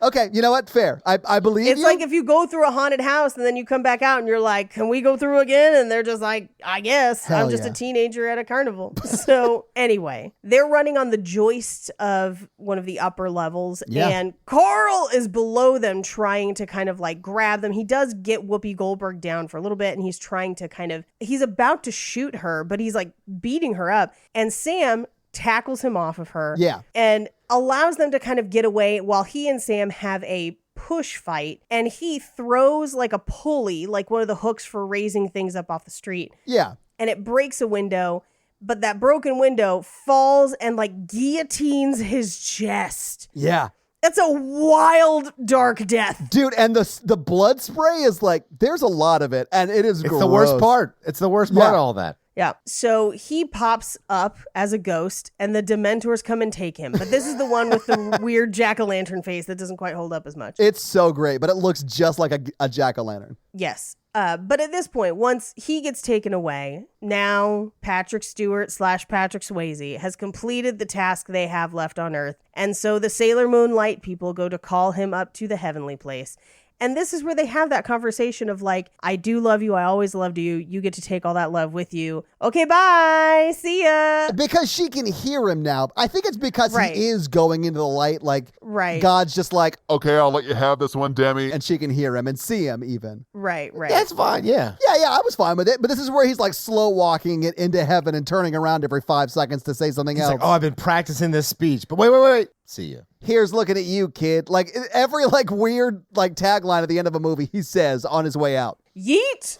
Speaker 3: Okay, you know what? Fair. I believe
Speaker 4: It's
Speaker 3: you.
Speaker 4: like if you go through a haunted house and then you come back out and you're like, can we go through again? And they're just like, I guess.
Speaker 3: Hell
Speaker 4: I'm just
Speaker 3: yeah.
Speaker 4: a teenager at a carnival. So anyway, they're running on the joists of one of the upper levels.
Speaker 3: Yeah.
Speaker 4: And Carl is below them trying to kind of like grab them. He does get Whoopi Goldberg down for a little bit and he's trying to he's about to shoot her, but he's like beating her up. And Sam tackles him off of her.
Speaker 3: Yeah.
Speaker 4: And allows them to kind of get away while he and Sam have a push fight. And he throws like a pulley, like one of the hooks for raising things up off the street.
Speaker 3: Yeah.
Speaker 4: And it breaks a window. But that broken window falls and like guillotines his chest.
Speaker 3: Yeah.
Speaker 4: It's a wild, dark death.
Speaker 3: Dude, and the blood spray is like, there's a lot of it, and it is
Speaker 2: It's
Speaker 3: gross.
Speaker 2: the worst part. It's the worst part
Speaker 3: Yeah.
Speaker 2: of all that.
Speaker 4: Yeah. So he pops up as a ghost and the Dementors come and take him. But this is the one with the weird jack-o'-lantern face that doesn't quite hold up as much.
Speaker 3: It's so great, but it looks just like a jack-o'-lantern.
Speaker 4: Yes. But at this point, once he gets taken away, now Patrick Stewart / Patrick Swayze has completed the task they have left on Earth. And so the Sailor Moon Light people go to call him up to the heavenly place. And this is where they have that conversation of like, I do love you. I always loved you. You get to take all that love with you. Okay, bye. See ya.
Speaker 3: Because she can hear him now. I think it's because
Speaker 4: Right.
Speaker 3: he is going into the light. Like,
Speaker 4: Right.
Speaker 3: God's just like,
Speaker 5: Okay, I'll let you have this one, Demi.
Speaker 3: and she can hear him and see him even.
Speaker 4: Right.
Speaker 2: That's fine, yeah.
Speaker 3: Yeah, I was fine with it. But this is where he's like slow walking it into heaven and turning around every 5 seconds to say something
Speaker 2: He's
Speaker 3: else.
Speaker 2: like, oh, I've been practicing this speech. But wait. See ya.
Speaker 3: Here's looking at you, kid. Like every like weird like tagline at the end of a movie he says on his way out.
Speaker 4: Yeet.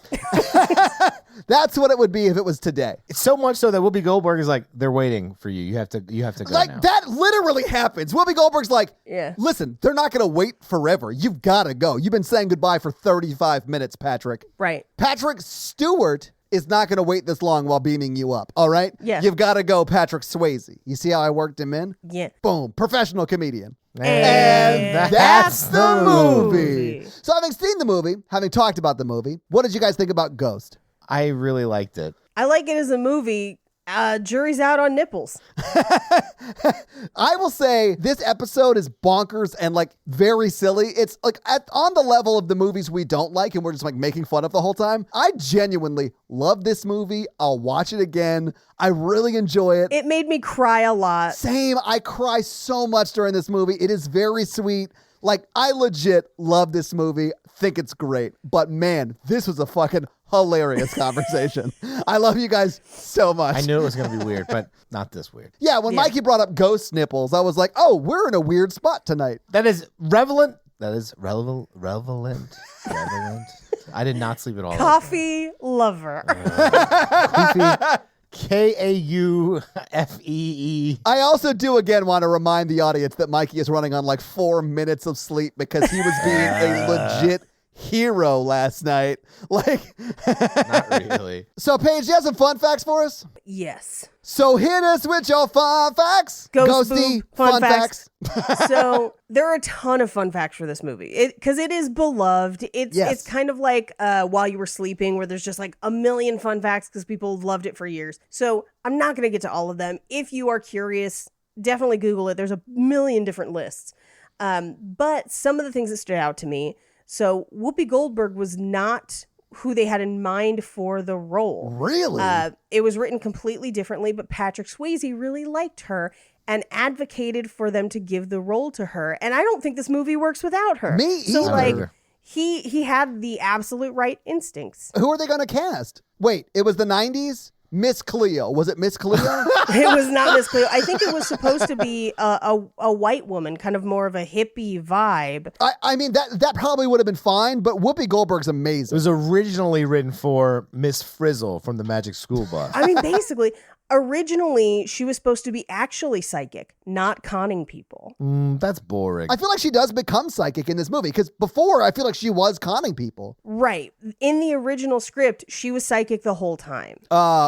Speaker 3: That's what it would be if it was today.
Speaker 2: It's so much so that Whoopi Goldberg is like, they're waiting for you. You have to go
Speaker 3: Like
Speaker 2: now.
Speaker 3: that literally happens. Whoopi Goldberg's like,
Speaker 4: Yeah.
Speaker 3: listen, they're not going to wait forever. You've got to go. You've been saying goodbye for 35 minutes, Patrick.
Speaker 4: Right.
Speaker 3: Patrick Stewart is not going to wait this long while beaming you up. All right?
Speaker 4: Yeah.
Speaker 3: You've got to go, Patrick Swayze. You see how I worked him in?
Speaker 4: Yeah.
Speaker 3: Boom. Professional comedian.
Speaker 4: And
Speaker 3: That's the
Speaker 4: movie.
Speaker 3: movie. So having seen the movie, having talked about the movie, what did you guys think about Ghost?
Speaker 2: I really liked it.
Speaker 4: I like it as a movie. Jury's out on nipples.
Speaker 3: I will say this episode is bonkers and like very silly. It's like on the level of the movies we don't like and we're just like making fun of the whole time. I genuinely love this movie. I'll watch it again. I really enjoy it.
Speaker 4: It made me cry a lot.
Speaker 3: Same. I cry so much during this movie. It is very sweet. Like, I legit love this movie. Think it's great. But man, this was a fucking hilarious conversation. I love you guys so much.
Speaker 2: I knew it was going to be weird, but not this weird.
Speaker 3: Yeah, when Mikey brought up ghost nipples, I was like, oh, we're in a weird spot tonight.
Speaker 2: That is relevant. That is relevant. I did not sleep at all.
Speaker 4: Coffee lover.
Speaker 2: Kaufee.
Speaker 3: I also do again want to remind the audience that Mikey is running on like 4 minutes of sleep because he was being a legit hero last night. Like,
Speaker 2: Not really.
Speaker 3: so Paige, you have some fun facts for us?
Speaker 4: Yes.
Speaker 3: So hit us with your fun facts.
Speaker 4: Ghost
Speaker 3: Ghosty
Speaker 4: boo, fun
Speaker 3: facts.
Speaker 4: So there are a ton of fun facts for this movie because it is beloved. It's kind of like While You Were Sleeping, where there's just like a million fun facts because people have loved it for years. So I'm not going to get to all of them. If you are curious, definitely Google it. There's a million different lists. But some of the things that stood out to me. So Whoopi Goldberg was not who they had in mind for the role.
Speaker 3: Really?
Speaker 4: It was written completely differently, but Patrick Swayze really liked her. and advocated for them to give the role to her. And I don't think this movie works without her.
Speaker 3: Me
Speaker 4: So
Speaker 3: either.
Speaker 4: like
Speaker 2: Either.
Speaker 4: he had the absolute right instincts.
Speaker 3: Who are they going to cast? Wait, it was the 90s? Miss Cleo. Was it Miss Cleo?
Speaker 4: It was not Miss Cleo. I think it was supposed to be a white woman, kind of more of a hippie vibe.
Speaker 3: I mean, that probably would have been fine, but Whoopi Goldberg's
Speaker 2: It
Speaker 3: amazing.
Speaker 2: was originally written for Miss Frizzle from the Magic School Bus.
Speaker 4: I mean, basically, originally she was supposed to be actually psychic, not conning people.
Speaker 2: That's boring.
Speaker 3: I feel like she does become psychic in this movie because before I feel like she was conning people.
Speaker 4: Right. In the original script, she was psychic the whole time.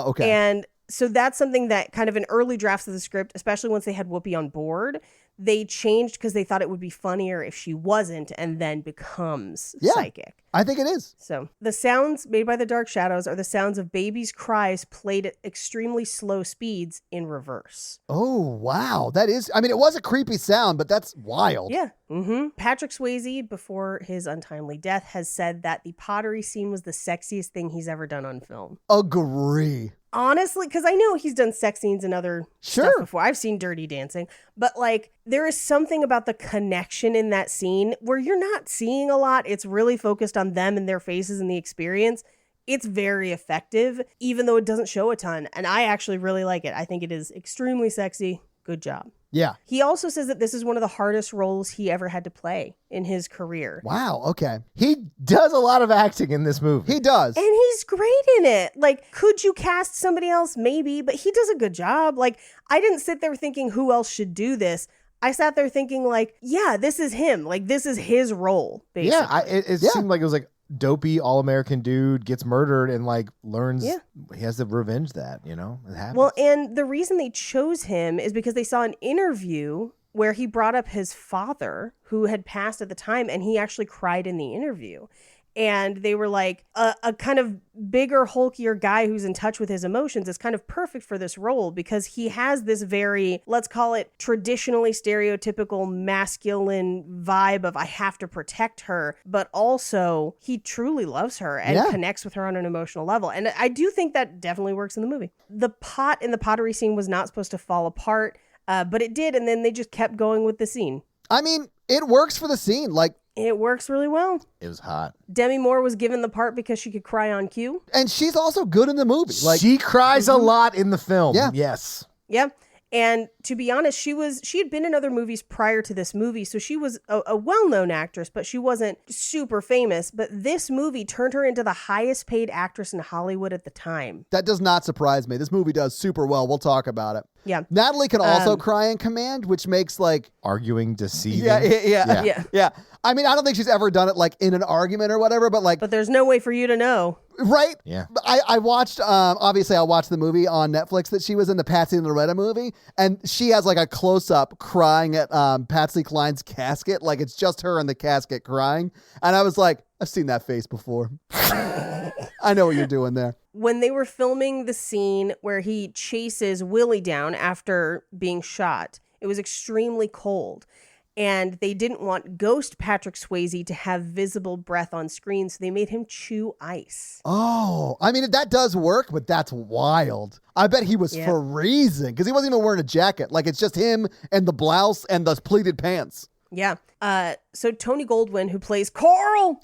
Speaker 3: Okay.
Speaker 4: And so that's something that kind of in early drafts of the script, especially once they had Whoopi on board, they changed because they thought it would be funnier if she wasn't and then becomes psychic.
Speaker 3: I think it is.
Speaker 4: So the sounds made by the Dark Shadows are the sounds of babies' cries played at extremely slow speeds in reverse.
Speaker 3: Oh, wow. That is, I mean, it was a creepy sound, but that's wild.
Speaker 4: Yeah. Mm-hmm. Patrick Swayze, before his untimely death, has said that the pottery scene was the sexiest thing he's ever done on film.
Speaker 3: Agree.
Speaker 4: Honestly, because I know he's done sex scenes and other stuff before. I've seen Dirty Dancing. But like, there is something about the connection in that scene where you're not seeing a lot. It's really focused on them and their faces and the experience. It's very effective, even though it doesn't show a ton. And I actually really like it. I think it is extremely sexy. Good job.
Speaker 3: Yeah.
Speaker 4: He also says that this is one of the hardest roles he ever had to play in his career.
Speaker 3: Wow. Okay.
Speaker 2: He does a lot of acting in this movie.
Speaker 3: He does.
Speaker 4: And he's great in it. Like, could you cast somebody else? Maybe, but he does a good job. Like, I didn't sit there thinking who else should do this. I sat there thinking like, yeah, this is him. Like, this is his role, basically.
Speaker 2: Yeah, it seemed like it was like dopey all-American dude gets murdered and like learns he has to revenge that, you know? It happens.
Speaker 4: Well, and the reason they chose him is because they saw an interview where he brought up his father who had passed at the time, and he actually cried in the interview. And they were like, a kind of bigger, hulkier guy who's in touch with his emotions is kind of perfect for this role because he has this very, let's call it traditionally stereotypical masculine vibe of I have to protect her, but also he truly loves her and connects with her on an emotional level. And I do think that definitely works in the movie. The pot in the pottery scene was not supposed to fall apart, but it did. And then they just kept going with the scene.
Speaker 3: I mean, it works for the scene. Like,
Speaker 4: it works really well.
Speaker 2: It was hot.
Speaker 4: Demi Moore was given the part because she could cry on cue.
Speaker 3: and she's also good in the movie. Like,
Speaker 2: She cries a lot in the film.
Speaker 3: Yeah.
Speaker 2: Yes.
Speaker 4: Yeah. And to be honest, she had been in other movies prior to this movie. So she was a well-known actress, but she wasn't super famous. But this movie turned her into the highest paid actress in Hollywood at the time.
Speaker 3: that does not surprise me. This movie does super well. We'll talk about it.
Speaker 4: Yeah.
Speaker 3: Natalie can also cry in command, which makes like,
Speaker 2: Arguing, deceiving.
Speaker 4: Yeah.
Speaker 3: I mean, I don't think she's ever done it like in an argument or whatever, but like,
Speaker 4: But there's no way for you to know.
Speaker 3: right?
Speaker 2: Yeah.
Speaker 3: I watched, obviously I watched the movie on Netflix that she was in, the Patsy and Loretta movie, and she has like a close-up crying at Patsy Cline's casket, like it's just her in the casket crying, and I was like, I've seen that face before. I know what you're doing there.
Speaker 4: When they were filming the scene where he chases Willie down after being shot, it was extremely cold. And they didn't want ghost Patrick Swayze to have visible breath on screen, so they made him chew ice.
Speaker 3: Oh, I mean, that does work, but that's wild. I bet he was freezing because he wasn't even wearing a jacket. Like, it's just him and the blouse and the pleated pants.
Speaker 4: Yeah. So Tony Goldwyn, who plays Carl,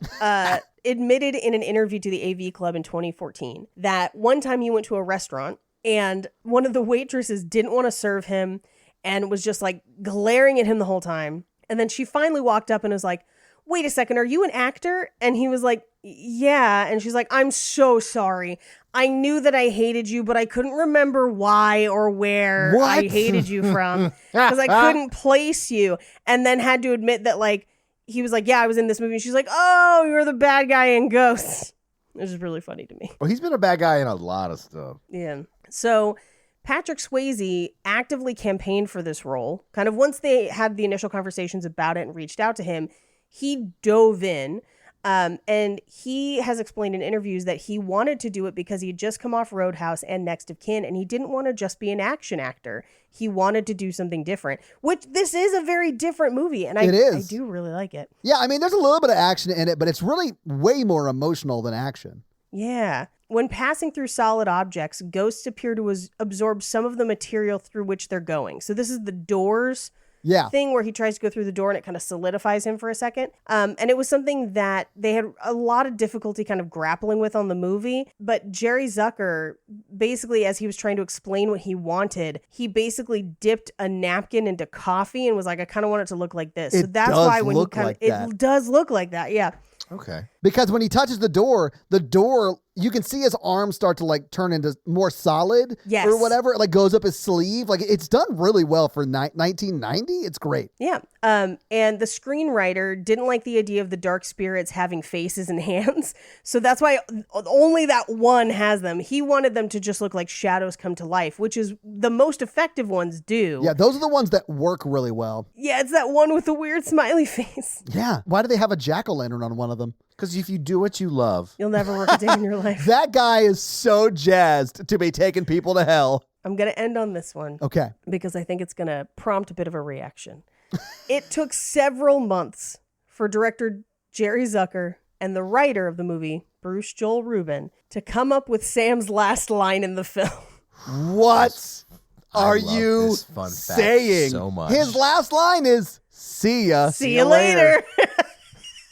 Speaker 4: admitted in an interview to the AV Club in 2014 that one time he went to a restaurant and one of the waitresses didn't want to serve him and was just like glaring at him the whole time. And then she finally walked up and was like, wait a second, are you an actor? And he was like, yeah. And she's like, I'm so sorry. I knew that I hated you, but I couldn't remember why or where I hated you from because I couldn't place you. And then had to admit that like, he was like, yeah, I was in this movie. And she's like, oh, you're the bad guy in Ghosts. It was really funny to me.
Speaker 2: Well, he's been a bad guy in a lot of stuff.
Speaker 4: Yeah. So Patrick Swayze actively campaigned for this role. Kind of once they had the initial conversations about it and reached out to him, he dove in. And he has explained in interviews that he wanted to do it because he had just come off Roadhouse and Next of Kin, and he didn't want to just be an action actor. He wanted to do something different, which this is a very different movie, and I do really like it.
Speaker 3: Yeah, I mean, there's a little bit of action in it, but it's really way more emotional than action.
Speaker 4: Yeah. When passing through solid objects, ghosts appear to absorb some of the material through which they're going. So this is the doors thing where he tries to go through the door and it kind of solidifies him for a second. And it was something that they had a lot of difficulty kind of grappling with on the movie. But Jerry Zucker, basically, as he was trying to explain what he wanted, he basically dipped a napkin into coffee and was like, I kind of want it to look like this. So that's why when you kind of, it does look like that. Yeah.
Speaker 2: Okay.
Speaker 3: Because when he touches the door, you can see his arms start to like turn into more solid or whatever. It like goes up his sleeve. Like it's done really well for 1990. It's great.
Speaker 4: Yeah. And the screenwriter didn't like the idea of the dark spirits having faces and hands. So that's why only that one has them. He wanted them to just look like shadows come to life, which is the most effective ones do.
Speaker 3: Yeah, those are the ones that work really well.
Speaker 4: Yeah, it's that one with the weird smiley face.
Speaker 3: Yeah. Why do they have a jack-o'-lantern on one of them?
Speaker 2: Because if you do what you love,
Speaker 4: you'll never work a day in your life.
Speaker 3: That guy is so jazzed to be taking people to hell.
Speaker 4: I'm going to end on this one.
Speaker 3: Okay.
Speaker 4: Because I think it's going to prompt a bit of a reaction. It took several months for director Jerry Zucker and the writer of the movie, Bruce Joel Rubin, to come up with Sam's last line in the film.
Speaker 3: What are you saying?
Speaker 2: So much.
Speaker 3: His last line is, see ya.
Speaker 4: See you later.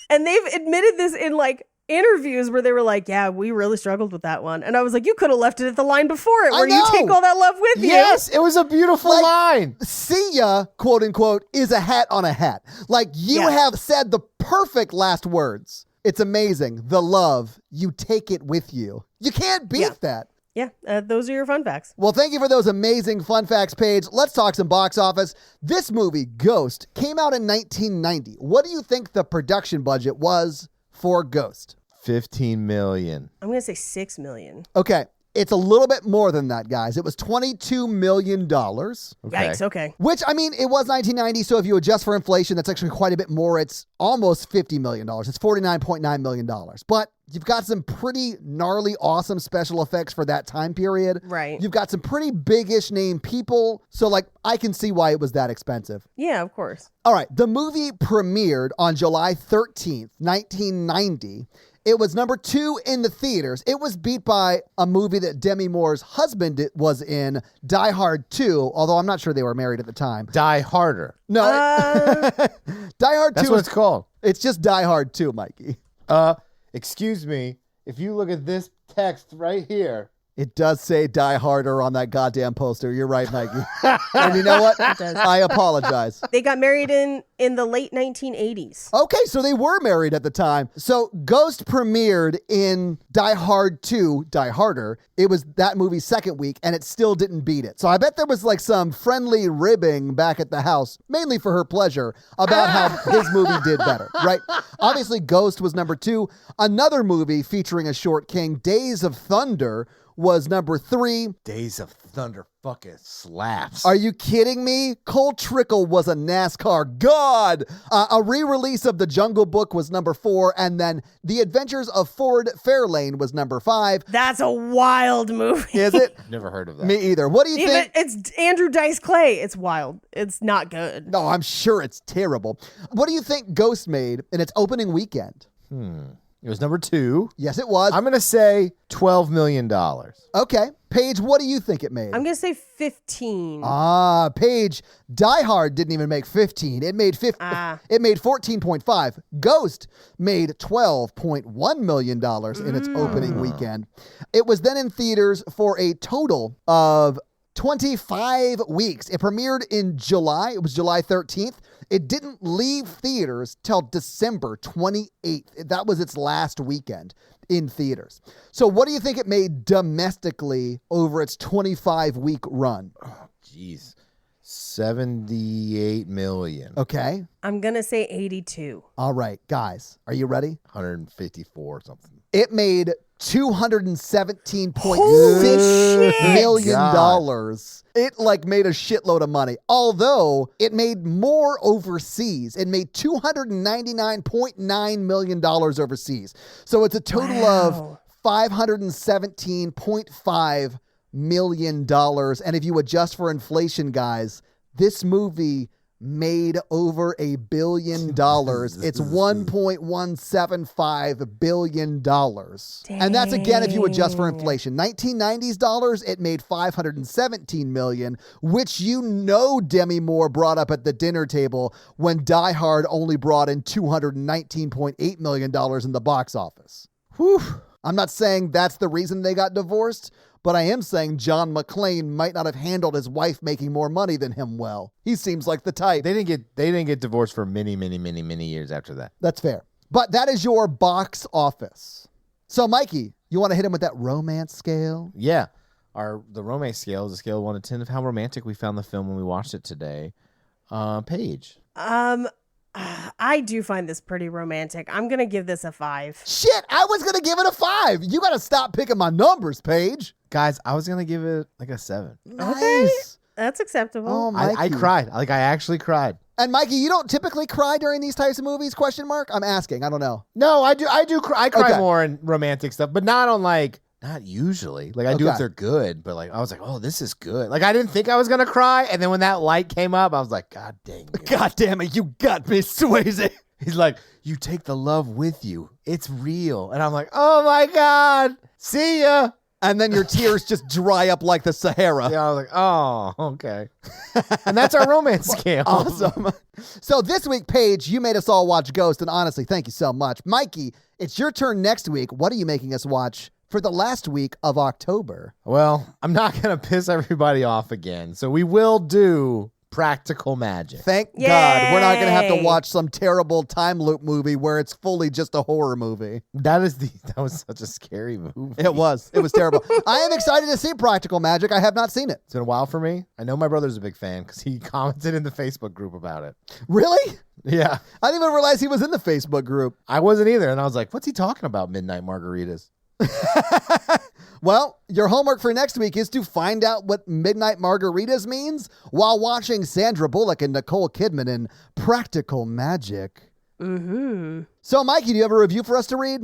Speaker 4: And they've admitted this in like interviews where they were like, yeah, we really struggled with that one. And I was like, you could have left it at the line before it where you take all that love with you.
Speaker 2: Yes, it was a beautiful line.
Speaker 3: See ya, quote unquote, is a hat on a hat. Like you have said the perfect last words. It's amazing. The love, you take it with you. You can't beat that.
Speaker 4: Yeah, those are your fun facts.
Speaker 3: Well, thank you for those amazing fun facts, Paige. Let's talk some box office. This movie, Ghost, came out in 1990. What do you think the production budget was for Ghost?
Speaker 2: $15 million.
Speaker 4: I'm going to say $6 million.
Speaker 3: Okay. It's a little bit more than that, guys. It was $22 million.
Speaker 4: Yikes, okay.
Speaker 3: Which, I mean, it was 1990, so if you adjust for inflation, that's actually quite a bit more. It's almost $50 million. It's $49.9 million. But you've got some pretty gnarly, awesome special effects for that time period.
Speaker 4: Right.
Speaker 3: You've got some pretty big-ish name people. So, like, I can see why it was that expensive.
Speaker 4: Yeah, of course.
Speaker 3: All right. The movie premiered on July 13th, 1990. It was number 2 in the theaters. It was beat by a movie that Demi Moore's husband was in, Die Hard 2, although I'm not sure they were married at the time.
Speaker 2: Die Harder.
Speaker 3: No. Die Hard 2.
Speaker 2: That's what it's called.
Speaker 3: It's just Die Hard 2, Mikey.
Speaker 2: Excuse me. If you look at this text right here.
Speaker 3: It does say Die Harder on that goddamn poster. You're right, Mikey. And you know what?
Speaker 4: It does.
Speaker 3: I apologize.
Speaker 4: They got married in the late 1980s.
Speaker 3: Okay, so they were married at the time. So Ghost premiered in Die Hard 2, Die Harder. It was that movie's second week, and it still didn't beat it. So I bet there was like some friendly ribbing back at the house, mainly for her pleasure, about how his movie did better, right? Obviously, Ghost was number 2. Another movie featuring a short king, Days of Thunder, was number 3.
Speaker 2: Days of Thunder fucking slaps.
Speaker 3: Are you kidding me? Cole Trickle was a NASCAR god. A re-release of The Jungle Book was number 4, and then The Adventures of Ford Fairlane was number 5.
Speaker 4: That's a wild movie.
Speaker 3: Is it?
Speaker 2: Never heard of that.
Speaker 3: Me either. What do you think?
Speaker 4: It's Andrew Dice Clay. It's wild. It's not good.
Speaker 3: No, I'm sure it's terrible. What do you think Ghost made in its opening weekend?
Speaker 2: It was number 2.
Speaker 3: Yes, it was.
Speaker 2: I'm going to say $12 million.
Speaker 3: Okay. Paige, what do you think it made?
Speaker 4: I'm going to say 15.
Speaker 3: Paige, Die Hard didn't even make 15. It made It made 14.5. Ghost made $12.1 million in its opening weekend. It was then in theaters for a total of 25 weeks. It premiered in July. It was July 13th. It didn't leave theaters till December 28th. That was its last weekend in theaters. So what do you think it made domestically over its 25-week run?
Speaker 2: Oh, jeez. 78 million.
Speaker 3: Okay.
Speaker 4: I'm going to say 82.
Speaker 3: All right, guys. Are you ready?
Speaker 2: 154 something.
Speaker 3: It made $217.6 million. It like made a shitload of money. Although it made more overseas. It made $299.9 million overseas. So it's a total of $517.5 million. And if you adjust for inflation, guys, this movie made over $1 billion. It's $1.175 billion. And that's again if you adjust for inflation. 1990s dollars, it made $517 million, which Demi Moore brought up at the dinner table when Die Hard only brought in $219.8 million in the box office. Whew. I'm not saying that's the reason they got divorced, but I am saying John McClane might not have handled his wife making more money than him well. He seems like the type.
Speaker 2: They didn't get divorced for many years after that.
Speaker 3: That's fair. But that is your box office. So, Mikey, you want to hit him with that romance scale?
Speaker 2: Yeah. The romance scale is a scale of 1 to 10 of how romantic we found the film when we watched it today. Paige.
Speaker 4: I do find this pretty romantic. I'm going to give this a 5.
Speaker 3: Shit, I was going to give it a 5. You got to stop picking my numbers, Paige.
Speaker 2: Guys, I was going to give it like a 7.
Speaker 3: Nice.
Speaker 4: Okay. That's acceptable.
Speaker 3: Oh, Mikey.
Speaker 2: I cried. I actually cried.
Speaker 3: And Mikey, you don't typically cry during these types of movies? ? I'm asking. I don't know.
Speaker 2: No, I do cry. I cry
Speaker 3: Okay.
Speaker 2: more in romantic stuff, but not on not usually. I do
Speaker 3: Okay.
Speaker 2: if they're good, but I was like, oh, this is good. I didn't think I was going to cry. And then when that light came up, I was like, God dang it.
Speaker 3: God damn it, you got me, Swayze.
Speaker 2: He's like, you take the love with you. It's real. And I'm like, oh my God. See ya.
Speaker 3: And then your tears just dry up like the Sahara.
Speaker 2: Yeah, I was like, oh, okay. And that's our romance scale.
Speaker 3: Awesome. So this week, Paige, you made us all watch Ghost, and honestly, thank you so much. Mikey, it's your turn next week. What are you making us watch for the last week of October?
Speaker 2: Well, I'm not going to piss everybody off again. So we will do Practical Magic.
Speaker 3: Thank God. We're not going to have to
Speaker 4: Yay.
Speaker 3: watch some terrible time loop movie where it's fully just a horror movie.
Speaker 2: That was such a scary movie.
Speaker 3: It was. It was terrible. I am excited to see Practical Magic. I have not seen it.
Speaker 2: It's been a while for me. I know my brother's a big fan because he commented in the Facebook group about it.
Speaker 3: Really?
Speaker 2: Yeah.
Speaker 3: I didn't even realize he was in the Facebook group.
Speaker 2: I wasn't either. And I was like, what's he talking about, Midnight Margaritas?
Speaker 3: Well, your homework for next week is to find out what Midnight Margaritas means while watching Sandra Bullock and Nicole Kidman in Practical Magic.
Speaker 4: Mm-hmm.
Speaker 3: So, Mikey, do you have a review for us to read?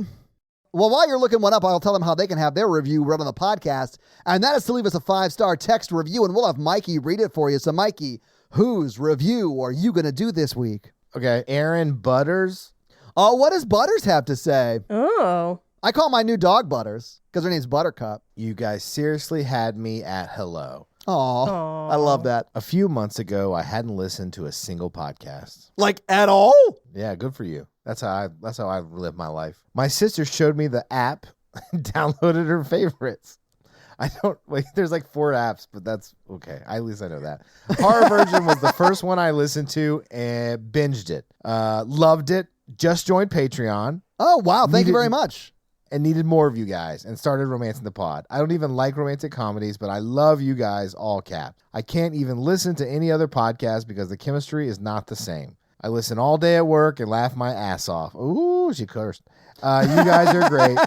Speaker 3: Well, while you're looking one up, I'll tell them how they can have their review read on the podcast, and that is to leave us a 5-star text review, and we'll have Mikey read it for you. So, Mikey, whose review are you going to do this week?
Speaker 2: Okay, Aaron Butters.
Speaker 3: Oh, what does Butters have to say?
Speaker 4: Oh.
Speaker 3: I call my new dog Butters because her name's Buttercup.
Speaker 2: You guys seriously had me at hello.
Speaker 3: Aw, I love that.
Speaker 2: A few months ago, I hadn't listened to a single podcast.
Speaker 3: Like, at all?
Speaker 2: Yeah, good for you. That's how I live my life. My sister showed me the app and downloaded her favorites. There's 4 apps, but that's okay. At least I know that. Horror Virgin was the first one I listened to and binged it. Loved it. Just joined Patreon.
Speaker 3: Oh, wow. Thank you very much.
Speaker 2: And needed more of you guys and started romancing the pod. I don't even like romantic comedies, but I love you guys, all capped. I can't even listen to any other podcast because the chemistry is not the same. I listen all day at work and laugh my ass off. Ooh, she cursed. You guys are great.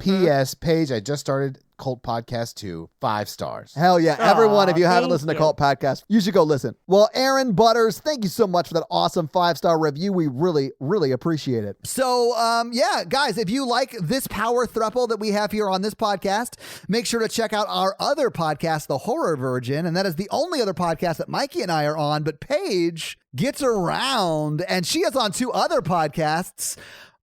Speaker 2: P.S. Paige, I just started Cult Podcast 2, 5 stars.
Speaker 3: Hell yeah. Everyone, if you haven't
Speaker 4: thank
Speaker 3: listened to
Speaker 4: you.
Speaker 3: Cult Podcast, you should go listen. Well, Aaron Butters, thank you so much for that awesome 5-star review. We really, really appreciate it. So, yeah, guys, if you like this power throuple that we have here on this podcast, make sure to check out our other podcast, The Horror Virgin. And that is the only other podcast that Mikey and I are on. But Paige gets around, and she is on 2 other podcasts,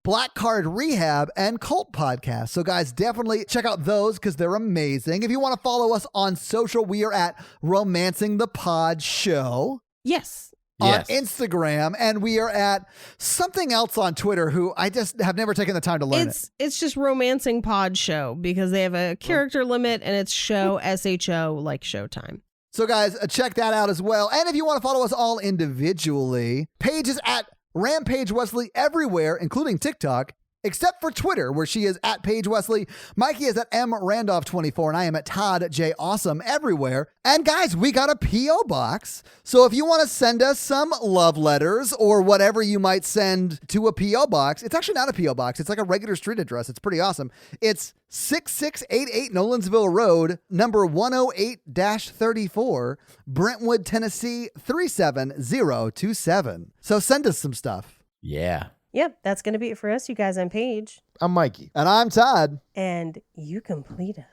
Speaker 3: Black Card Rehab and Cult Podcast. So guys, definitely check out those because they're amazing. If you want to follow us on social, we are at Romancing the Pod Show
Speaker 4: Yes.
Speaker 3: on Instagram, and we are at something else on Twitter who I just have never taken the time to learn it.
Speaker 4: It's just Romancing Pod Show because they have a character limit and it's show SHO like Showtime.
Speaker 3: So guys, check that out as well. And if you want to follow us all individually, Paige is at Rampage Wesley everywhere, including TikTok, except for Twitter, where she is at Paige Wesley. Mikey is at MRandolph24, and I am at Todd J. Awesome everywhere. And guys, we got a P.O. box. So if you want to send us some love letters or whatever you might send to a P.O. box, it's actually not a P.O. box. It's like a regular street address. It's pretty awesome. It's 6688 Nolensville Road, number 108-34, Brentwood, Tennessee 37027. So send us some stuff.
Speaker 2: Yeah.
Speaker 4: Yep, that's going to be it for us, you guys. I'm Paige.
Speaker 2: I'm Mikey.
Speaker 3: And I'm Todd.
Speaker 4: And you complete us.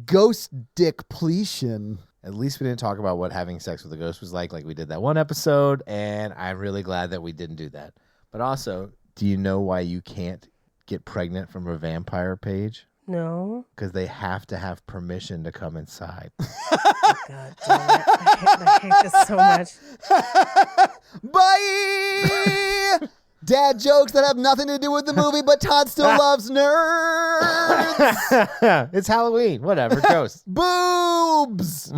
Speaker 3: Ghost dickpletion.
Speaker 2: At least we didn't talk about what having sex with a ghost was like we did that one episode, and I'm really glad that we didn't do that. But also, do you know why you can't get pregnant from a vampire page?
Speaker 4: No.
Speaker 2: Because they have to have permission to come inside.
Speaker 4: God damn it. I hate this so much.
Speaker 3: Bye! Dad jokes that have nothing to do with the movie, but Todd still loves nerds.
Speaker 2: It's Halloween. Whatever. Ghosts.
Speaker 3: Boobs!